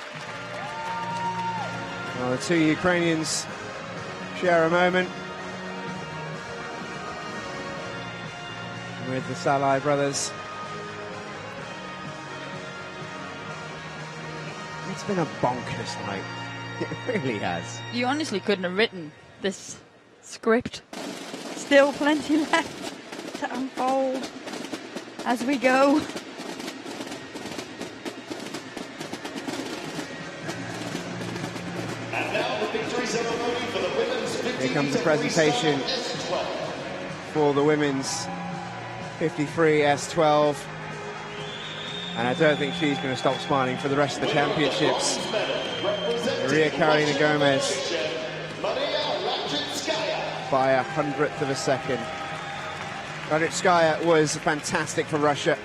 [SPEAKER 1] Well, the two Ukrainians share a moment with the Salai brothers. It's been a bonkers night. It really has.
[SPEAKER 2] You honestly couldn't have written this script. Still plenty left to unfold as we go.
[SPEAKER 3] And now the victory ceremony for the women's 50
[SPEAKER 1] Here comes the
[SPEAKER 3] metre
[SPEAKER 1] presentation
[SPEAKER 3] freestyle S12.
[SPEAKER 1] for the women's 53 S12. And I don't think she's going to stop smiling for the rest of the championships. Maria Karolina Gomez by 100th of a second. Raditskaya was fantastic for Russia.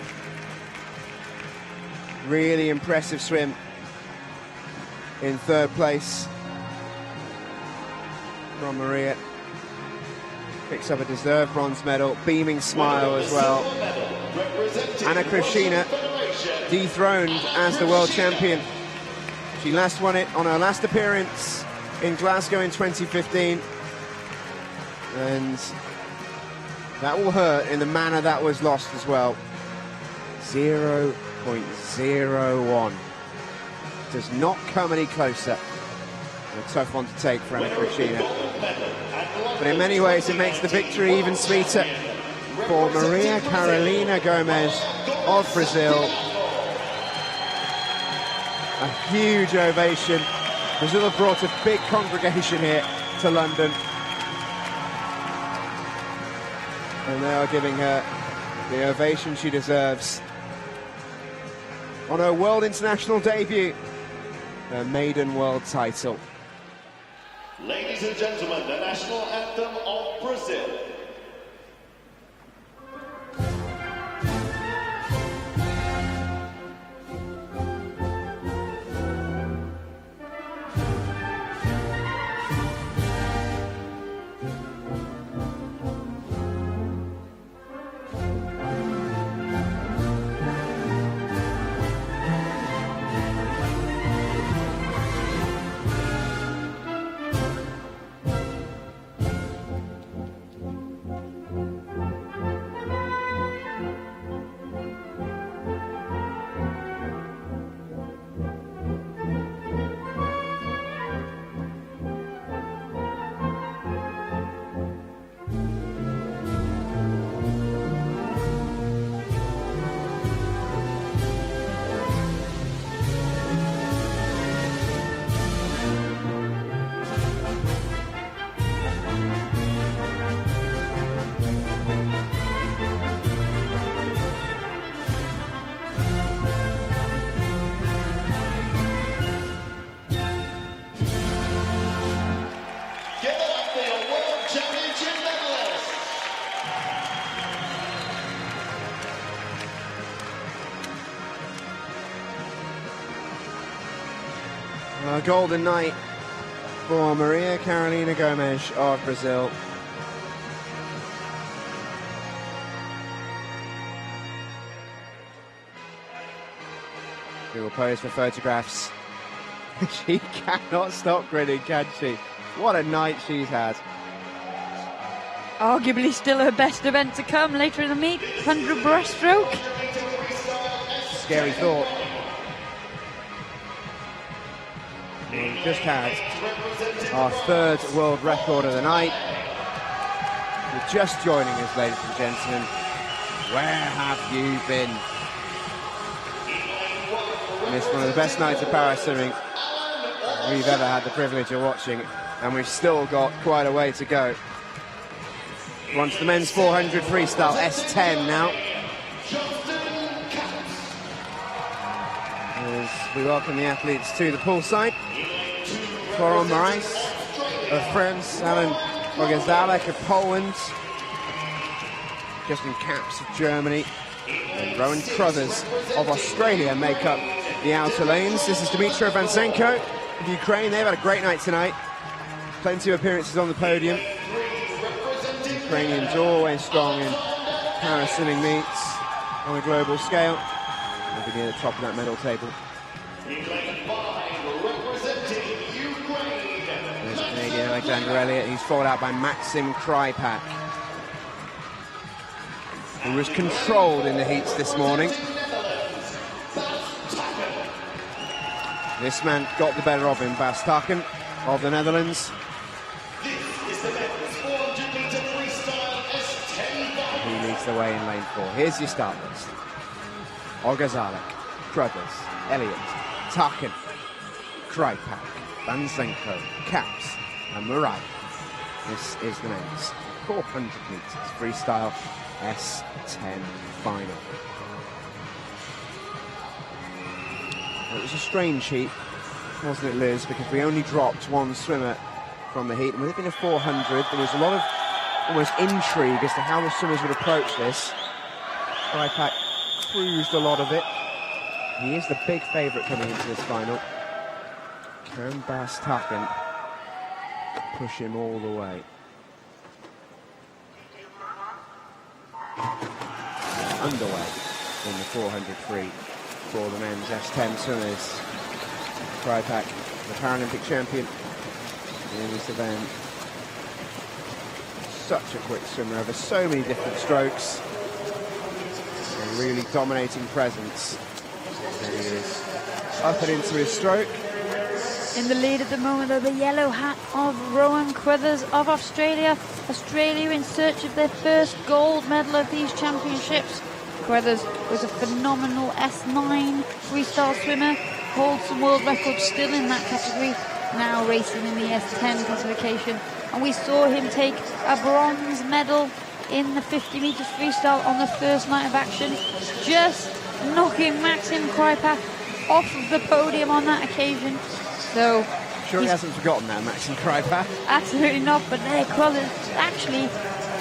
[SPEAKER 1] Really impressive swim in third place from Maria. Picks up a deserved bronze medal, beaming smile as well. Anna Krishina dethroned as the world champion. She last won it on her last appearance in Glasgow in 2015. And that will hurt in the manner that was lost as well. 0.01. Does not come any closer. A tough one to take for Anna Krishina. But in many ways it makes the victory even sweeter for Maria Karolina Gomez of Brazil. A huge ovation. Brazil have brought a big congregation here to London. And they are giving her the ovation she deserves on her world international debut, her maiden world title.
[SPEAKER 3] Ladies and gentlemen, the national anthem of Brazil.
[SPEAKER 1] A golden night for Maria Carolina Gomes of Brazil. We will pose for photographs. She cannot stop grinning, can she? What a night she's had.
[SPEAKER 2] Arguably still her best event to come later in the meet, 100 breaststroke.
[SPEAKER 1] Scary thought. We've just had our third world record of the night. You're just joining us, ladies and gentlemen. Where have you been? And it's one of the best nights of power swimming we've ever had the privilege of watching, and we've still got quite a way to go. On to the men's 400 freestyle S10 now. As we welcome the athletes to the poolside. Florent Marais of France, Alan Ogazalek of Poland, Justin Caps of Germany, and Rowan Crothers of Australia make up the outer lanes. This is Dmytro Vansenko of Ukraine. They've had a great night tonight. Plenty of appearances on the podium. Ukrainians always strong in para swimming meets on a global scale. They'll be near the top of that medal table. There's Canadian Alexander Elliott. He's followed out by Maxim Krypak, who was controlled in the heats this morning. This man got the better of him, Bas Taken of the Netherlands. He leads the way in lane 4. Here's your start list. Ogazalek, Crothers, Elliott, Taken, Krypak, Vansenko, Caps, and Marais. This is the men's 400 metres freestyle S10 final. It was a strange heat, wasn't it, Liz? Because we only dropped one swimmer from the heat, and with it being a 400, there was a lot of almost intrigue as to how the swimmers would approach this. Krypak cruised a lot of it. He is the big favourite coming into this final. Can Bas Taken push him all the way? Underway in the 400 free for the men's S10 swimmers. Krypak, the Paralympic champion in this event. Such a quick swimmer over so many different strokes. A really dominating presence. There he is, up and into his stroke.
[SPEAKER 2] In the lead at the moment, though, the yellow hat of Rowan Crothers of Australia. Australia in search of their first gold medal of these championships. Crothers was a phenomenal S9 freestyle swimmer, holds some world records still in that category, now racing in the S10 classification. And we saw him take a bronze medal in the 50 metres freestyle on the first night of action, just knocking Maxim Krypak off of the podium on that occasion. So
[SPEAKER 1] sure he hasn't forgotten that, Maxim Krypak.
[SPEAKER 2] Absolutely not, but there Crothers actually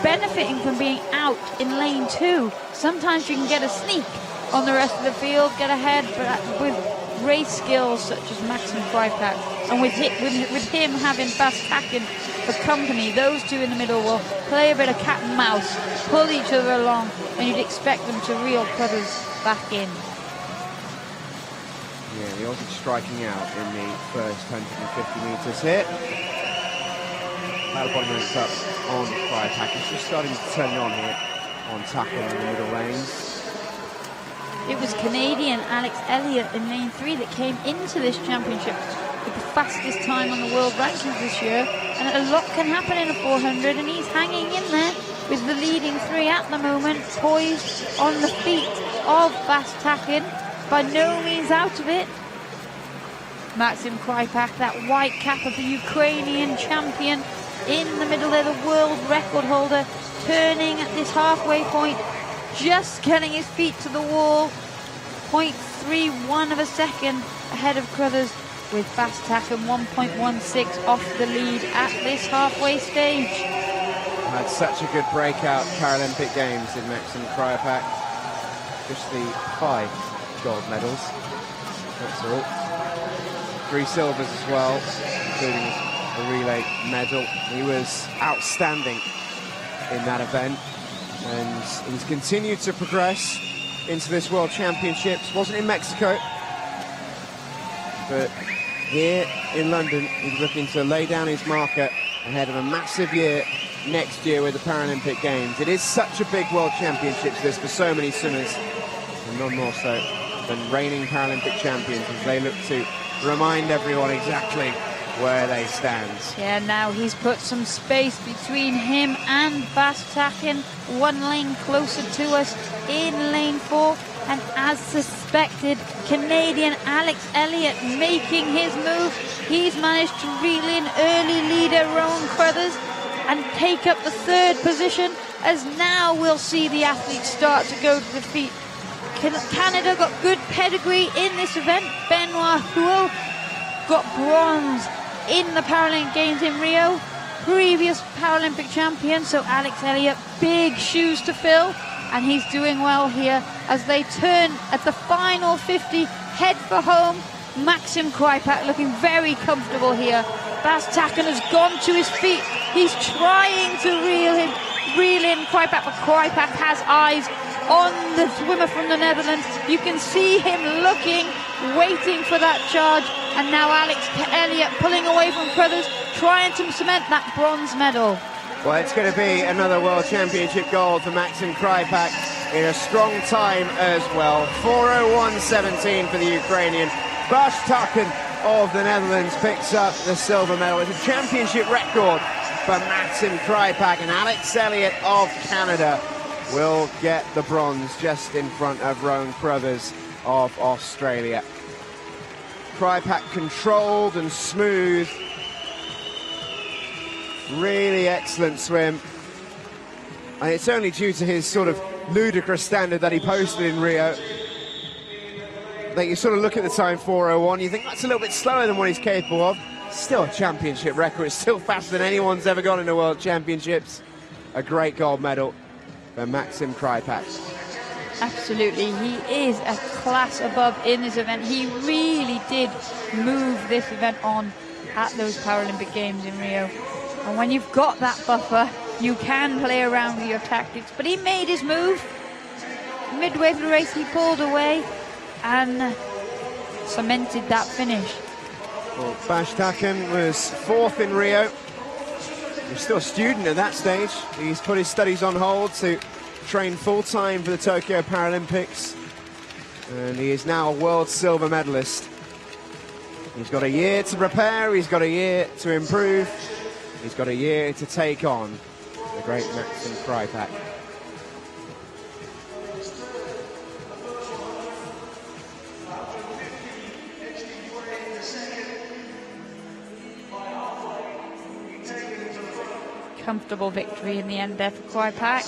[SPEAKER 2] benefiting from being out in lane 2. Sometimes you can get a sneak on the rest of the field, get ahead, but with race skills such as Maxim Krypak, and with him having Bas Taken for company, those two in the middle will play a bit of cat and mouse, pull each other along, and you'd expect them to reel Crothers back in.
[SPEAKER 1] Yeah, the Aussie striking out in the first 150 metres here. That body moves up on Krypak. It's just starting to turn on here on Taken in the middle lanes.
[SPEAKER 2] It was Canadian Alex Elliott in lane 3 that came into this championship with the fastest time on the world rankings this year, and a lot can happen in a 400, and he's hanging in there with the leading 3 at the moment, poised on the feet of Bas Taken, by no means out of it. Maxim Krypak, that white cap of the Ukrainian champion, in the middle there, the world record holder, turning at this halfway point, just getting his feet to the wall, 0.31 of a second ahead of Crothers, with Bas Taken 1.16 off the lead at this halfway stage.
[SPEAKER 1] Had such a good breakout Paralympic Games in Maxim Krypak. Just the 5 gold medals, that's all. 3 silvers as well, including the relay medal. He was outstanding in that event, and he's continued to progress into this World Championships. Wasn't in Mexico, but here in London, he's looking to lay down his marker ahead of a massive year next year with the Paralympic Games. It is such a big World Championships this for so many swimmers, and none more so than reigning Paralympic champions, as they look to remind everyone exactly where they stand.
[SPEAKER 2] Yeah, now he's put some space between him and Bastakin, 1 lane closer to us in lane 4, and as suspected, Canadian Alex Elliott making his move. He's managed to reel in early leader Rowan Crothers and take up the 3rd position, as now we'll see the athletes start to go to the feet. Canada got good pedigree in this event. Benoit Huot got bronze in the Paralympic Games in Rio, previous Paralympic champion, so Alex Elliott, big shoes to fill, and he's doing well here as they turn at the final 50, head for home. Maxim Krypak looking very comfortable here. Bastakin has gone to his feet. He's trying to reel in Krypak, but Krypak has eyes on the swimmer from the Netherlands. You can see him looking, waiting for that charge, and now Alex Elliott pulling away from Crothers, trying to cement that bronze medal.
[SPEAKER 1] Well, it's going to be another World Championship gold for Maxim Krypak in a strong time as well. 4:01.17 for the Ukrainian. Bastakin of the Netherlands picks up the silver medal. It's a championship record for Maxim Krypak, and Alex Elliott of Canada will get the bronze just in front of Rowan Crothers of Australia. Krypak controlled and smooth. Really excellent swim. And it's only due to his sort of ludicrous standard that he posted in Rio that you sort of look at the time, 4:01, you think that's a little bit slower than what he's capable of. Still a championship record. It's still faster than anyone's ever gone in the World Championships. A great gold medal for Maxim Krypak.
[SPEAKER 2] Absolutely, he is a class above in this event. He really did move this event on at those Paralympic Games in Rio. And when you've got that buffer, you can play around with your tactics. But he made his move. Midway through the race, he pulled away and cemented that finish.
[SPEAKER 1] Well, Bastakin was 4th in Rio. He's still a student at that stage. He's put his studies on hold to train full-time for the Tokyo Paralympics. And he is now a world silver medalist. He's got a year to prepare, he's got a year to improve, he's got a year to take on the great Maxim Krypak.
[SPEAKER 2] Comfortable victory in the end there for Krypak.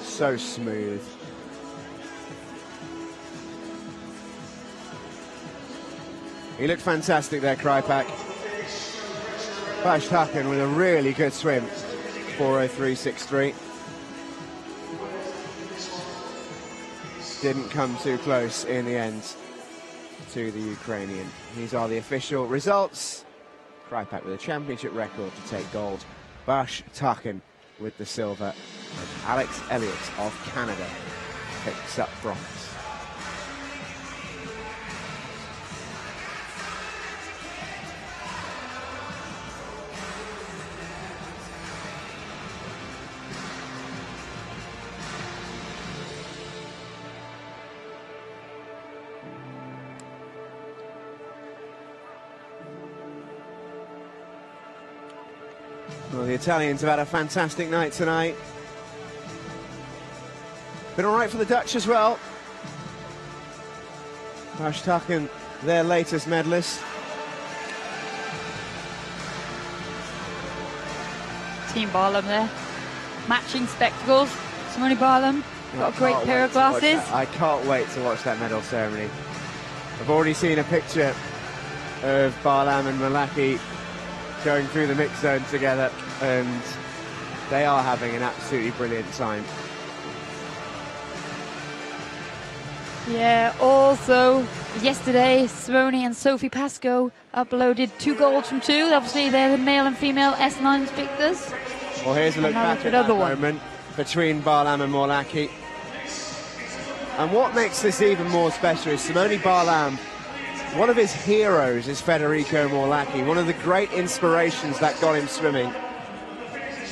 [SPEAKER 1] So smooth. He looked fantastic there, Krypak. Bastakin with a really good swim. 4:03.63. Didn't come too close in the end to the Ukrainian. These are the official results. Krypak with a championship record to take gold. Bastakin with the silver. And Alex Elliott of Canada picks up bronze. Well, the Italians have had a fantastic night tonight. Been all right for the Dutch as well. Bastakin, their latest medalist.
[SPEAKER 2] Team Barlam there. Matching spectacles. Simone Barlam got a great pair of glasses.
[SPEAKER 1] I can't wait to watch that medal ceremony. I've already seen a picture of Barlam and Malaki going through the mix zone together, and they are having an absolutely brilliant time.
[SPEAKER 2] Yeah, also yesterday, Ceremonies and Sophie Pascoe uploaded 2 golds from 2. Obviously, they're the male and female S9 victors.
[SPEAKER 1] Well, here's a look back at that moment between Barlam and Morlacchi. And what makes this even more special is Simone Barlam, one of his heroes is Federico Morlacchi, one of the great inspirations that got him swimming.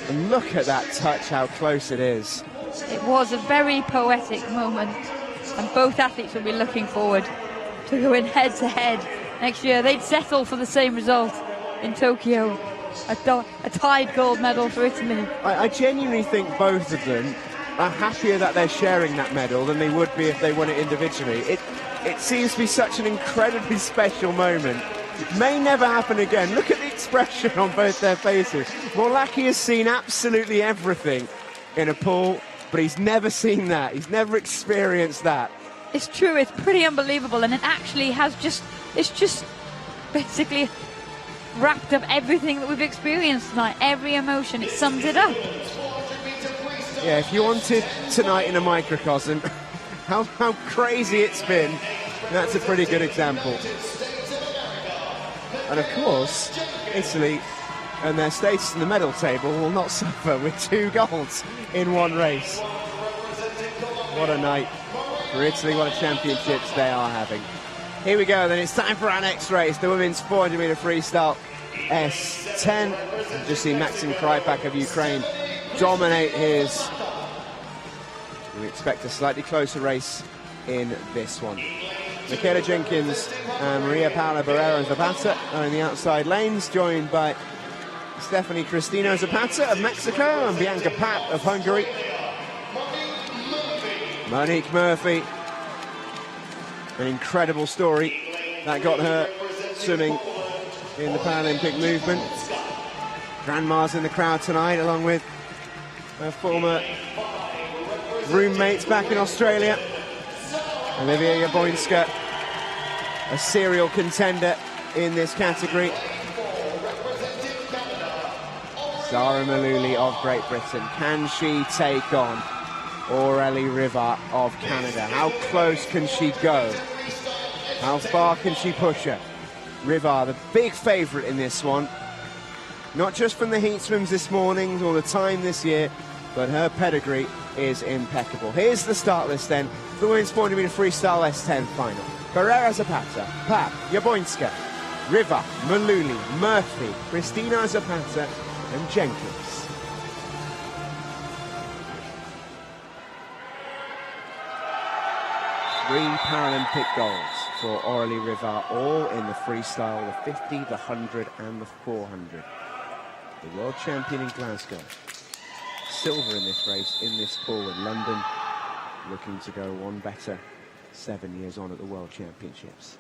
[SPEAKER 1] And look at that touch, how close it is.
[SPEAKER 2] It was a very poetic moment, and both athletes will be looking forward to going head-to-head next year. They'd settle for the same result in Tokyo, a tied gold medal for Italy.
[SPEAKER 1] I genuinely think both of them are happier that they're sharing that medal than they would be if they won it individually. It seems to be such an incredibly special moment. It may never happen again. Look at the expression on both their faces. Morlacchi has seen absolutely everything in a pool, but he's never seen that. He's never experienced that.
[SPEAKER 2] It's true, it's pretty unbelievable, and it actually has it's just basically wrapped up everything that we've experienced tonight, every emotion, it sums it up.
[SPEAKER 1] Yeah, if you wanted tonight in a microcosm, how crazy it's been, that's a pretty good example. And of course, Italy and their status in the medal table will not suffer with 2 golds in one race. What a night for Italy, what a championships they are having. Here we go, then it's time for our next race, the women's 400 meter freestyle S10. You've just seen Maxim Krypak of Ukraine dominate his. We expect a slightly closer race in this one. Michaela Jenkins and Maria Paula Barrera Zapata are in the outside lanes, joined by Stephanie Cristino Zapata of Mexico and Bianca Pat of Hungary. Monique Murphy, an incredible story that got her swimming in the Paralympic movement. Grandma's in the crowd tonight, along with her former roommates back in Australia. Olivia Jaboinska, a serial contender in this category. Zara Maluli of Great Britain. Can she take on Aurélie Rivard of Canada? How close can she go? How far can she push her? Rivard, the big favourite in this one. Not just from the heat swims this morning or the time this year, but her pedigree is impeccable. Here's the start list then for the women's 400 meter freestyle S10 final. Barrera Zapata, Pat, Jaboinska, Riva, Maluli, Murphy, Cristina Zapata and Jenkins. Three Paralympic golds for Aurélie Rivard, all in the freestyle, the 50, the 100 and the 400. The world champion in Glasgow. Silver in this race, in this pool in London, looking to go one better 7 years on at the World Championships.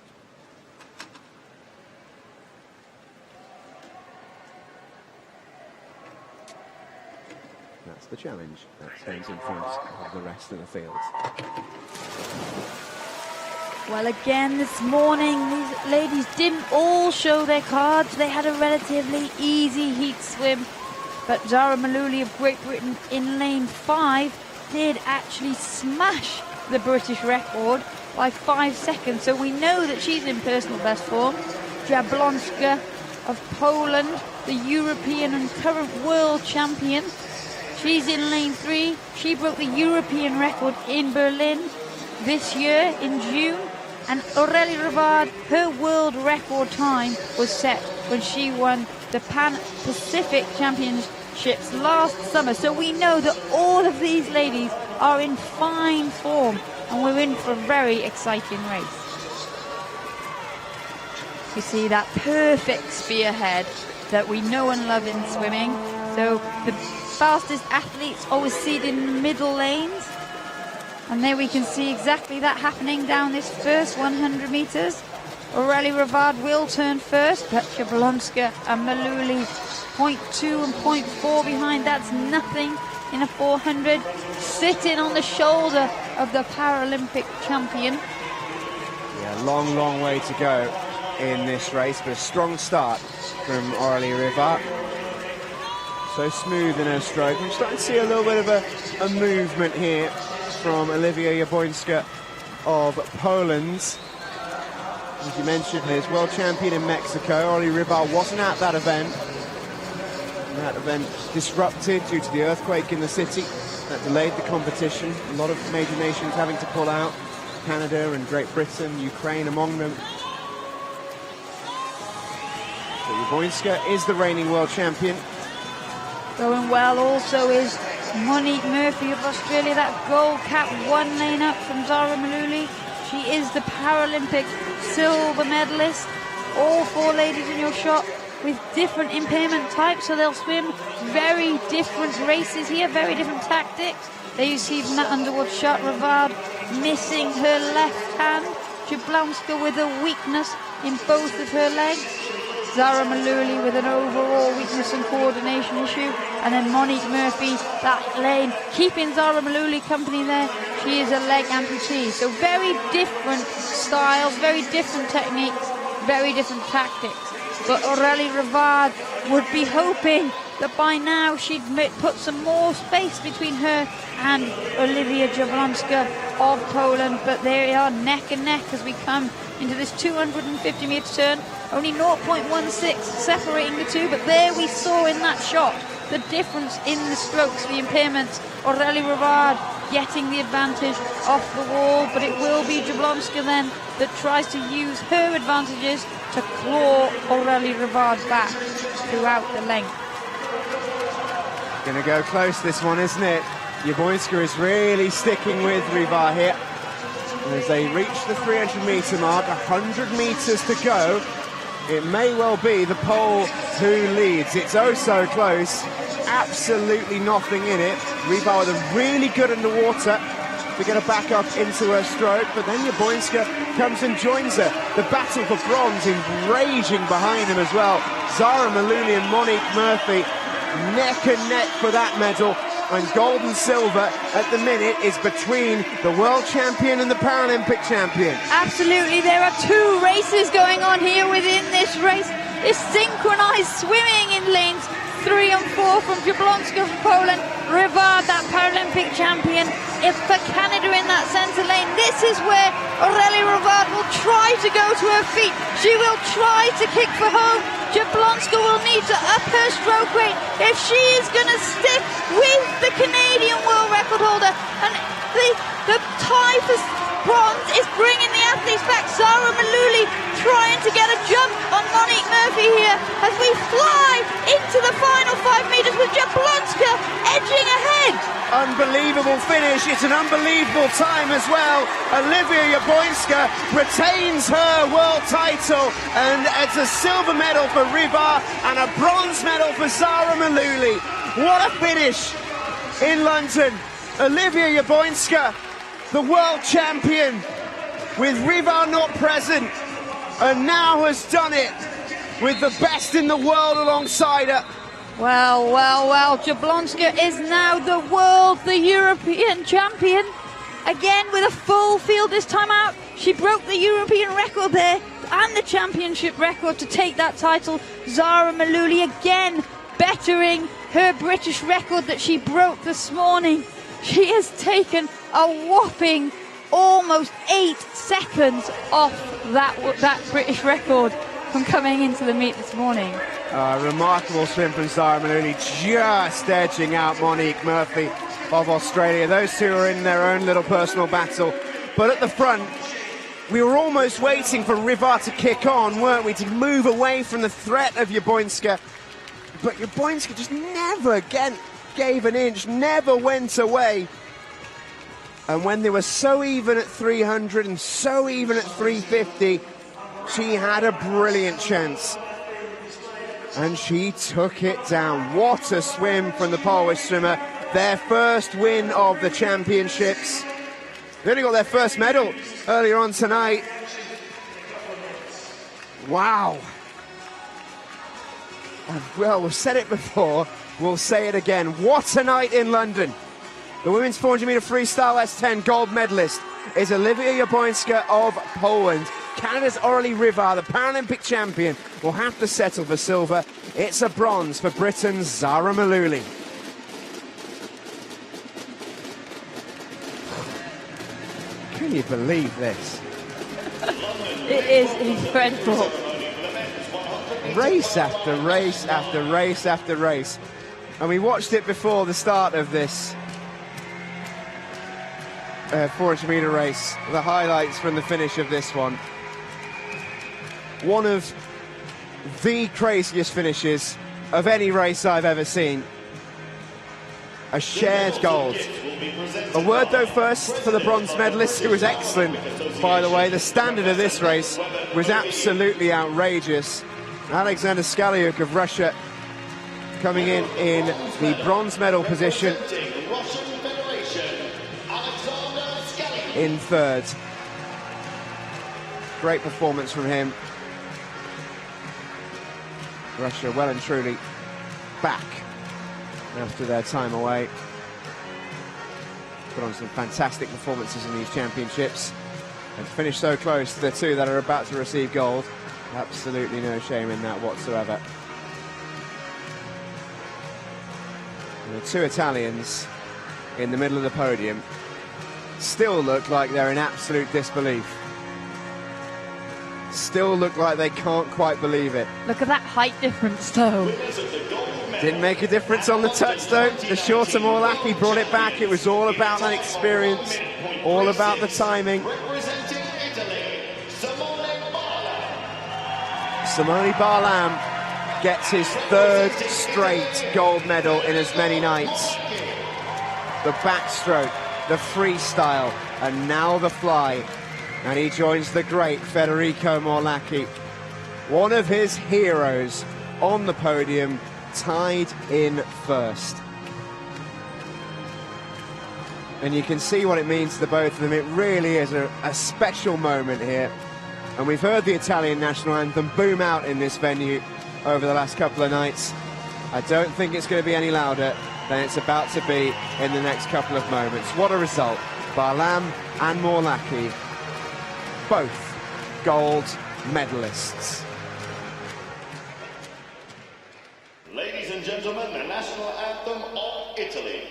[SPEAKER 1] That's the challenge that stands in front of the rest of the field.
[SPEAKER 2] Well, again this morning, these ladies didn't all show their cards. They had a relatively easy heat swim. But Zara Maluli of Great Britain in lane 5 did actually smash the British record by 5 seconds. So we know that she's in personal best form. Jablonska of Poland, the European and current world champion. She's in lane 3. She broke the European record in Berlin this year in June. And Aurélie Rivard, her world record time was set when she won the Pan-Pacific Championships last summer. So we know that all of these ladies are in fine form, and we're in for a very exciting race. You see that perfect spearhead that we know and love in swimming. So the fastest athletes always seated in the middle lanes. And there we can see exactly that happening down this first 100 metres. Aurélie Rivard will turn first, but Jablonska and Maluli 0.2 and 0.4 behind. That's nothing in a 400. Sitting on the shoulder of the Paralympic champion.
[SPEAKER 1] Yeah, long way to go in this race, but a strong start from Aurélie Rivard. So smooth in her stroke. I'm starting to see a little bit of a movement here from Olivia Jaboinska of Poland. As you mentioned, his world champion in Mexico, Oli Rivar, wasn't at that event. And that event disrupted due to the earthquake in the city. That delayed the competition. A lot of major nations having to pull out. Canada and Great Britain, Ukraine among them. But Jablonska is the reigning world champion.
[SPEAKER 2] Going well also is Monique Murphy of Australia, that gold cap 1 lane up from Zara Maluli. She is the Paralympic silver medalist. All 4 ladies in your shot with different impairment types, so they'll swim very different races here, very different tactics. There you see from that underwater shot, Rivard missing her left hand. Jablonska with a weakness in both of her legs. Zara Maluli with an overall weakness and coordination issue. And then Monique Murphy, that lane, keeping Zara Maluli company there. She is a leg amputee. So very different styles, very different techniques, very different tactics. But Aurélie Rivard would be hoping that by now she'd put some more space between her and Olivia Jablonska of Poland. But they are neck and neck as we come into this 250-metre turn. Only 0.16 separating the two, but there we saw in that shot the difference in the strokes, the impairments. Aurélie Rivard getting the advantage off the wall, but it will be Jablonska then that tries to use her advantages to claw Aurélie Rivard back throughout the length.
[SPEAKER 1] Gonna go close this one, isn't it? Jablonska is really sticking with Rivard here. And as they reach the 300-metre mark, 100 metres to go, it may well be the Pole who leads. It's oh so close, absolutely nothing in it. Rivard with a really good underwater to get her back up into her stroke, but then Jablonska comes and joins her. The battle for bronze is raging behind them as well. Zara Maluli and Monique Murphy neck and neck for that medal, and gold and silver at the minute is between the world champion and the Paralympic champion.
[SPEAKER 2] Absolutely, there are 2 races going on here within this race. It's synchronized swimming in lanes 3 and 4 from Jablonska from Poland. Rivard, that Paralympic champion, if for Canada in that centre lane. This is where Aurélie Rivard will try to go to her feet. She will try to kick for home. Jablonska will need to up her stroke rate if she is going to stick with the Canadian world record holder. And the tie for bronze is bringing the athletes back. Zara Maluli trying to get a jump on Monique Murphy here as we fly into the final 5 metres with Jablonska edging ahead.
[SPEAKER 1] Unbelievable finish. It's an unbelievable time as well. Olivia Jablonska retains her world title, and it's a silver medal for Rivard and a bronze medal for Zara Maluli. What a finish in London. Olivia Jablonska, the world champion, with Rivard not present, and now has done it with the best in the world alongside her.
[SPEAKER 2] Well, Jablonska is now the world, the European champion. Again with a full field this time out. She broke the European record there and the championship record to take that title. Zara Maluli again bettering her British record that she broke this morning. She has taken a whopping almost 8 seconds off that British record from coming into the meet this morning.
[SPEAKER 1] Remarkable swim from Zara Maluli, just edging out Monique Murphy of Australia. Those two are in their own little personal battle. But at the front, we were almost waiting for Rivard to kick on, weren't we, to move away from the threat of Jablonska. But Jablonska just never gave an inch, never went away. And when they were so even at 300 and so even at 350, she had a brilliant chance. And she took it down. What a swim from the Polish swimmer. Their first win of the championships. They only got their first medal earlier on tonight. Wow. And well, we've said it before, we'll say it again. What a night in London. The women's 400-metre freestyle S10 gold medalist is Olivia Jablonska of Poland. Canada's Aurélie Rivard, the Paralympic champion, will have to settle for silver. It's a bronze for Britain's Zara Maluli. Can you believe this?
[SPEAKER 2] It is incredible.
[SPEAKER 1] Race after race after race after race. And we watched it before the start of this 400-meter race. The highlights from the finish of this one. One of the craziest finishes of any race I've ever seen. A shared gold. A word though first for the bronze medalist, who was excellent, by the way. The standard of this race was absolutely outrageous. Alexander Skalyuk of Russia coming in the bronze medal position in third. Great performance from him. Russia well and truly back after their time away. Put on some fantastic performances in these championships and to finish so close to the two that are about to receive gold. Absolutely no shame in that whatsoever. And the two Italians in the middle of the podium still look like they're in absolute disbelief. Still look like they can't quite believe it.
[SPEAKER 2] Look at that height difference, though.
[SPEAKER 1] Didn't make a difference on the touch, though. The shorter Morlacchi brought it back. It was all about that experience, all about the timing. Simone Barlam gets his third straight gold medal in as many nights. The backstroke, the freestyle, and now the fly. And he joins the great Federico Morlacchi, one of his heroes on the podium, tied in first. And you can see what it means to the both of them. It really is a special moment here. And we've heard the Italian national anthem boom out in this venue over the last couple of nights. I don't think it's going to be any louder than it's about to be in the next couple of moments. What a result. Barlam and Morlacchi, both gold medalists.
[SPEAKER 3] Ladies and gentlemen, the national anthem of Italy.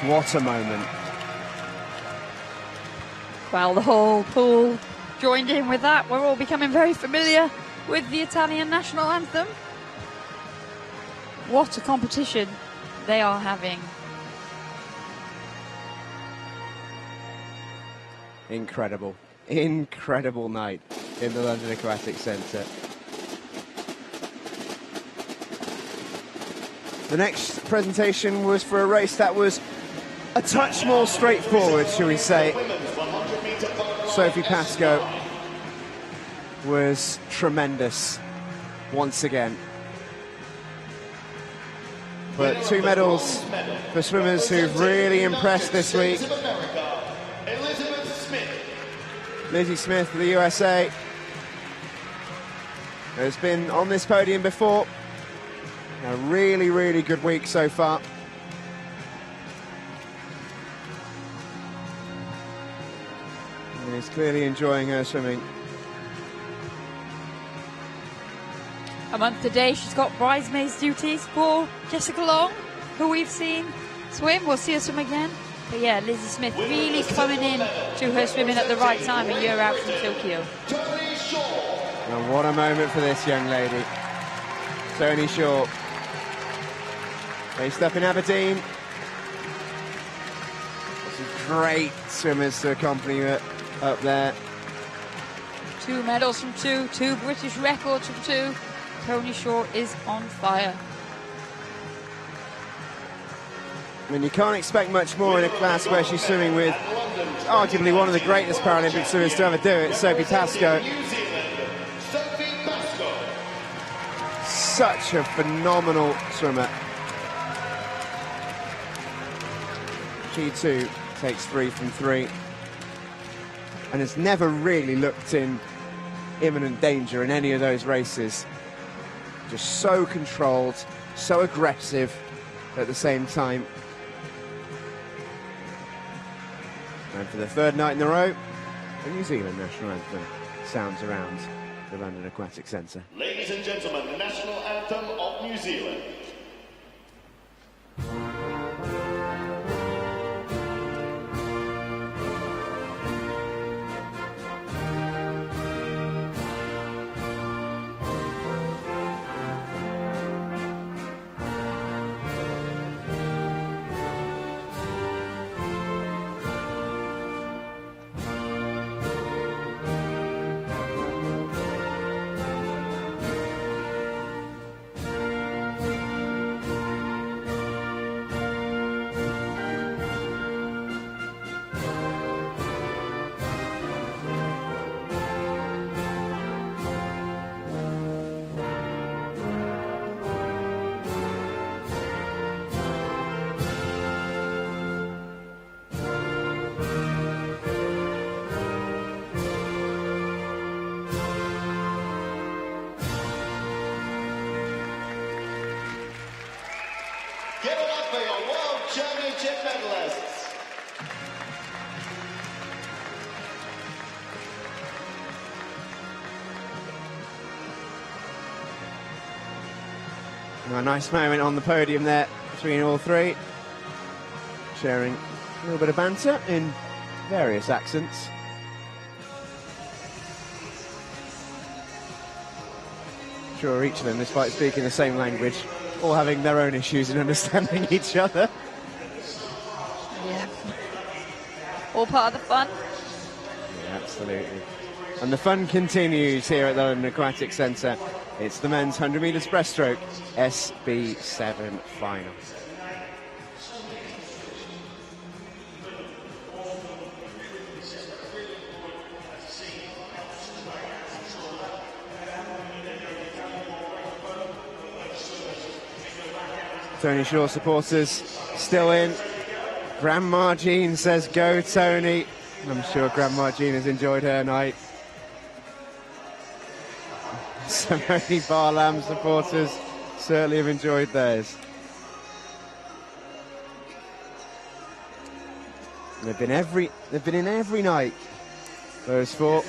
[SPEAKER 1] What a moment.
[SPEAKER 2] Well, the whole pool joined in with that. We're all becoming very familiar with the Italian national anthem. What a competition they are having.
[SPEAKER 1] Incredible. Incredible night in the London Aquatic Centre. The next presentation was for a race that was a touch more straightforward, shall we say. Sophie Pascoe was tremendous once again. But two medals for swimmers who've really impressed this week. Lizzie Smith for the USA has been on this podium before. A really, really good week so far. And is clearly enjoying her swimming.
[SPEAKER 2] A month today, she's got bridesmaids duties for Jessica Long, who we've seen swim. We'll see her swim again But yeah, Lizzie Smith really coming in to her swimming at the right time a year out from Tokyo.
[SPEAKER 1] And what a moment for this young lady. Tony Shaw, based up in Aberdeen. Some great swimmers to accompany her up there.
[SPEAKER 2] 2 medals from 2, 2 British records from 2. Tony Shaw is on fire.
[SPEAKER 1] I mean, you can't expect much more in a class where she's swimming with arguably one of the greatest Paralympic swimmers to ever do it, Sophie Pascoe. Such a phenomenal swimmer. She too takes 3 from 3 and has never really looked in imminent danger in any of those races. Just so controlled, so aggressive at the same time. And for the 3rd night in a row, the New Zealand national anthem sounds around the London Aquatic Centre.
[SPEAKER 3] Ladies and gentlemen, the national anthem of New Zealand. Give it up for your World Championship medalists.
[SPEAKER 1] A nice moment on the podium there between all 3, sharing a little bit of banter in various accents. Sure, each of them, despite speaking the same language, all having their own issues in understanding each other.
[SPEAKER 2] Yeah. All part of the fun.
[SPEAKER 1] Yeah, absolutely. And the fun continues here at the London Aquatic Centre. It's the men's 100 metres breaststroke SB7 final. Tony Shaw supporters still in. Grandma Jean says, "Go, Tony." I'm sure Grandma Jean has enjoyed her night. Simone Barlam supporters certainly have enjoyed theirs. They've been in every night, those 4.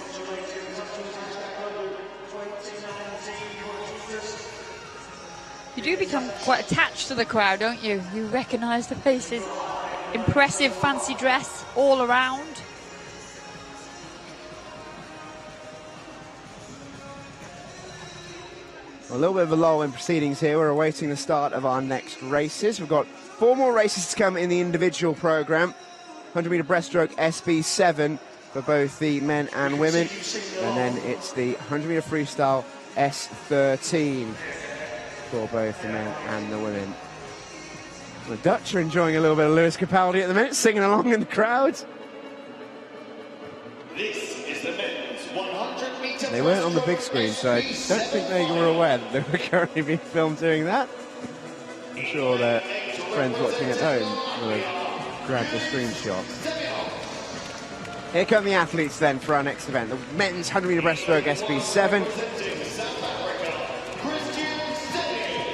[SPEAKER 2] You do become quite attached to the crowd, don't you? You recognise the faces. Impressive fancy dress all around.
[SPEAKER 1] A little bit of a lull in proceedings here. We're awaiting the start of our next races. We've got 4 more races to come in the individual programme. 100 metre breaststroke SB7 for both the men and women. And then it's the 100 metre freestyle S13 for both the men and the women. The Dutch are enjoying a little bit of Lewis Capaldi at the minute, singing along in the crowd.
[SPEAKER 3] This is the men's 100 metre.
[SPEAKER 1] They weren't on the big screen, so I don't think they were aware that they were currently being filmed doing that. I'm sure their friends watching at home will have grabbed a screenshot. Here come the athletes then for our next event. The men's 100 metre breaststroke SB7.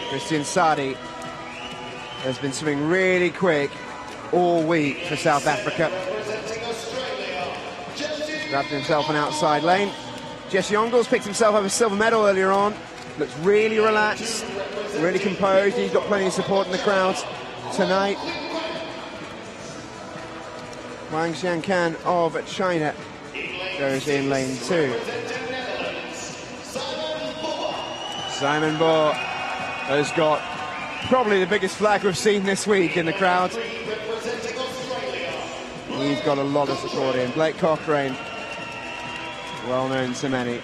[SPEAKER 1] Christian Sadi has been swimming really quick all week for South Africa. Grabbed himself an outside lane. Jesse Ongles picked himself up a silver medal earlier on. Looks really relaxed, really composed. He's got plenty of support in the crowd tonight. Wang Xiankan of China goes in lane 2. Simon Bohr has got probably the biggest flag we've seen this week in the crowd. He's got a lot of support in. Blake Cochrane, well known to many,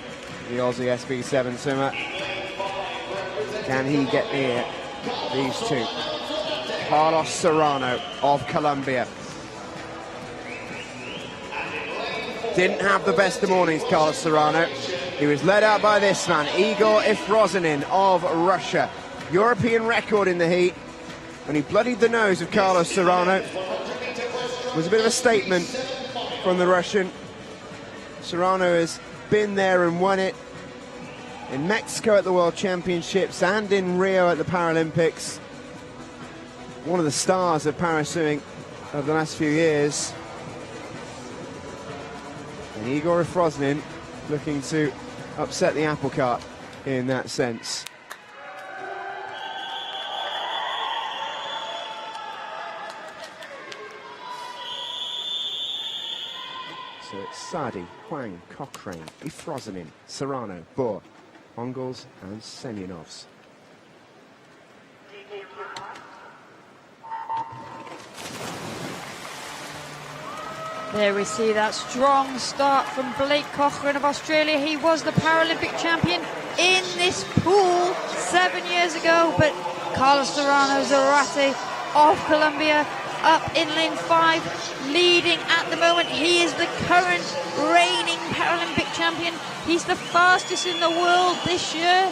[SPEAKER 1] the Aussie SB7 swimmer. Can he get near these two? Carlos Serrano of Colombia. Didn't have the best of mornings, Carlos Serrano. He was led out by this man, Igor Ifrozinin of Russia. European record in the heat, and he bloodied the nose of Carlos Serrano. It was a bit of a statement from the Russian. Serrano has been there and won it in Mexico at the World Championships and in Rio at the Paralympics. One of the stars of paraswimming over the last few years. And Igor Ifrozinin looking to upset the apple cart in that sense. So it's Sadi, Huang, Cochrane, Ifrozinin, Serrano, Bohr, Mongols and Semyonovs.
[SPEAKER 2] There we see that strong start from Blake Cochrane of Australia. He was the Paralympic champion in this pool 7 years ago, but Carlos Serrano Zarate of Colombia up in lane 5, leading at the moment. He is the current reigning Paralympic champion. He's the fastest in the world this year,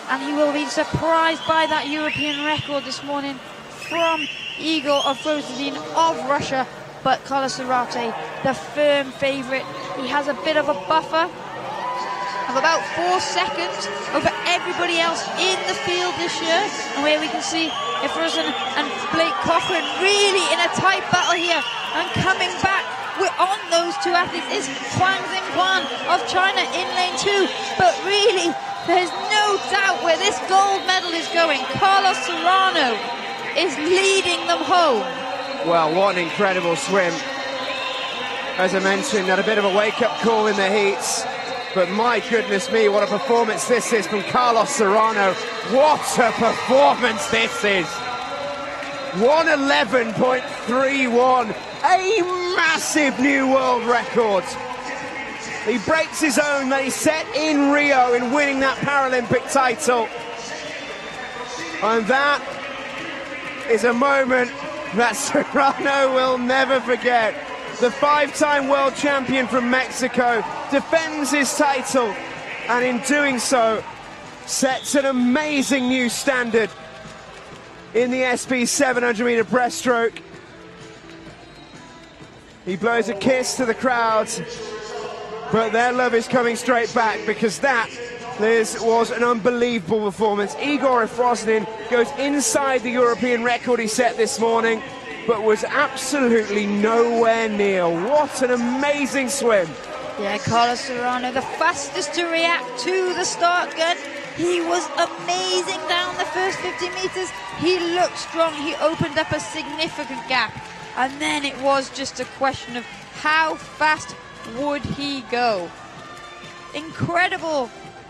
[SPEAKER 2] and he will be surprised by that European record this morning from Igor Ifrozinin of Russia. But Carlos Zarate, the firm favourite. He has a bit of a buffer of about 4 seconds over everybody else in the field this year. And where we can see Ifrozinin and Blake Cochrane really in a tight battle here. And coming back, we're on those two athletes is Huang Zhengquan of China in lane 2. But really, there's no doubt where this gold medal is going. Carlos Serrano is leading them home.
[SPEAKER 1] Well, what an incredible swim. As I mentioned, had a bit of a wake-up call in the heats, but my goodness me, what a performance this is from Carlos Serrano. What a performance this is. 1:11.31, a massive new world record. He breaks his own that he set in Rio in winning that Paralympic title. And that is a moment that Serrano will never forget. The 5-time world champion from Mexico defends his title, and in doing so sets an amazing new standard in the SB 700 meter breaststroke. He blows a kiss to the crowds, but their love is coming straight back, because this was an unbelievable performance. Igor Ifrozinin goes inside the European record he set this morning, but was absolutely nowhere near. What an amazing swim.
[SPEAKER 2] Yeah, Carlos Serrano, the fastest to react to the start gun. He was amazing down the first 50 meters. He looked strong. He opened up a significant gap. And then it was just a question of how fast would he go. Incredible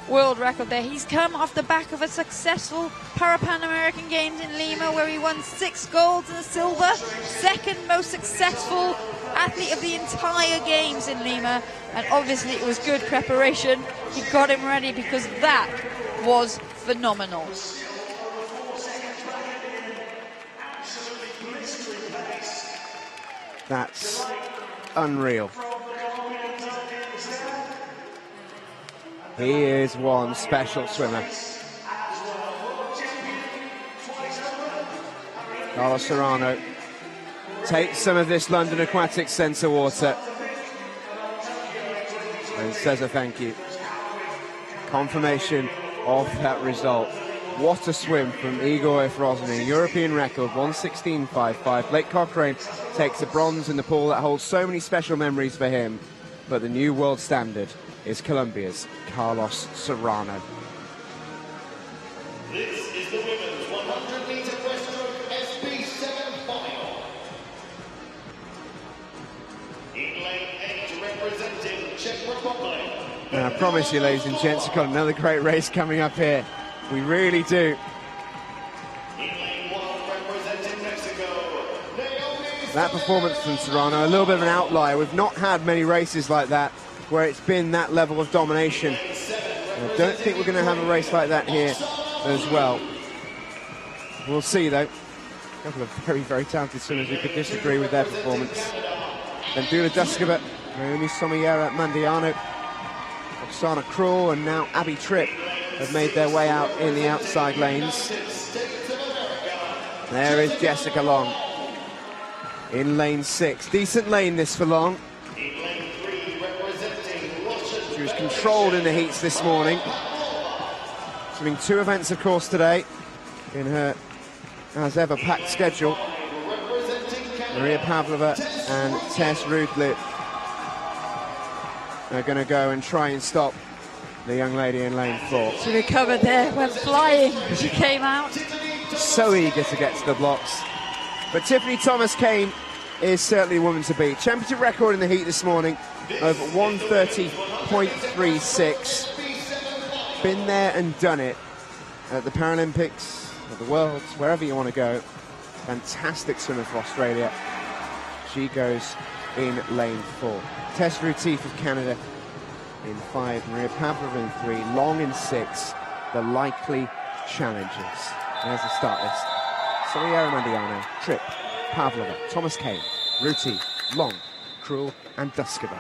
[SPEAKER 2] world record there. He's come off the back of a successful Pan American Games in Lima, where he won 6 golds and a silver. Second most successful athlete of the entire games in Lima. And obviously it was good preparation. He got him ready, because that was phenomenal.
[SPEAKER 1] That's unreal. He is one special swimmer. Carlos Serrano takes some of this London Aquatics Centre water and says a thank you. Confirmation of that result. What a swim from Igor Ifrozinin. European record, 1:16.55. Blake Cochrane takes a bronze in the pool that holds so many special memories for him. But the new world standard is Colombia's Carlos Serrano.
[SPEAKER 3] This is the women's 100 meter breaststroke SB7 final. Czech Republic.
[SPEAKER 1] And I promise you, ladies and gents, we've got another great race coming up here. We really do.
[SPEAKER 3] In lane 1, representing Mexico, Naomi.
[SPEAKER 1] That performance from Serrano, a little bit of an outlier. We've not had many races like that where it's been that level of domination. I don't think we're going to have a race like that here as well. We'll see, though. A couple of very, very talented swimmers who could disagree with their performance. Then Dula Duskova, Naomi Sommiera Mandiano, Oksana Krul, and now Abby Tripp have made their way out in the outside lanes. There is Jessica Long in lane 6. Decent lane this for Long. She was controlled in the heats this morning. Swimming 2 events, of course, today in her, as ever, packed schedule. Maria Pavlova and Tess Rudlip are going to go and try and stop the young lady in lane 4.
[SPEAKER 2] She recovered there, went flying. She came out.
[SPEAKER 1] So eager to get to the blocks. But Tiffany Thomas-Kane is certainly a woman to beat. Championship record in the heat this morning of 1:30.36. Been there and done it at the Paralympics, at the Worlds, wherever you want to go. Fantastic swimmer for Australia. She goes in lane 4. Tess Retief of Canada in 5. Maria Pavlova in 3. Long in 6. The likely challengers. There's the start list. Sommiera Mandiano, Tripp, Pavlova, Thomas-Kane, Retief, Long, Krul and Duskova.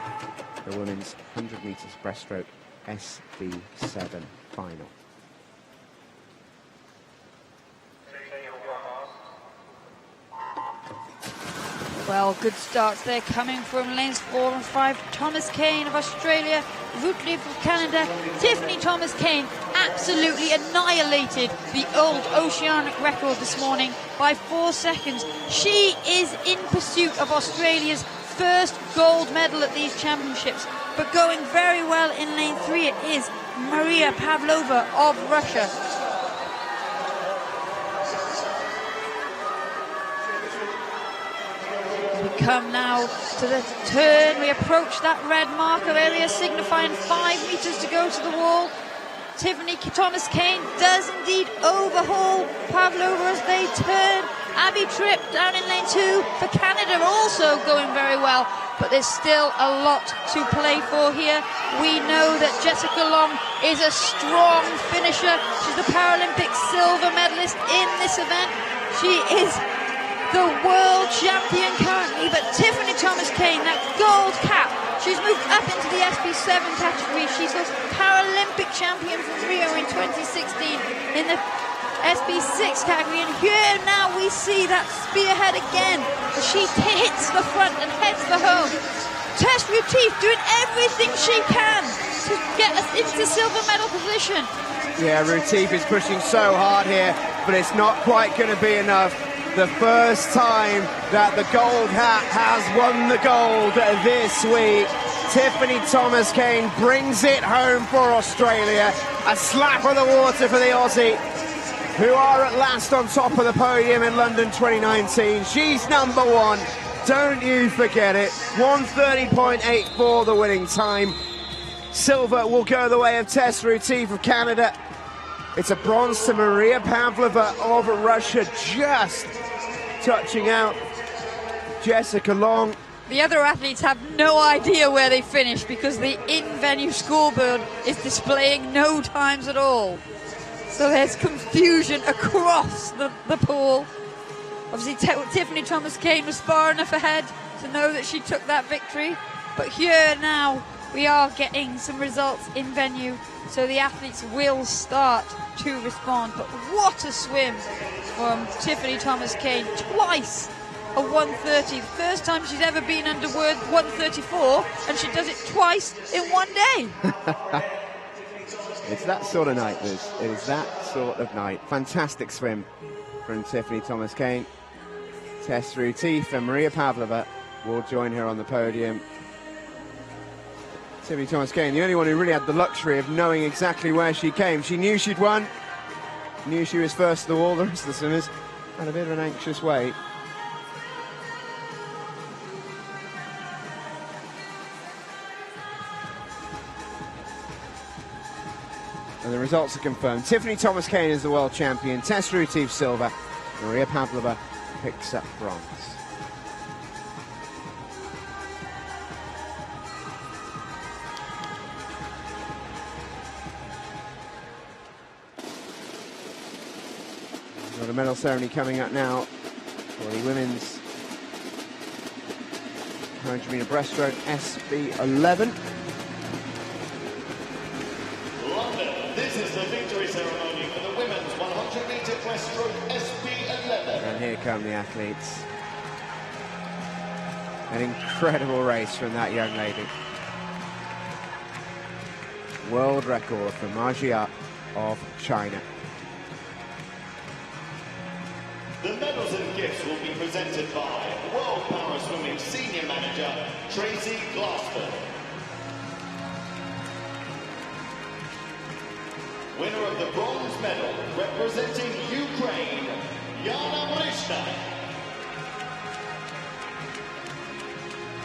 [SPEAKER 1] The women's 100 metres breaststroke SB7 final.
[SPEAKER 2] Well, good starts there coming from lanes 4 and 5. Thomas-Kane of Australia, Rutleaf of Canada. Tiffany Thomas-Kane absolutely annihilated the old oceanic record this morning by 4 seconds. She is in pursuit of Australia's first gold medal at these championships. But going very well in lane 3, it is Maria Pavlova of Russia. We come now to the turn. We approach that red marker area, signifying 5 meters to go to the wall. Tiffany Thomas-Kane does indeed overhaul Pavlova as they turn. Abby Tripp down in lane 2 for Canada, also going very well, but there's still a lot to play for here. We know that Jessica Long is a strong finisher. She's the Paralympic silver medalist in this event. She is the world champion currently, but Tiffany Thomas-Kane, that gold cap, she's moved up into the SB7 category. She's the Paralympic champion from Rio in 2016 in the SB6 category, and here now we see that spearhead again. She hits the front and heads for home. Tess Retief doing everything she can to get us into silver medal position.
[SPEAKER 1] Yeah, Retief is pushing so hard here, but it's not quite going to be enough. The first time that the gold hat has won the gold this week. Tiffany Thomas-Kane brings it home for Australia. A slap of the water for the Aussie, who are at last on top of the podium in London 2019. She's number 1. Don't you forget it. 1:30.84 the winning time. Silver will go the way of Tess Retief of Canada. It's a bronze to Maria Pavlova of Russia, just touching out Jessica Long.
[SPEAKER 2] The other athletes have no idea where they finished because the in-venue scoreboard is displaying no times at all. So there's confusion across the pool. Obviously, Tiffany Thomas-Kane was far enough ahead to know that she took that victory. But here now, we are getting some results in venue, so the athletes will start to respond. But what a swim from Tiffany Thomas-Kane. Twice a 1:30. The first time she's ever been under 1:34, and she does it twice in one day.
[SPEAKER 1] It's that sort of night, Liz. It is that sort of night. Fantastic swim from Tiffany Thomas-Kane. Tess Retief and Maria Pavlova will join her on the podium. Tiffany Thomas-Kane, the only one who really had the luxury of knowing exactly where she came. She knew she'd won, knew she was first to the wall. The rest of the swimmers had a bit of an anxious wait. And the results are confirmed. Tiffany Thomas-Kane is the world champion. Tessa Retief silver. Maria Pavlova picks up bronze. Got a medal ceremony coming up now for the women's 100-meter breaststroke SB11.
[SPEAKER 3] London, this is the victory ceremony for the women's 100-meter breaststroke SB11.
[SPEAKER 1] And here come the athletes. An incredible race from that young lady. World record for Ma Jia of China.
[SPEAKER 3] The medals and gifts will be presented by World Para Swimming Senior Manager Tracy Glassford. Winner of the bronze medal representing Ukraine, Yana Mrishna.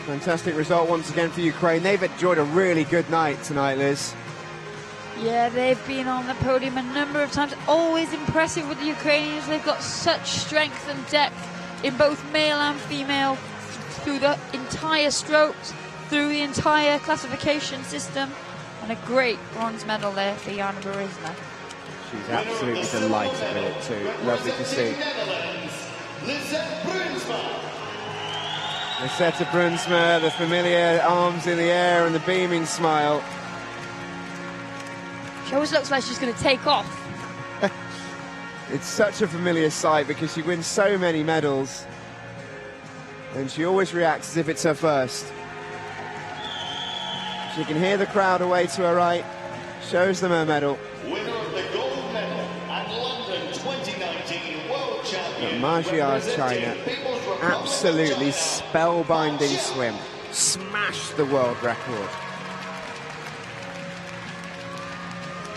[SPEAKER 1] Fantastic result once again for Ukraine. They've enjoyed a really good night tonight, Liz.
[SPEAKER 2] Yeah, they've been on the podium a number of times. Always impressive with the Ukrainians. They've got such strength and depth in both male and female through the entire strokes, through the entire classification system. And a great bronze medal there for Yana Mrishna.
[SPEAKER 1] She's absolutely delighted with it too. Lovely to see. Lisette Brunsma, the familiar arms in the air and the beaming smile.
[SPEAKER 2] She always looks like she's going to take off.
[SPEAKER 1] It's such a familiar sight because she wins so many medals and she always reacts as if it's her first. She can hear the crowd away to her right, shows them her medal.
[SPEAKER 3] Winner of the gold medal at London 2019 World Champion.
[SPEAKER 1] Ma Jia, China, absolutely spellbinding swim. Smashed the world record.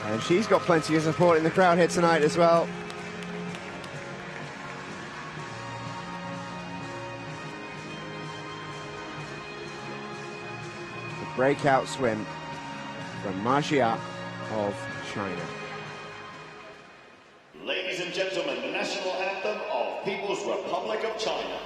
[SPEAKER 1] And she's got plenty of support in the crowd here tonight as well. The breakout swim from Ma Jia of China.
[SPEAKER 3] Ladies and gentlemen, the national anthem of People's Republic of China.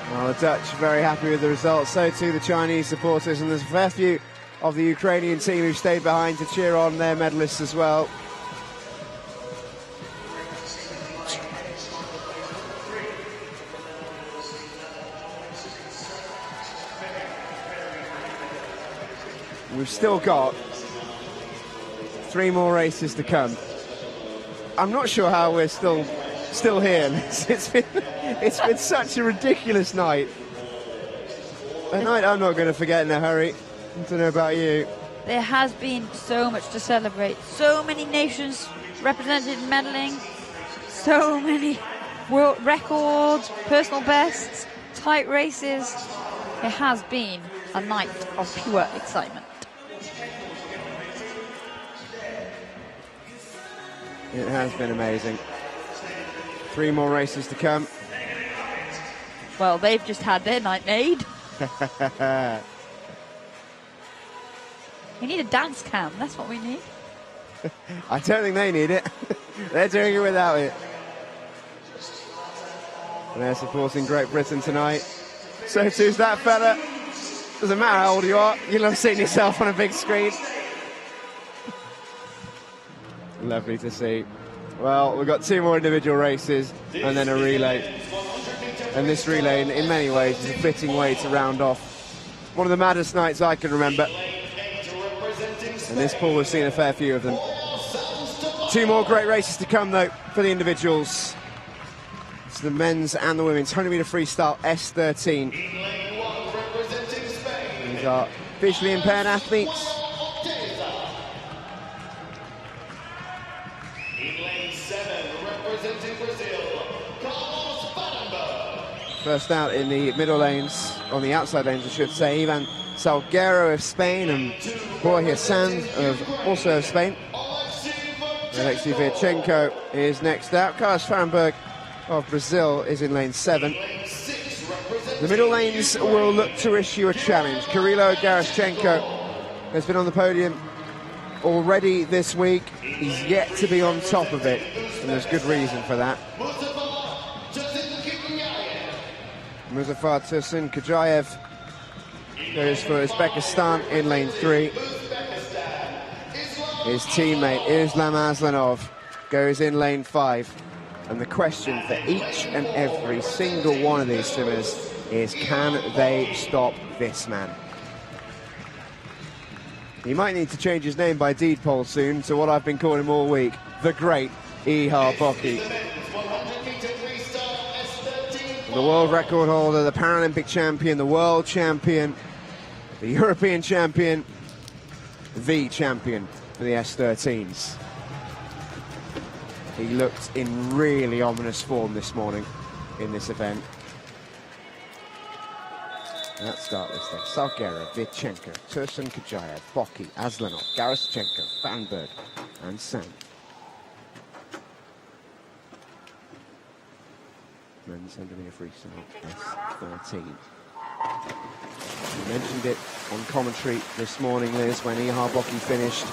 [SPEAKER 1] Well, the Dutch very happy with the results, so too the Chinese supporters, and there's a fair few of the Ukrainian team who stayed behind to cheer on their medalists as well. We've still got 3 more races to come. I'm not sure how we're still here. It's been such a ridiculous night. A night I'm not going to forget in a hurry. I don't know about you.
[SPEAKER 2] There has been so much to celebrate. So many nations represented medaling. So many world records, personal bests, tight races. It has been a night of pure excitement.
[SPEAKER 1] It has been amazing. 3 more races to come.
[SPEAKER 2] Well, they've just had their night made. We need a dance cam, that's what we need.
[SPEAKER 1] I don't think they need it. They're doing it without it. And they're supporting Great Britain tonight. So too's that fella. Doesn't matter how old you are, you love seeing yourself on a big screen. Lovely to see. Well, we've got 2 more individual races and then a relay. And this relay, in many ways, is a fitting way to round off one of the maddest nights I can remember. And this pool, we've seen a fair few of them. 2 more great races to come, though, for the individuals. It's the men's and the women's 100 metre freestyle S13. These are visually impaired athletes. First out in the middle lanes, on the outside lanes I should say, Ivan Salguero of Spain and Borja Sanz also of Spain. Alexei Virchenko is next out. Carlos Farenberg of Brazil is in lane 7. The middle lanes will look to issue a challenge. Kirilo Geraschenko has been on the podium already this week. He's yet to be on top of it, and there's good reason for that. Muzaffar Tursun Kajayev goes for Uzbekistan in lane 3. His teammate Islam Aslanov goes in lane 5. And the question for each and every single one of these swimmers is, can they stop this man? He might need to change his name by deed poll soon to what I've been calling him all week, the great Ihar Boki. The world record holder, the Paralympic champion, the world champion, the European champion, the champion for the S13s. He looked in really ominous form this morning in this event. Let's start this thing. Salguero, Virchenko, Tursun Kajayev, Boki, Aslanov, Geraschenko, Farenberg, and Sanz. Men's 100 metre freestyle S13. You mentioned it on commentary this morning, Liz, when Ihar Boki finished.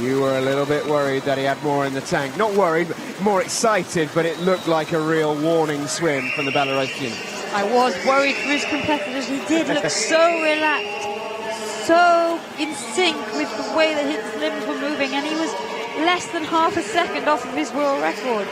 [SPEAKER 1] You were a little bit worried that he had more in the tank. Not worried, but more excited, but it looked like a real warning swim from the Belarusian.
[SPEAKER 2] I was worried for his competitors. He did look so relaxed, so in sync with the way that his limbs were moving, and he was less than half a second off of his world record.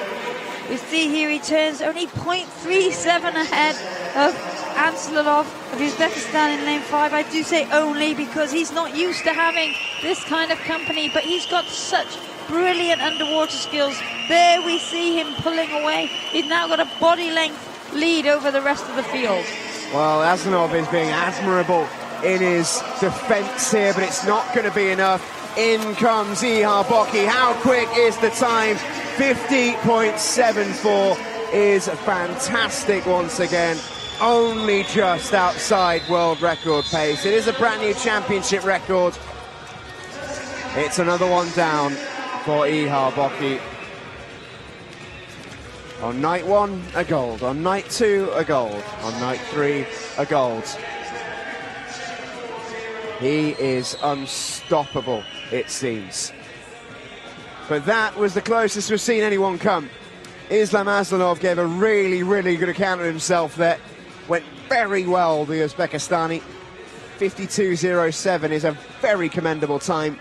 [SPEAKER 2] We see here he turns only 0.37 ahead of Anslanov of Uzbekistan in lane 5. I do say only because he's not used to having this kind of company, but he's got such brilliant underwater skills. There we see him pulling away. He's now got a body length lead over the rest of the field.
[SPEAKER 1] Well, Aslanov is being admirable in his defence here, but it's not going to be enough. In comes Ihar Boki. How quick is the time? 50.74 is fantastic once again. Only just outside world record pace. It is a brand new championship record. It's another one down for Ihar Boki. On night 1, a gold. On night 2, a gold. On night 3, a gold. He is unstoppable, it seems. But that was the closest we've seen anyone come. Islam Aslanov gave a really, really good account of himself there. Went very well, the Uzbekistani. 52.07 is a very commendable time.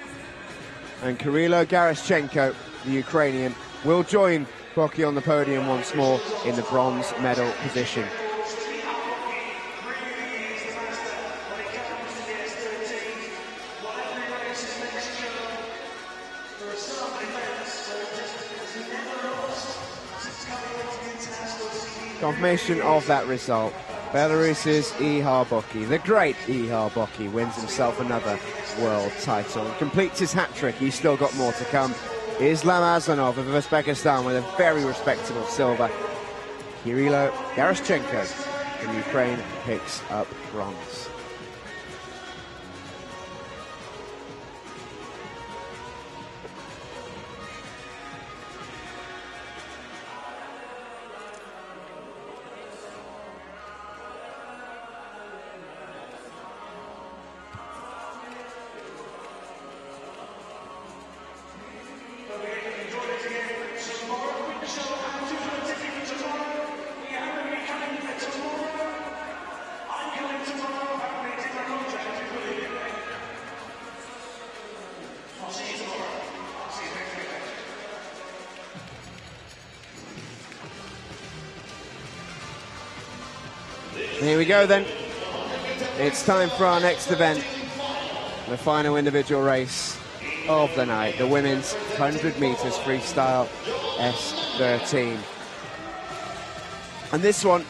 [SPEAKER 1] And Kirilo Geraschenko, the Ukrainian, will join Boki on the podium once more in the bronze medal position. Confirmation of that result. Belarus's Ihar Boki, the great Ihar Boki, wins himself another world title. Completes his hat-trick. He's still got more to come. Islam Aslanov of Uzbekistan with a very respectable silver. Kirilo Geraschenko from Ukraine picks up bronze. Here we go then. It's time for our next event. The final individual race of the night. The women's 100 meters freestyle S13. And this one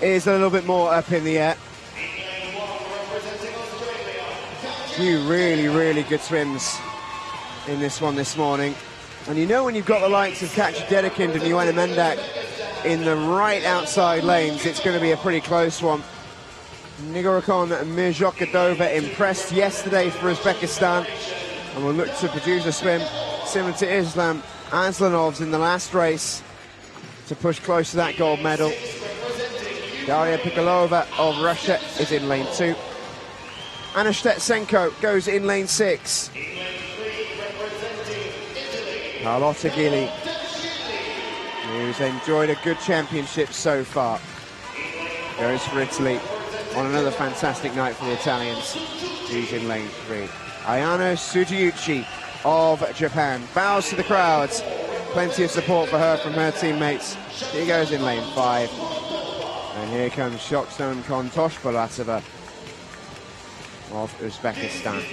[SPEAKER 1] is a little bit more up in the air. A few really good swims in this one this morning. And you know when you've got the likes of Katja Dedekind and Joanna Mendak in the right outside lanes, it's going to be a pretty close one. Nigorakon Mirjokadova impressed yesterday for Uzbekistan and will look to produce a swim similar to Islam Aslanov's in the last race to push close to that gold medal. Daria Pikolova of Russia is in lane 2. Anna Stetsenko goes in lane 6. Carlotta Gili, who's enjoyed a good championship so far, goes for Italy on another fantastic night for the Italians. She's in lane 3. Ayano Tsujiuchi of Japan bows to the crowds. Plenty of support for her from her teammates. She goes in lane 5. And here comes Shoksam Kontoshbalatova of Uzbekistan.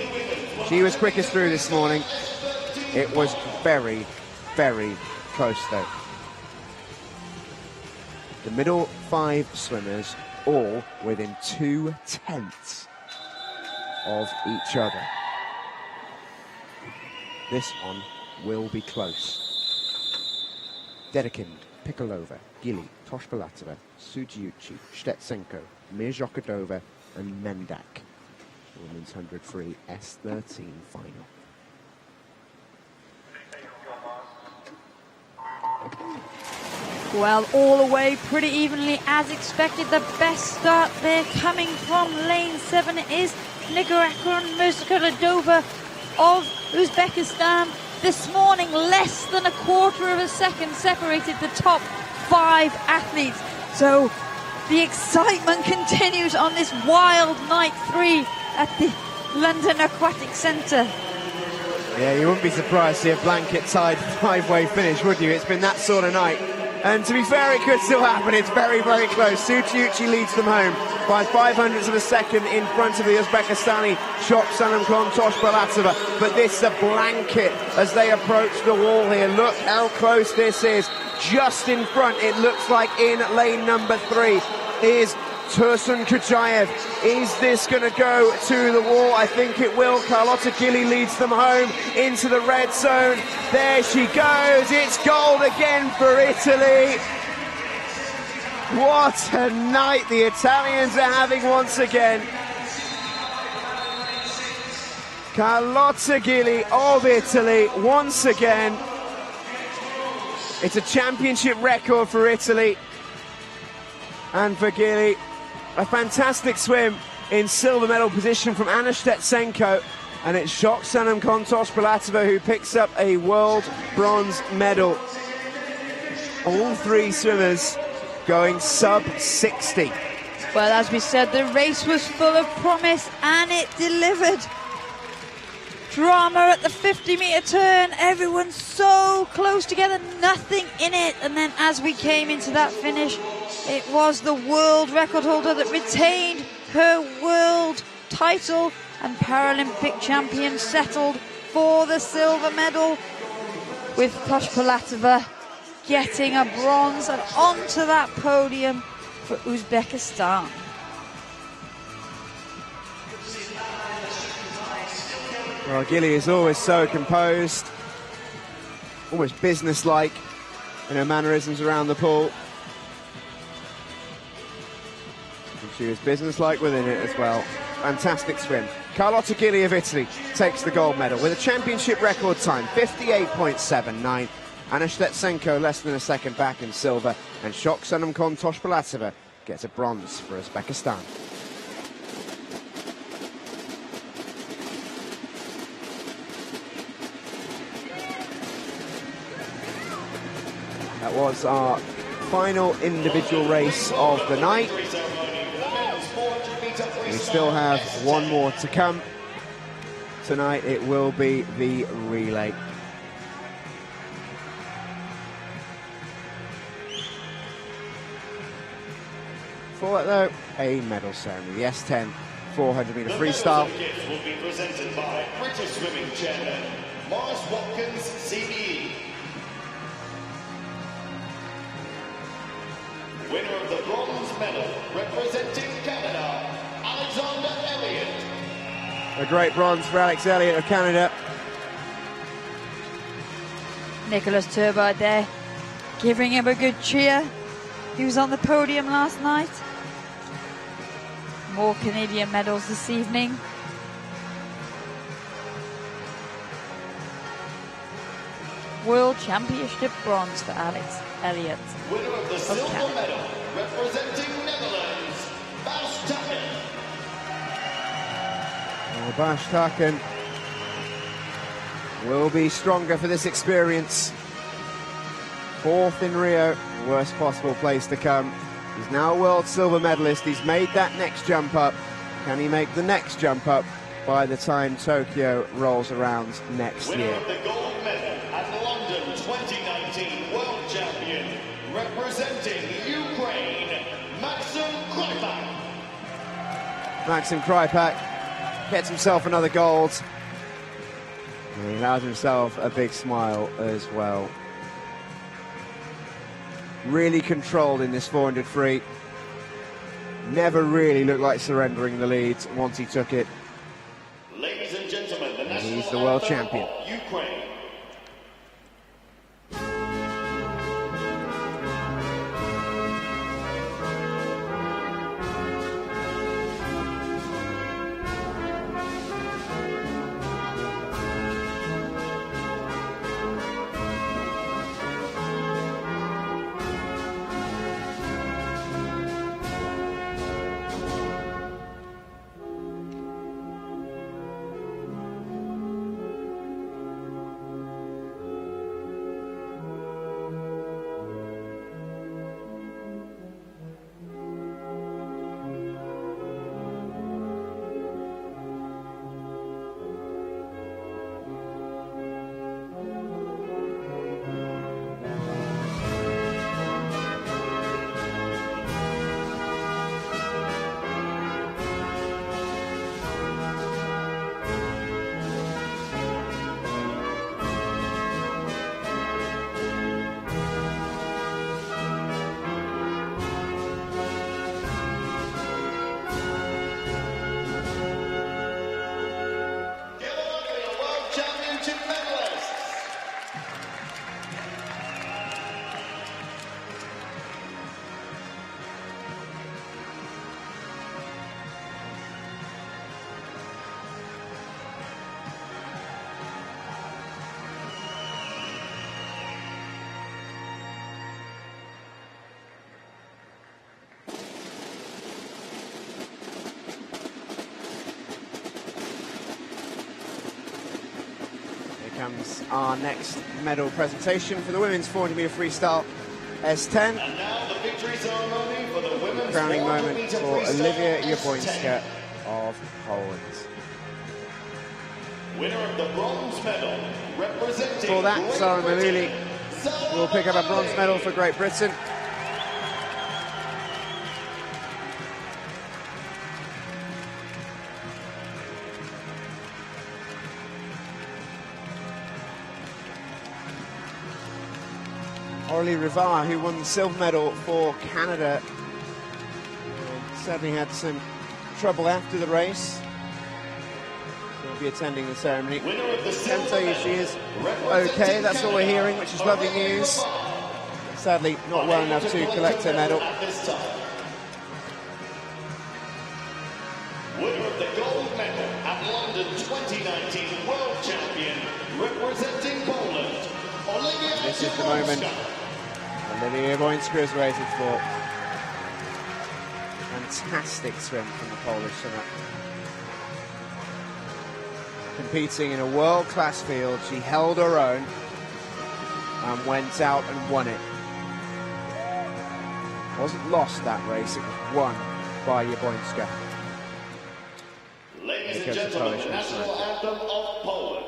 [SPEAKER 1] She was quickest through this morning. It was very close though. The middle 5 swimmers all within 2/10 of each other. This one will be close. Dedekind, Pikolova, Gili, Toshbalatova, Tsujiuchi, Stetsenko, Mirjokadova and Mendak. Women's 100 free S13 final.
[SPEAKER 2] Well, all the way pretty evenly as expected. The best start there coming from lane 7 is Nigorakon Mirjokadova of Uzbekistan. This morning, less than a quarter of a second separated the top 5 athletes. So the excitement continues on this wild night 3 at the London Aquatic Centre.
[SPEAKER 1] Yeah, you wouldn't be surprised to see a blanket-tied 5-way finish, would you? It's been that sort of night. And to be fair, it could still happen. It's very close. Tsujiuchi leads them home by 0.05 of a second in front of the Uzbekistani Shoksam Kontoshbalatova. But this is a blanket as they approach the wall here. Look how close this is. Just in front, it looks like in lane number 3 is Tursun Kujayev. Is this going to go to the wall? I think it will. Carlotta Gili leads them home into the red zone. There she goes. It's gold again for Italy. What a night the Italians are having once again. Carlotta Gili of Italy once again. It's a championship record for Italy. And for Gili, a fantastic swim in silver medal position from Anna Stetsenko, and it's Shoksam Kontoshbalatova who picks up a world bronze medal. All 3 swimmers going sub 60.
[SPEAKER 2] Well, as we said, the race was full of promise and it delivered. Drama at the 50-meter turn, everyone's so close together, nothing in it. And then as we came into that finish, it was the world record holder that retained her world title, and Paralympic champion settled for the silver medal, with Toshbalatova getting a bronze and onto that podium for Uzbekistan.
[SPEAKER 1] Well, Gili is always so composed, almost businesslike in her mannerisms around the pool. And she was businesslike within it as well. Fantastic swim. Carlotta Gili of Italy takes the gold medal with a championship record time, 58.79. Anna Stetsenko less than a second back in silver, and Shoksam Kontoshbalatova gets a bronze for Uzbekistan. That was our final individual race of the night. We still have one more to come. Tonight it will be the relay. Before that, though, a medal ceremony. The S10 400-metre freestyle.
[SPEAKER 3] The medals and gifts will be presented by British Swimming Chairman Morris Watkins, CBE. Winner of the bronze medal, representing Canada, Alexander Elliott.
[SPEAKER 1] A great bronze for Alex Elliott of Canada.
[SPEAKER 2] Nicholas Turbide there, giving him a good cheer. He was on the podium last night. More Canadian medals this evening. World Championship bronze for Alex Elliott.
[SPEAKER 3] Winner of the silver medal, representing Netherlands, Bastaken.
[SPEAKER 1] Well, Bastaken will be stronger for this experience. Fourth in Rio, worst possible place to come. He's now a world silver medalist. He's made that next jump up. Can he make the next jump up by the time Tokyo rolls around next
[SPEAKER 3] Winner
[SPEAKER 1] year?
[SPEAKER 3] of the gold medal at London 2019 World Champion, representing Ukraine, Maxim Krypak.
[SPEAKER 1] Maxim Krypak gets himself another gold. And he allows himself a big smile as well. Really controlled in this 400 free. Never really looked like surrendering the lead once he took it.
[SPEAKER 3] Ladies and gentlemen, the national
[SPEAKER 1] He's the world
[SPEAKER 3] anthem
[SPEAKER 1] champion.
[SPEAKER 3] of Ukraine.
[SPEAKER 1] Comes our next medal presentation for the women's 400-metre freestyle S10.
[SPEAKER 3] And now the victory ceremony for the women's
[SPEAKER 1] Crowning moment
[SPEAKER 3] 400-metre
[SPEAKER 1] for
[SPEAKER 3] freestyle
[SPEAKER 1] Olivia
[SPEAKER 3] S10.
[SPEAKER 1] Jabłońska of Poland.
[SPEAKER 3] Winner of the bronze medal, representing
[SPEAKER 1] For that,
[SPEAKER 3] Great
[SPEAKER 1] Sarah
[SPEAKER 3] Britain,
[SPEAKER 1] Maluli will pick up a bronze medal for Great Britain. Orly Rivard, who won the silver medal for Canada, sadly had some trouble after the race. She'll be attending the ceremony.
[SPEAKER 3] Winner of the
[SPEAKER 1] Can
[SPEAKER 3] silver
[SPEAKER 1] tell you
[SPEAKER 3] medal,
[SPEAKER 1] she is
[SPEAKER 3] representing
[SPEAKER 1] okay, that's all we're
[SPEAKER 3] Canada,
[SPEAKER 1] hearing, which is lovely
[SPEAKER 3] Orly
[SPEAKER 1] news.
[SPEAKER 3] Rivard.
[SPEAKER 1] Sadly, not well enough to collect her medal.
[SPEAKER 3] At this time. Winner of the gold medal at London 2019 World Champion, representing Poland, Olivia
[SPEAKER 1] This is the moment
[SPEAKER 3] Jabłońska.
[SPEAKER 1] Olivia Jabłońska is waited for. Fantastic swim from the Polish swimmer. Competing in a world-class field, she held her own and went out and won it. Wasn't lost that race, it was won by Jabłońska.
[SPEAKER 3] Ladies
[SPEAKER 1] Here
[SPEAKER 3] and
[SPEAKER 1] goes the
[SPEAKER 3] gentlemen,
[SPEAKER 1] Polish
[SPEAKER 3] the national
[SPEAKER 1] national
[SPEAKER 3] anthem of Poland.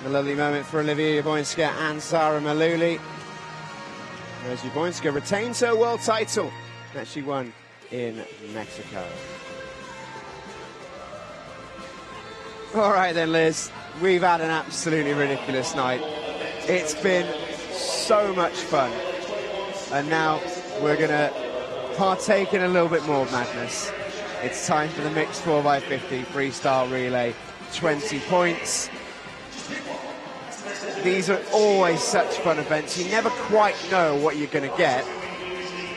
[SPEAKER 1] A lovely moment for Olivia Jablonska and Zara Maluli, as Jablonska retains her world title that she won in Mexico. All right then, Liz, we've had an absolutely ridiculous night. It's been so much fun, and now we're going to partake in a little bit more madness. It's time for the mixed 4x50 freestyle relay, 20 points. These are always such fun events. You never quite know what you're going to get.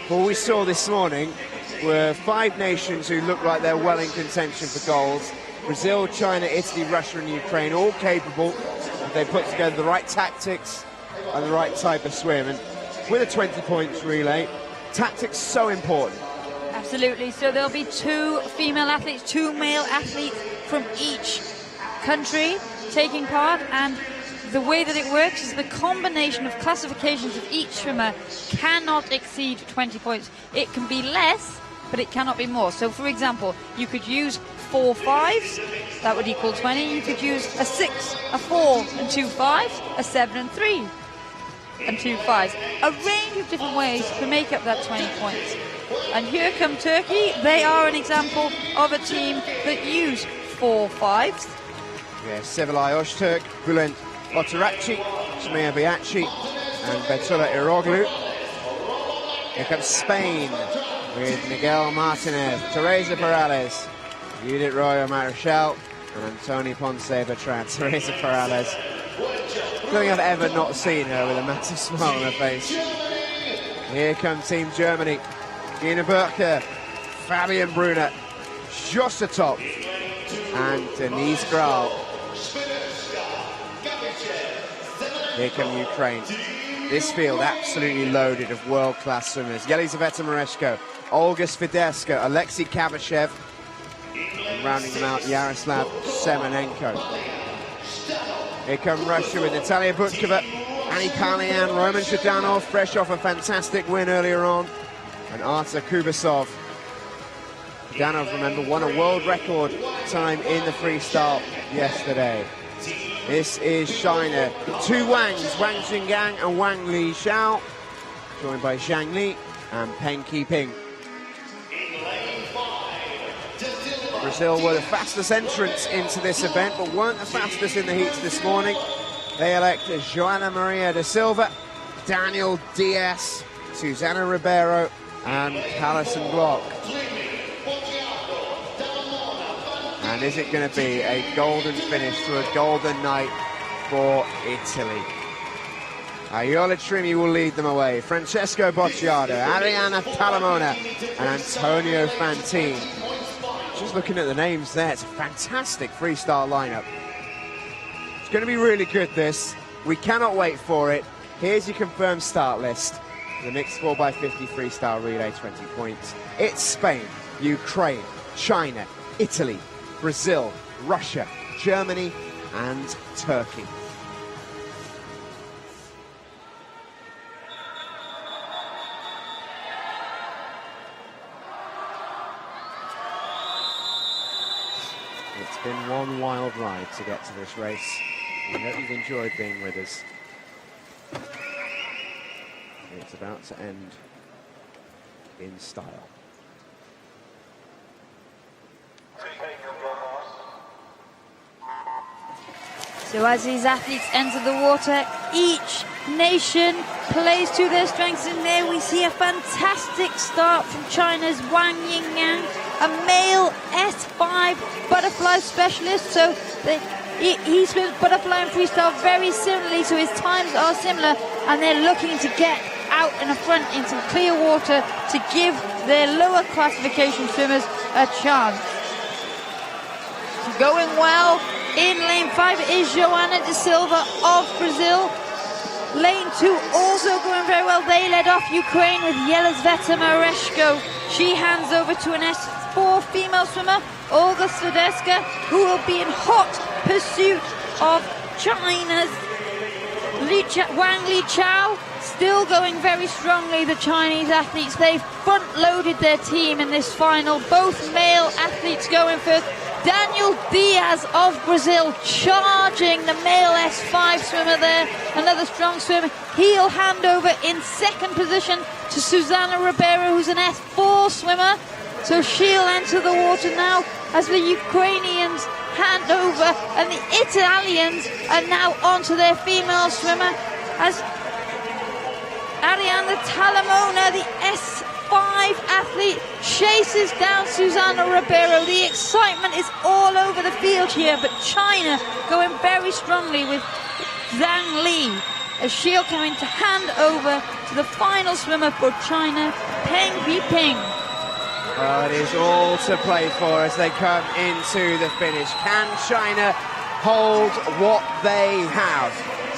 [SPEAKER 1] What we saw this morning were 5 nations who look like they're well in contention for goals. Brazil, China, Italy, Russia and Ukraine, all capable. They put together the right tactics and the right type of swim. And with a 20 points relay, tactics so important.
[SPEAKER 2] Absolutely. So there'll be 2 female athletes, 2 male athletes from each country taking part, and the way that it works is the combination of classifications of each swimmer cannot exceed 20 points. It can be less, but it cannot be more. So for example, you could use 4 5s, that would equal 20. You could use a 6, a 4 and 2 5s, a 7 and 3 and 2 5s. A range of different ways to make up that 20 points. And here come Turkey. They are an example of a team that use 4 5s.
[SPEAKER 1] Yeah, Sevilay Öztürk, Bülent Oturacci, Sumaya Biachi and Betula Iroglu. Here comes Spain with Miguel Martinez, Teresa Perales, Judith Royo Marichal and Antoni Ponce Bertrand. Teresa Perales, I don't think I've ever not seen her with a massive smile on her face. Here comes Team Germany, Gina Burke, Fabian Brunner, just atop, and Denise Graal. Here come Ukraine. This field absolutely loaded of world-class swimmers. Yelizaveta Mereshko, Olga Sviderska, Alexei Kabashev, and rounding them out, Yaroslav Semenenko. Here come Russia with Natalia Butkova, Annie Palian, Roman Zhdanov, fresh off a fantastic win earlier on, and Artur Kubasov. Zhdanov, remember, won a world record time in the freestyle yesterday. This is China. 2 Wangs, Wang Xingang and Wang Li Xiao, joined by Zhang Li and Peng Qiping. Brazil were the fastest entrants into this event, but weren't the fastest in the heats this morning. They elect Joana Maria da Silva, Daniel Diaz, Susana Ribeiro and Alison Block. And is it going to be a golden finish to a golden night for Italy? Aiola Trimi will lead them away. Francesco Bocciado, Arianna Palamona and Antonio Fantine. Just looking at the names there, it's a fantastic freestyle lineup. It's going to be really good, this. We cannot wait for it. Here's your confirmed start list. The mixed 4x50 freestyle relay, 20 points. It's Spain, Ukraine, China, Italy, Brazil, Russia, Germany and Turkey. It's been one wild ride to get to this race. We hope you've enjoyed being with us. It's about to end in style.
[SPEAKER 2] So as these athletes enter the water, each nation plays to their strengths. And there we see a fantastic start from China's Wang Yingyang, a male S5 butterfly specialist. So he swims butterfly and freestyle very similarly, so his times are similar, and they're looking to get out in the front into clear water to give their lower classification swimmers a chance. Going well. In lane 5 is Joana da Silva of Brazil. Lane 2 also going very well. They led off Ukraine with Yelizaveta Mereshko. She hands over to an S4 female swimmer, Olga Sviderska, who will be in hot pursuit of China's Wang Li Xiao. Still going very strongly, the Chinese athletes. They've front-loaded their team in this final. Both male athletes going first. Daniel Diaz of Brazil charging the male S5 swimmer there. Another strong swimmer. He'll hand over in second position to Susana Ribeiro, who's an S4 swimmer. So she'll enter the water now as the Ukrainians hand over, and the Italians are now onto their female swimmer as Arianna Talamona, the S5 athlete, chases down Susana Ribeiro. The excitement is all over the field here, but China going very strongly with Zhang Li as she'll come in to hand over to the final swimmer for China, Peng Yiping.
[SPEAKER 1] Well, it is all to play for as they come into the finish. Can China hold what they have?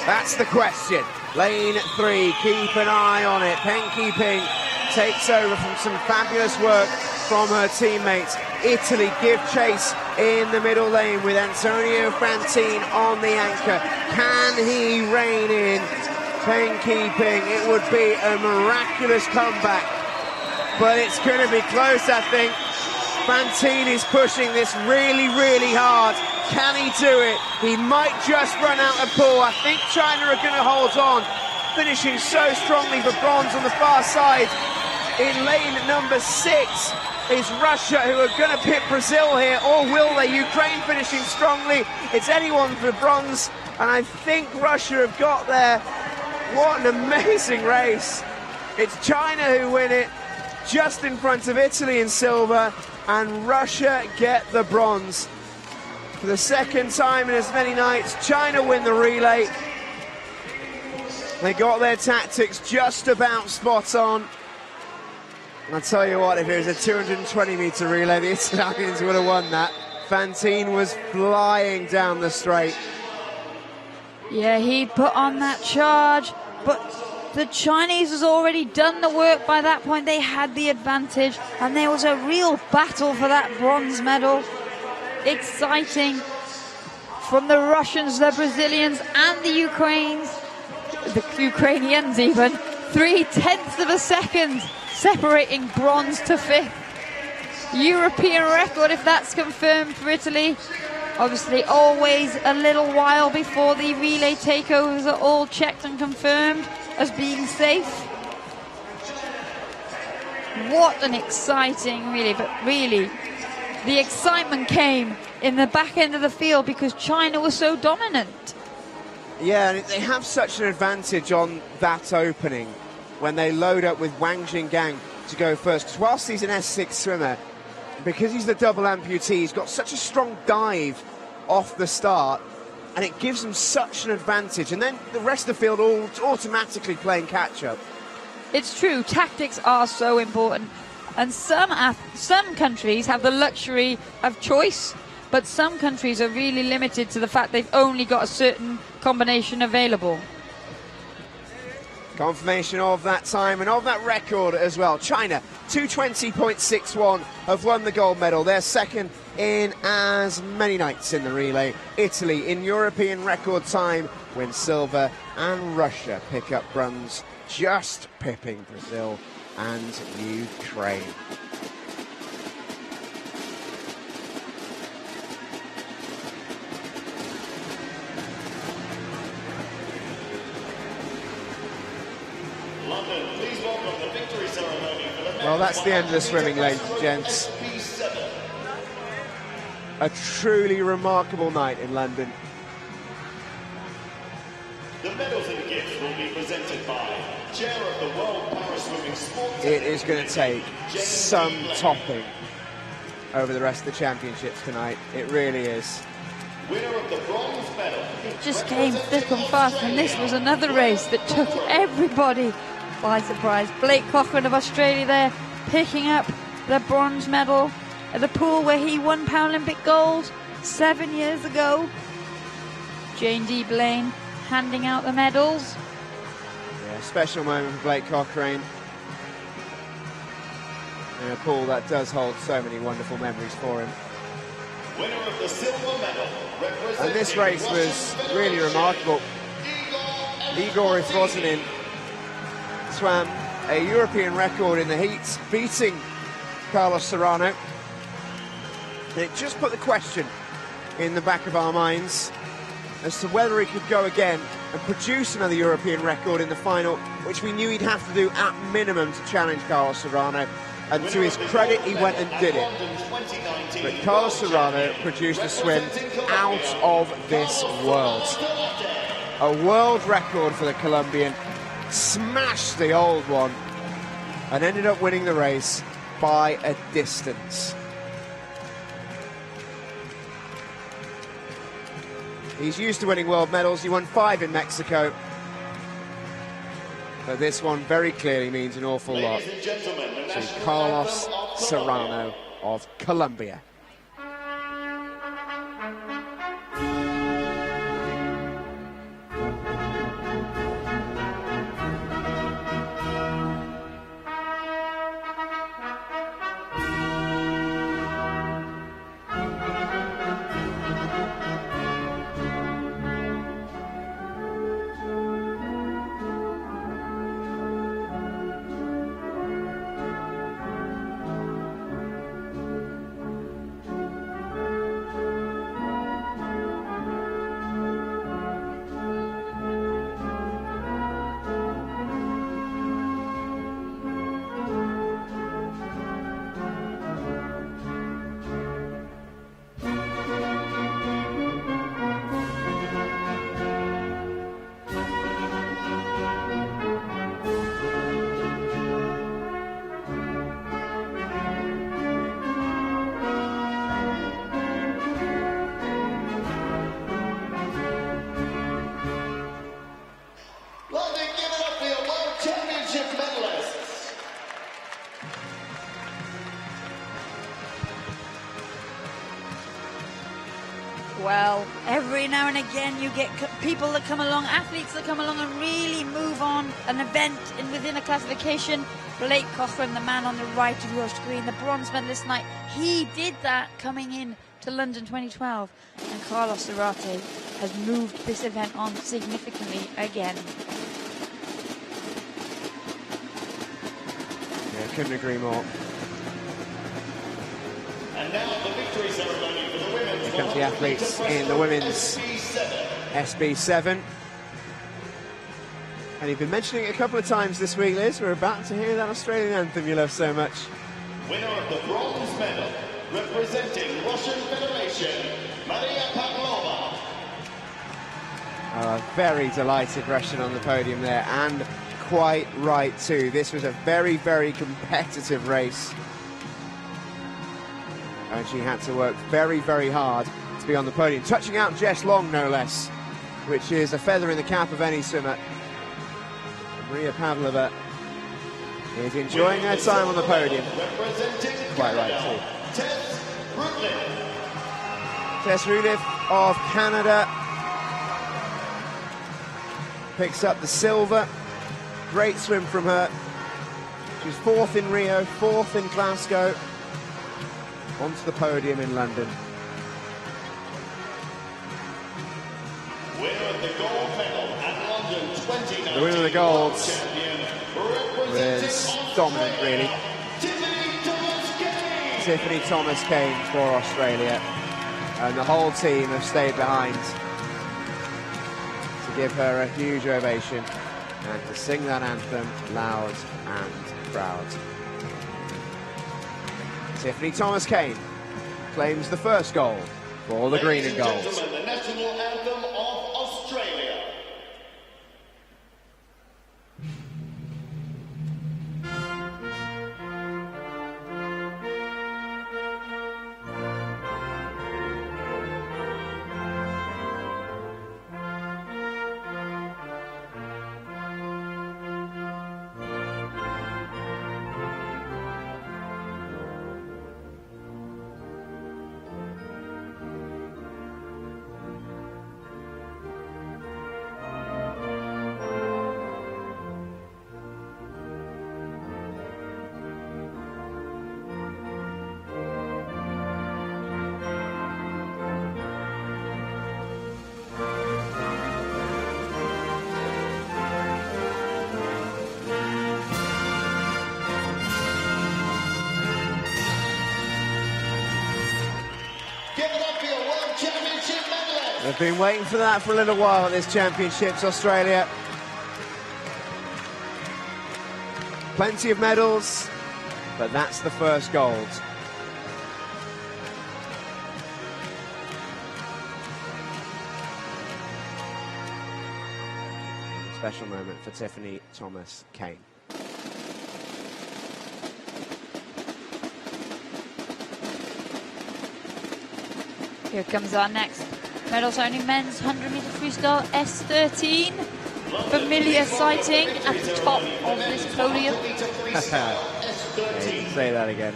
[SPEAKER 1] That's the question. Lane 3, keep an eye on it. Peng Yiping takes over from some fabulous work from her teammates. Italy give chase in the middle lane with Antonio Fantine on the anchor. Can he rein in Peng Yiping? It would be a miraculous comeback, but it's going to be close, I think. Fantine is pushing this really, really hard. Can he do it? He might just run out of pull. I think China are going to hold on, finishing so strongly for bronze on the far side. In lane number 6 is Russia, who are going to pit Brazil here, or will they? Ukraine finishing strongly. It's anyone for bronze, and I think Russia have got there. What an amazing race. It's China who win it, just in front of Italy in silver, and Russia get the bronze. For the second time in as many nights, China win the relay. They got their tactics just about spot on. And I'll tell you what, if it was a 220-metre relay, the Italians would have won that. Fantine was flying down the straight.
[SPEAKER 2] Yeah, he put on that charge, but the Chinese has already done the work by that point. They had the advantage, and there was a real battle for that bronze medal. Exciting from the Russians, the Brazilians, and the Ukrainians even. 0.3 of a second separating bronze to 5th. European record if that's confirmed for Italy. Obviously always a little while before the relay takeovers are all checked and confirmed as being safe. What an exciting relay, but really the excitement came in the back end of the field because China was so dominant.
[SPEAKER 1] Yeah, and they have such an advantage on that opening when they load up with Wang Jinggang to go first. Because whilst he's an S6 swimmer, because he's the double amputee, he's got such a strong dive off the start, and it gives them such an advantage. And then the rest of the field all automatically playing catch-up.
[SPEAKER 2] It's true, tactics are so important. And some countries have the luxury of choice, but some countries are really limited to the fact they've only got a certain combination available.
[SPEAKER 1] Confirmation of that time and of that record as well. China, 220.61, have won the gold medal. They're second in as many nights in the relay. Italy, in European record time, win silver, and Russia pick up bronze, just pipping Brazil and Ukraine.
[SPEAKER 3] London, please welcome the victory ceremony for the
[SPEAKER 1] Well, that's the end of the swimming, ladies and gents. A truly remarkable night in London.
[SPEAKER 3] The medals and gifts will be presented by Chair of the World Paraswimming Sports.
[SPEAKER 1] It is going to take some topping over the rest of the championships tonight. It really is.
[SPEAKER 3] Winner of the bronze medal.
[SPEAKER 2] It just came thick and fast, and this was another race that took everybody by surprise. Blake Cochran of Australia there picking up the bronze medal at the pool where he won Paralympic gold 7 years ago. Jane D. Blaine handing out the medals.
[SPEAKER 1] Yeah, special moment for Blake Cochrane. And a pool that does hold so many wonderful memories for him.
[SPEAKER 3] Winner of the silver medal.
[SPEAKER 1] And this race was really remarkable. Igor Ifrozinin swam a European record in the heats, beating Carlos Serrano. And it just put the question in the back of our minds as to whether he could go again and produce another European record in the final, which we knew he'd have to do at minimum to challenge Carlos Serrano. And to his credit, he went and did it. But Carlos Serrano produced a swim out of this world. A world record for the Colombian, smashed the old one, and ended up winning the race by a distance. He's used to winning world medals. He won 5 in Mexico. But this one very clearly means an awful lot to Carlos Serrano of Colombia.
[SPEAKER 2] Well, every now and again you get people that come along, athletes that come along and really move on an event within a classification. Blake Cochran, the man on the right of your screen, the bronze medalist tonight, he did that coming in to London 2012. And Carlos Serrano has moved this event on significantly again.
[SPEAKER 1] Yeah, couldn't agree more.
[SPEAKER 3] And now the victory ceremony for the women's.
[SPEAKER 1] Here comes the athletes in the women's SB7. And you've been mentioning it a couple of times this week, Liz. We're about to hear that Australian anthem you love so much.
[SPEAKER 3] Winner of the bronze medal, representing Russian Federation, Maria Pavlova.
[SPEAKER 1] Very delighted Russian on the podium there, and quite right too. This was a very, very competitive race. And she had to work very, very hard to be on the podium. Touching out Jess Long, no less, which is a feather in the cap of any swimmer. Maria Pavlova is enjoying her time on the podium. Quite right too. Tess Ruliff of Canada picks up the silver. Great swim from her. She's 4th in Rio, 4th in Glasgow. Onto the podium in London.
[SPEAKER 3] Winner of the gold medal at London 2019.
[SPEAKER 1] The winner of the gold was dominant, really. Tiffany Thomas-Kane for Australia. And the whole team have stayed behind to give her a huge ovation and to sing that anthem loud and proud. Tiffany Thomas-Kane claims the first gold for the green and gold.
[SPEAKER 3] The national anthem of Australia. it up for your World Championship medalist.
[SPEAKER 1] They've been waiting for that for a little while at this Championships, Australia. Plenty of medals, but that's the first gold. Special moment for Tiffany Thomas-Kane.
[SPEAKER 2] Here comes our next medal ceremony, men's 100-meter freestyle S13. Familiar sighting at the top of this podium.
[SPEAKER 1] Say that again.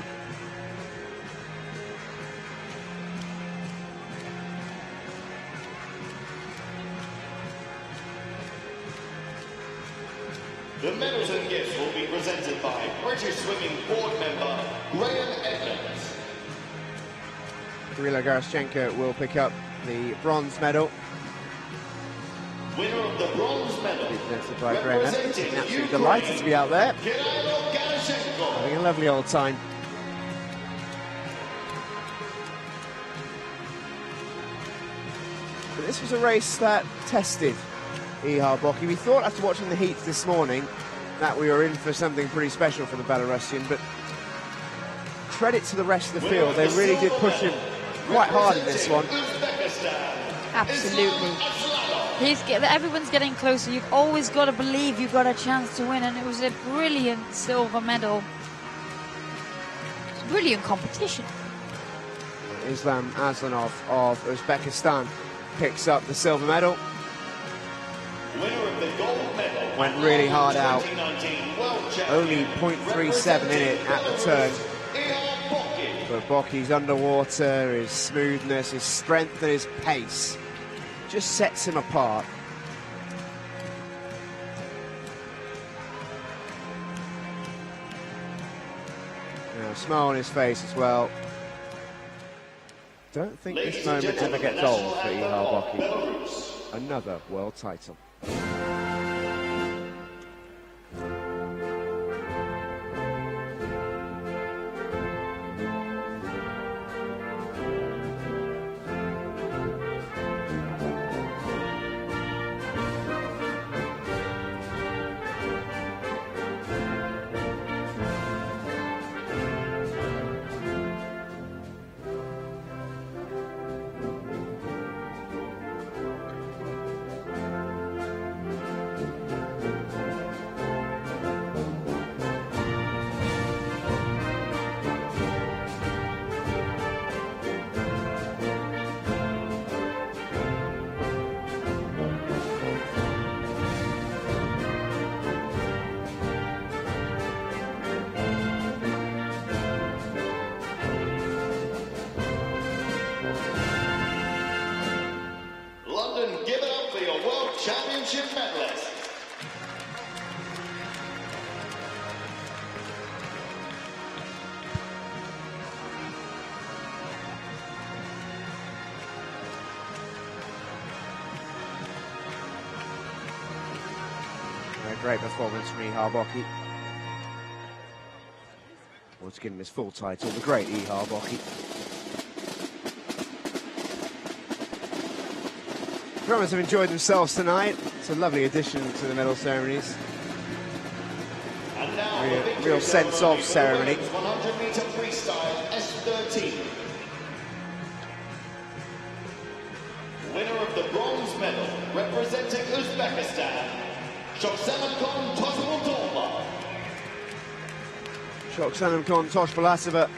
[SPEAKER 3] The medals and gifts will be presented by British Swimming Board member Graham Edmonds.
[SPEAKER 1] Kirilla Garaschenko will pick up the bronze medal.
[SPEAKER 3] Winner of the bronze medal,
[SPEAKER 1] Presented by Graham Edmonds.
[SPEAKER 3] representing
[SPEAKER 1] Absolutely
[SPEAKER 3] Ukraine,
[SPEAKER 1] delighted to be out there.
[SPEAKER 3] Kirilla Garaschenko.
[SPEAKER 1] Having a lovely old time. But this was a race that tested Ihar Boki. We thought after watching the heats this morning that we were in for something pretty special for the Belarusian, but credit to the rest of the field. They really did push him quite hard in this one.
[SPEAKER 2] Absolutely. Everyone's getting closer. You've always got to believe you've got a chance to win, and it was a brilliant silver medal. It's a brilliant competition.
[SPEAKER 1] Islam Aslanov of Uzbekistan picks up the silver medal.
[SPEAKER 3] Winner of the gold medal.
[SPEAKER 1] Went really hard out.
[SPEAKER 3] 2019 World Champion,
[SPEAKER 1] Only 0.37 in it at the turn.
[SPEAKER 3] Ihar Boki.
[SPEAKER 1] But Boki's underwater, his smoothness, his strength and his pace just sets him apart. Now, a smile on his face as well. Don't think
[SPEAKER 3] Ladies
[SPEAKER 1] this
[SPEAKER 3] and
[SPEAKER 1] moment ever
[SPEAKER 3] gentlemen,
[SPEAKER 1] gets
[SPEAKER 3] the
[SPEAKER 1] old
[SPEAKER 3] national
[SPEAKER 1] for
[SPEAKER 3] anthem
[SPEAKER 1] Ihar
[SPEAKER 3] of
[SPEAKER 1] Boki.
[SPEAKER 3] Belarus.
[SPEAKER 1] Another world title.
[SPEAKER 3] London, give it up for your World Championship medalist.
[SPEAKER 1] A great performance from Ihar Boki. Once again, his full title, the great Ihar Boki. Drummers have enjoyed themselves tonight. It's a lovely addition to the medal ceremonies.
[SPEAKER 3] And now
[SPEAKER 1] Real-
[SPEAKER 3] the victory
[SPEAKER 1] real sense of
[SPEAKER 3] ceremony
[SPEAKER 1] ceremony.
[SPEAKER 3] for the women's 100-meter freestyle S13. Winner of the bronze medal, representing Uzbekistan, Shoksanakon Toshbultova.
[SPEAKER 1] Shoksanakon Toshbultova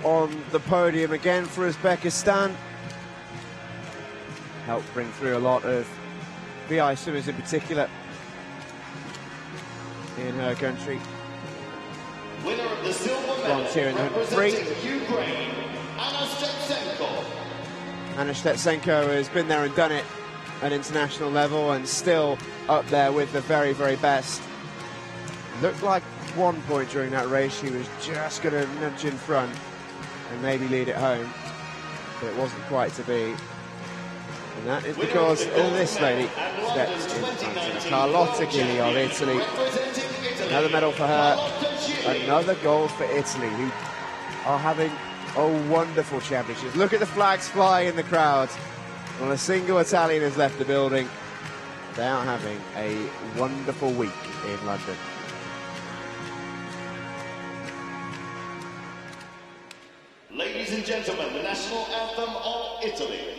[SPEAKER 1] on the podium again for Uzbekistan. Helped bring through a lot of VI swimmers in particular in her country.
[SPEAKER 3] Winner of the silver medal,
[SPEAKER 1] Bronze here in the 103.
[SPEAKER 3] representing Ukraine, Anna Shevchenko.
[SPEAKER 1] Anna Shevchenko has been there and done it at international level and still up there with the very, very best. Looked like at one point during that race she was just going to nudge in front and maybe lead it home, but it wasn't quite to be. And that is because this lady steps in front. Carlotta Gilli of Italy. Another medal for her. Another gold for Italy, who are having a wonderful championship. Look at the flags fly in the crowd. Well, a single Italian has left the building. They are having a wonderful week in London.
[SPEAKER 3] Ladies and gentlemen, the national anthem of Italy.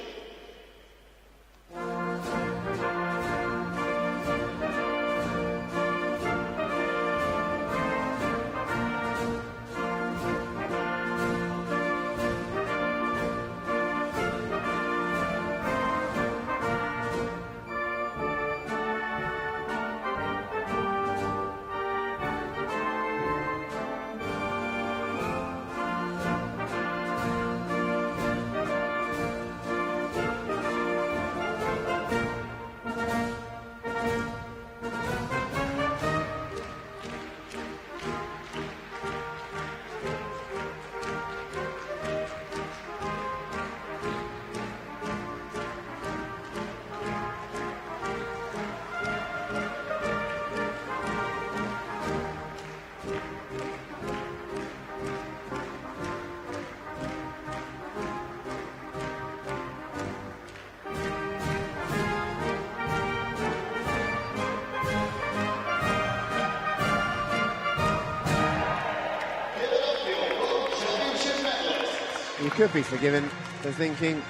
[SPEAKER 1] You could be forgiven for thinking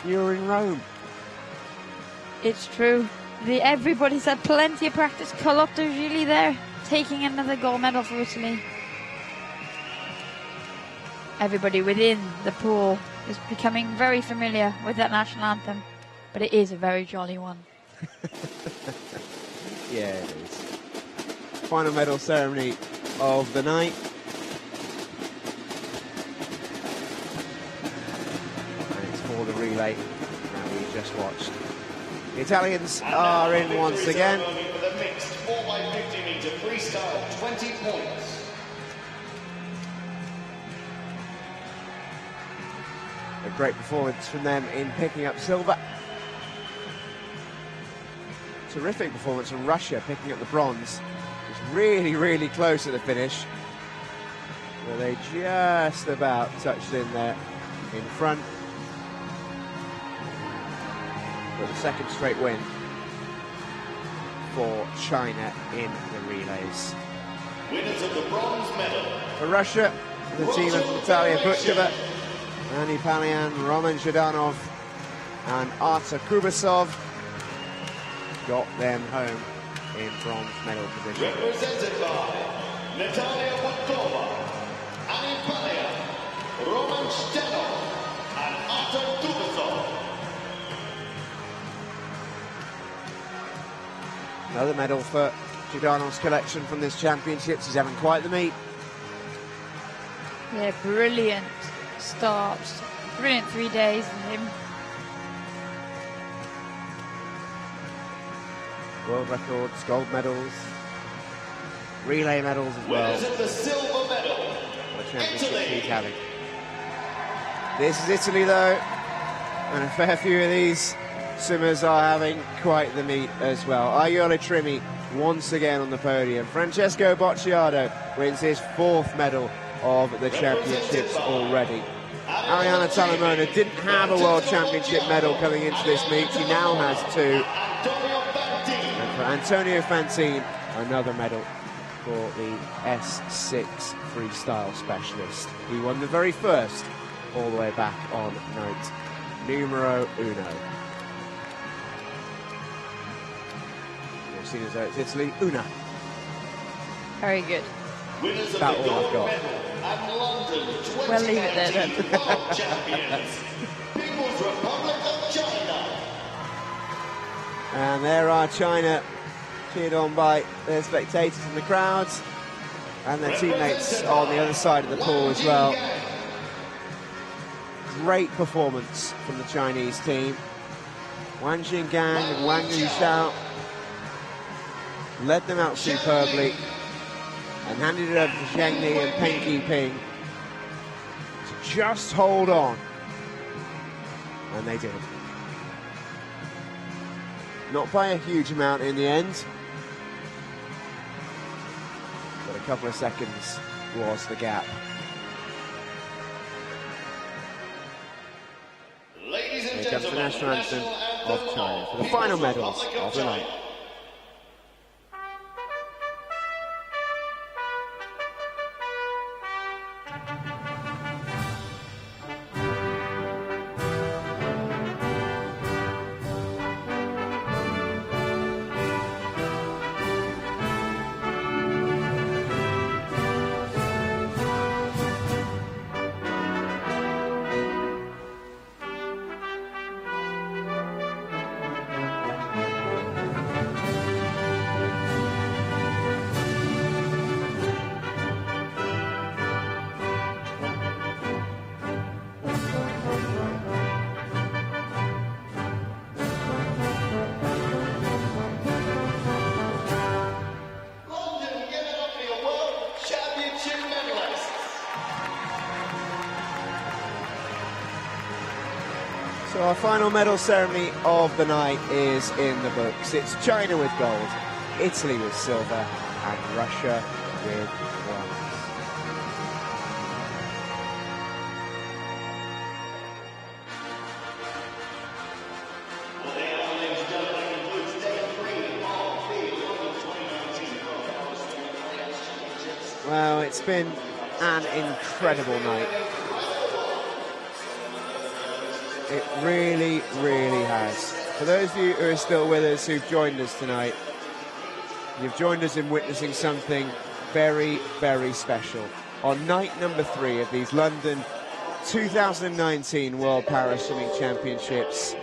[SPEAKER 1] you're in Rome.
[SPEAKER 2] It's true. Everybody's had plenty of practice. Carlotto's really there, taking another gold medal for Italy. Everybody within the pool is becoming very familiar with that national anthem, but it is a very jolly one.
[SPEAKER 1] Yeah, it is. Final medal ceremony of the night. The relay that we just watched. The Italians are in once again.
[SPEAKER 3] For the mixed 4x50 meter freestyle, 20 points.
[SPEAKER 1] A great performance from them in picking up silver. Terrific performance from Russia picking up the bronze. It's really, really close at the finish, where they just about touched in there in front. But the second straight win for China in the relays.
[SPEAKER 3] Winners of the bronze medal.
[SPEAKER 1] For Russia, the team of Natalia Butcheva, Annie Palian, Roman Zhdanov and Artur Kubasov got them home in bronze medal position.
[SPEAKER 3] Represented by Natalia Butcheva, Annie Palian, Roman Zhdanov and Artur Kubasov.
[SPEAKER 1] Another medal for Zhdanov's collection from this championship. He's having quite the meet.
[SPEAKER 2] Yeah, brilliant start. Brilliant 3 days for him.
[SPEAKER 1] World records, gold medals, relay medals as well.
[SPEAKER 3] Winners of the silver medal.
[SPEAKER 1] What a championship
[SPEAKER 3] Italy.
[SPEAKER 1] he's having. This is Italy though, and a fair few of these swimmers are having quite the meet as well. Aiole Trimi once again on the podium. Francesco Bocciado wins his 4th medal of the championships already. Arianna Talamona didn't have a World Championship medal coming into this meet. He now has 2. And for Antonio Fantine, another medal for the S6 freestyle specialist. He won the very first all the way back on night numero uno. Seen as though it's Italy, Una.
[SPEAKER 2] Very good.
[SPEAKER 3] Winners of
[SPEAKER 1] About
[SPEAKER 3] the
[SPEAKER 1] all I've
[SPEAKER 3] gold
[SPEAKER 1] got.
[SPEAKER 3] medal and London
[SPEAKER 2] Well, leave it there then.
[SPEAKER 3] 2019 World Champions, People's Republic of China.
[SPEAKER 1] And there are China, cheered on by their spectators in the crowds and their teammates on the other side of the pool as well. Great performance from the Chinese team. Wang Xingang and Wang Yuxiao led them out superbly and handed it over to Zheng Ni and Peng Yiping to just hold on. And they did. Not by a huge amount in the end, but a couple of seconds was the gap. comes the national anthem of China for the final medals of the night. So our final medal ceremony of the night is in the books. It's China with gold, Italy with silver, and Russia with bronze. Well, it's been an incredible night. It really, really has. For those of you who are still with us, who've joined us tonight, you've joined us in witnessing something very, very special. On night number 3 of these London 2019 World Paraswimming Championships,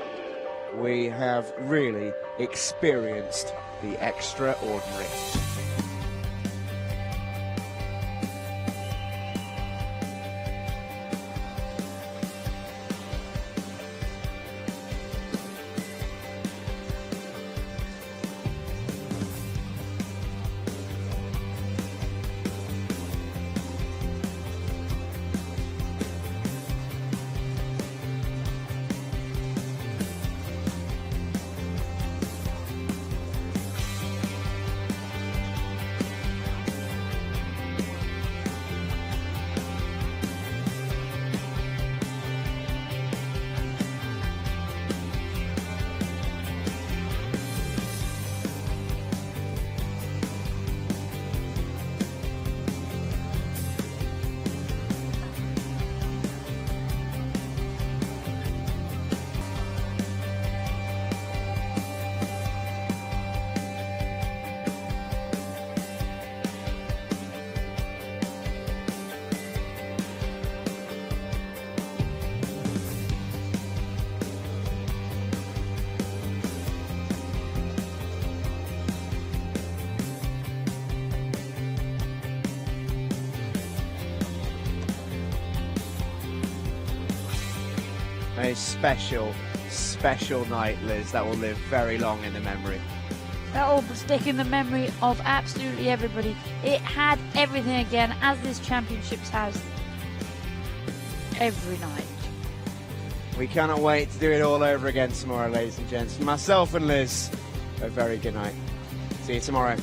[SPEAKER 1] we have really experienced the extraordinary. A special, special night, Liz, that will live very long in the memory.
[SPEAKER 2] That will stick in the memory of absolutely everybody. It had everything again, as this championships has every night.
[SPEAKER 1] We cannot wait to do it all over again tomorrow, ladies and gents. Myself and Liz, a very good night. See you tomorrow.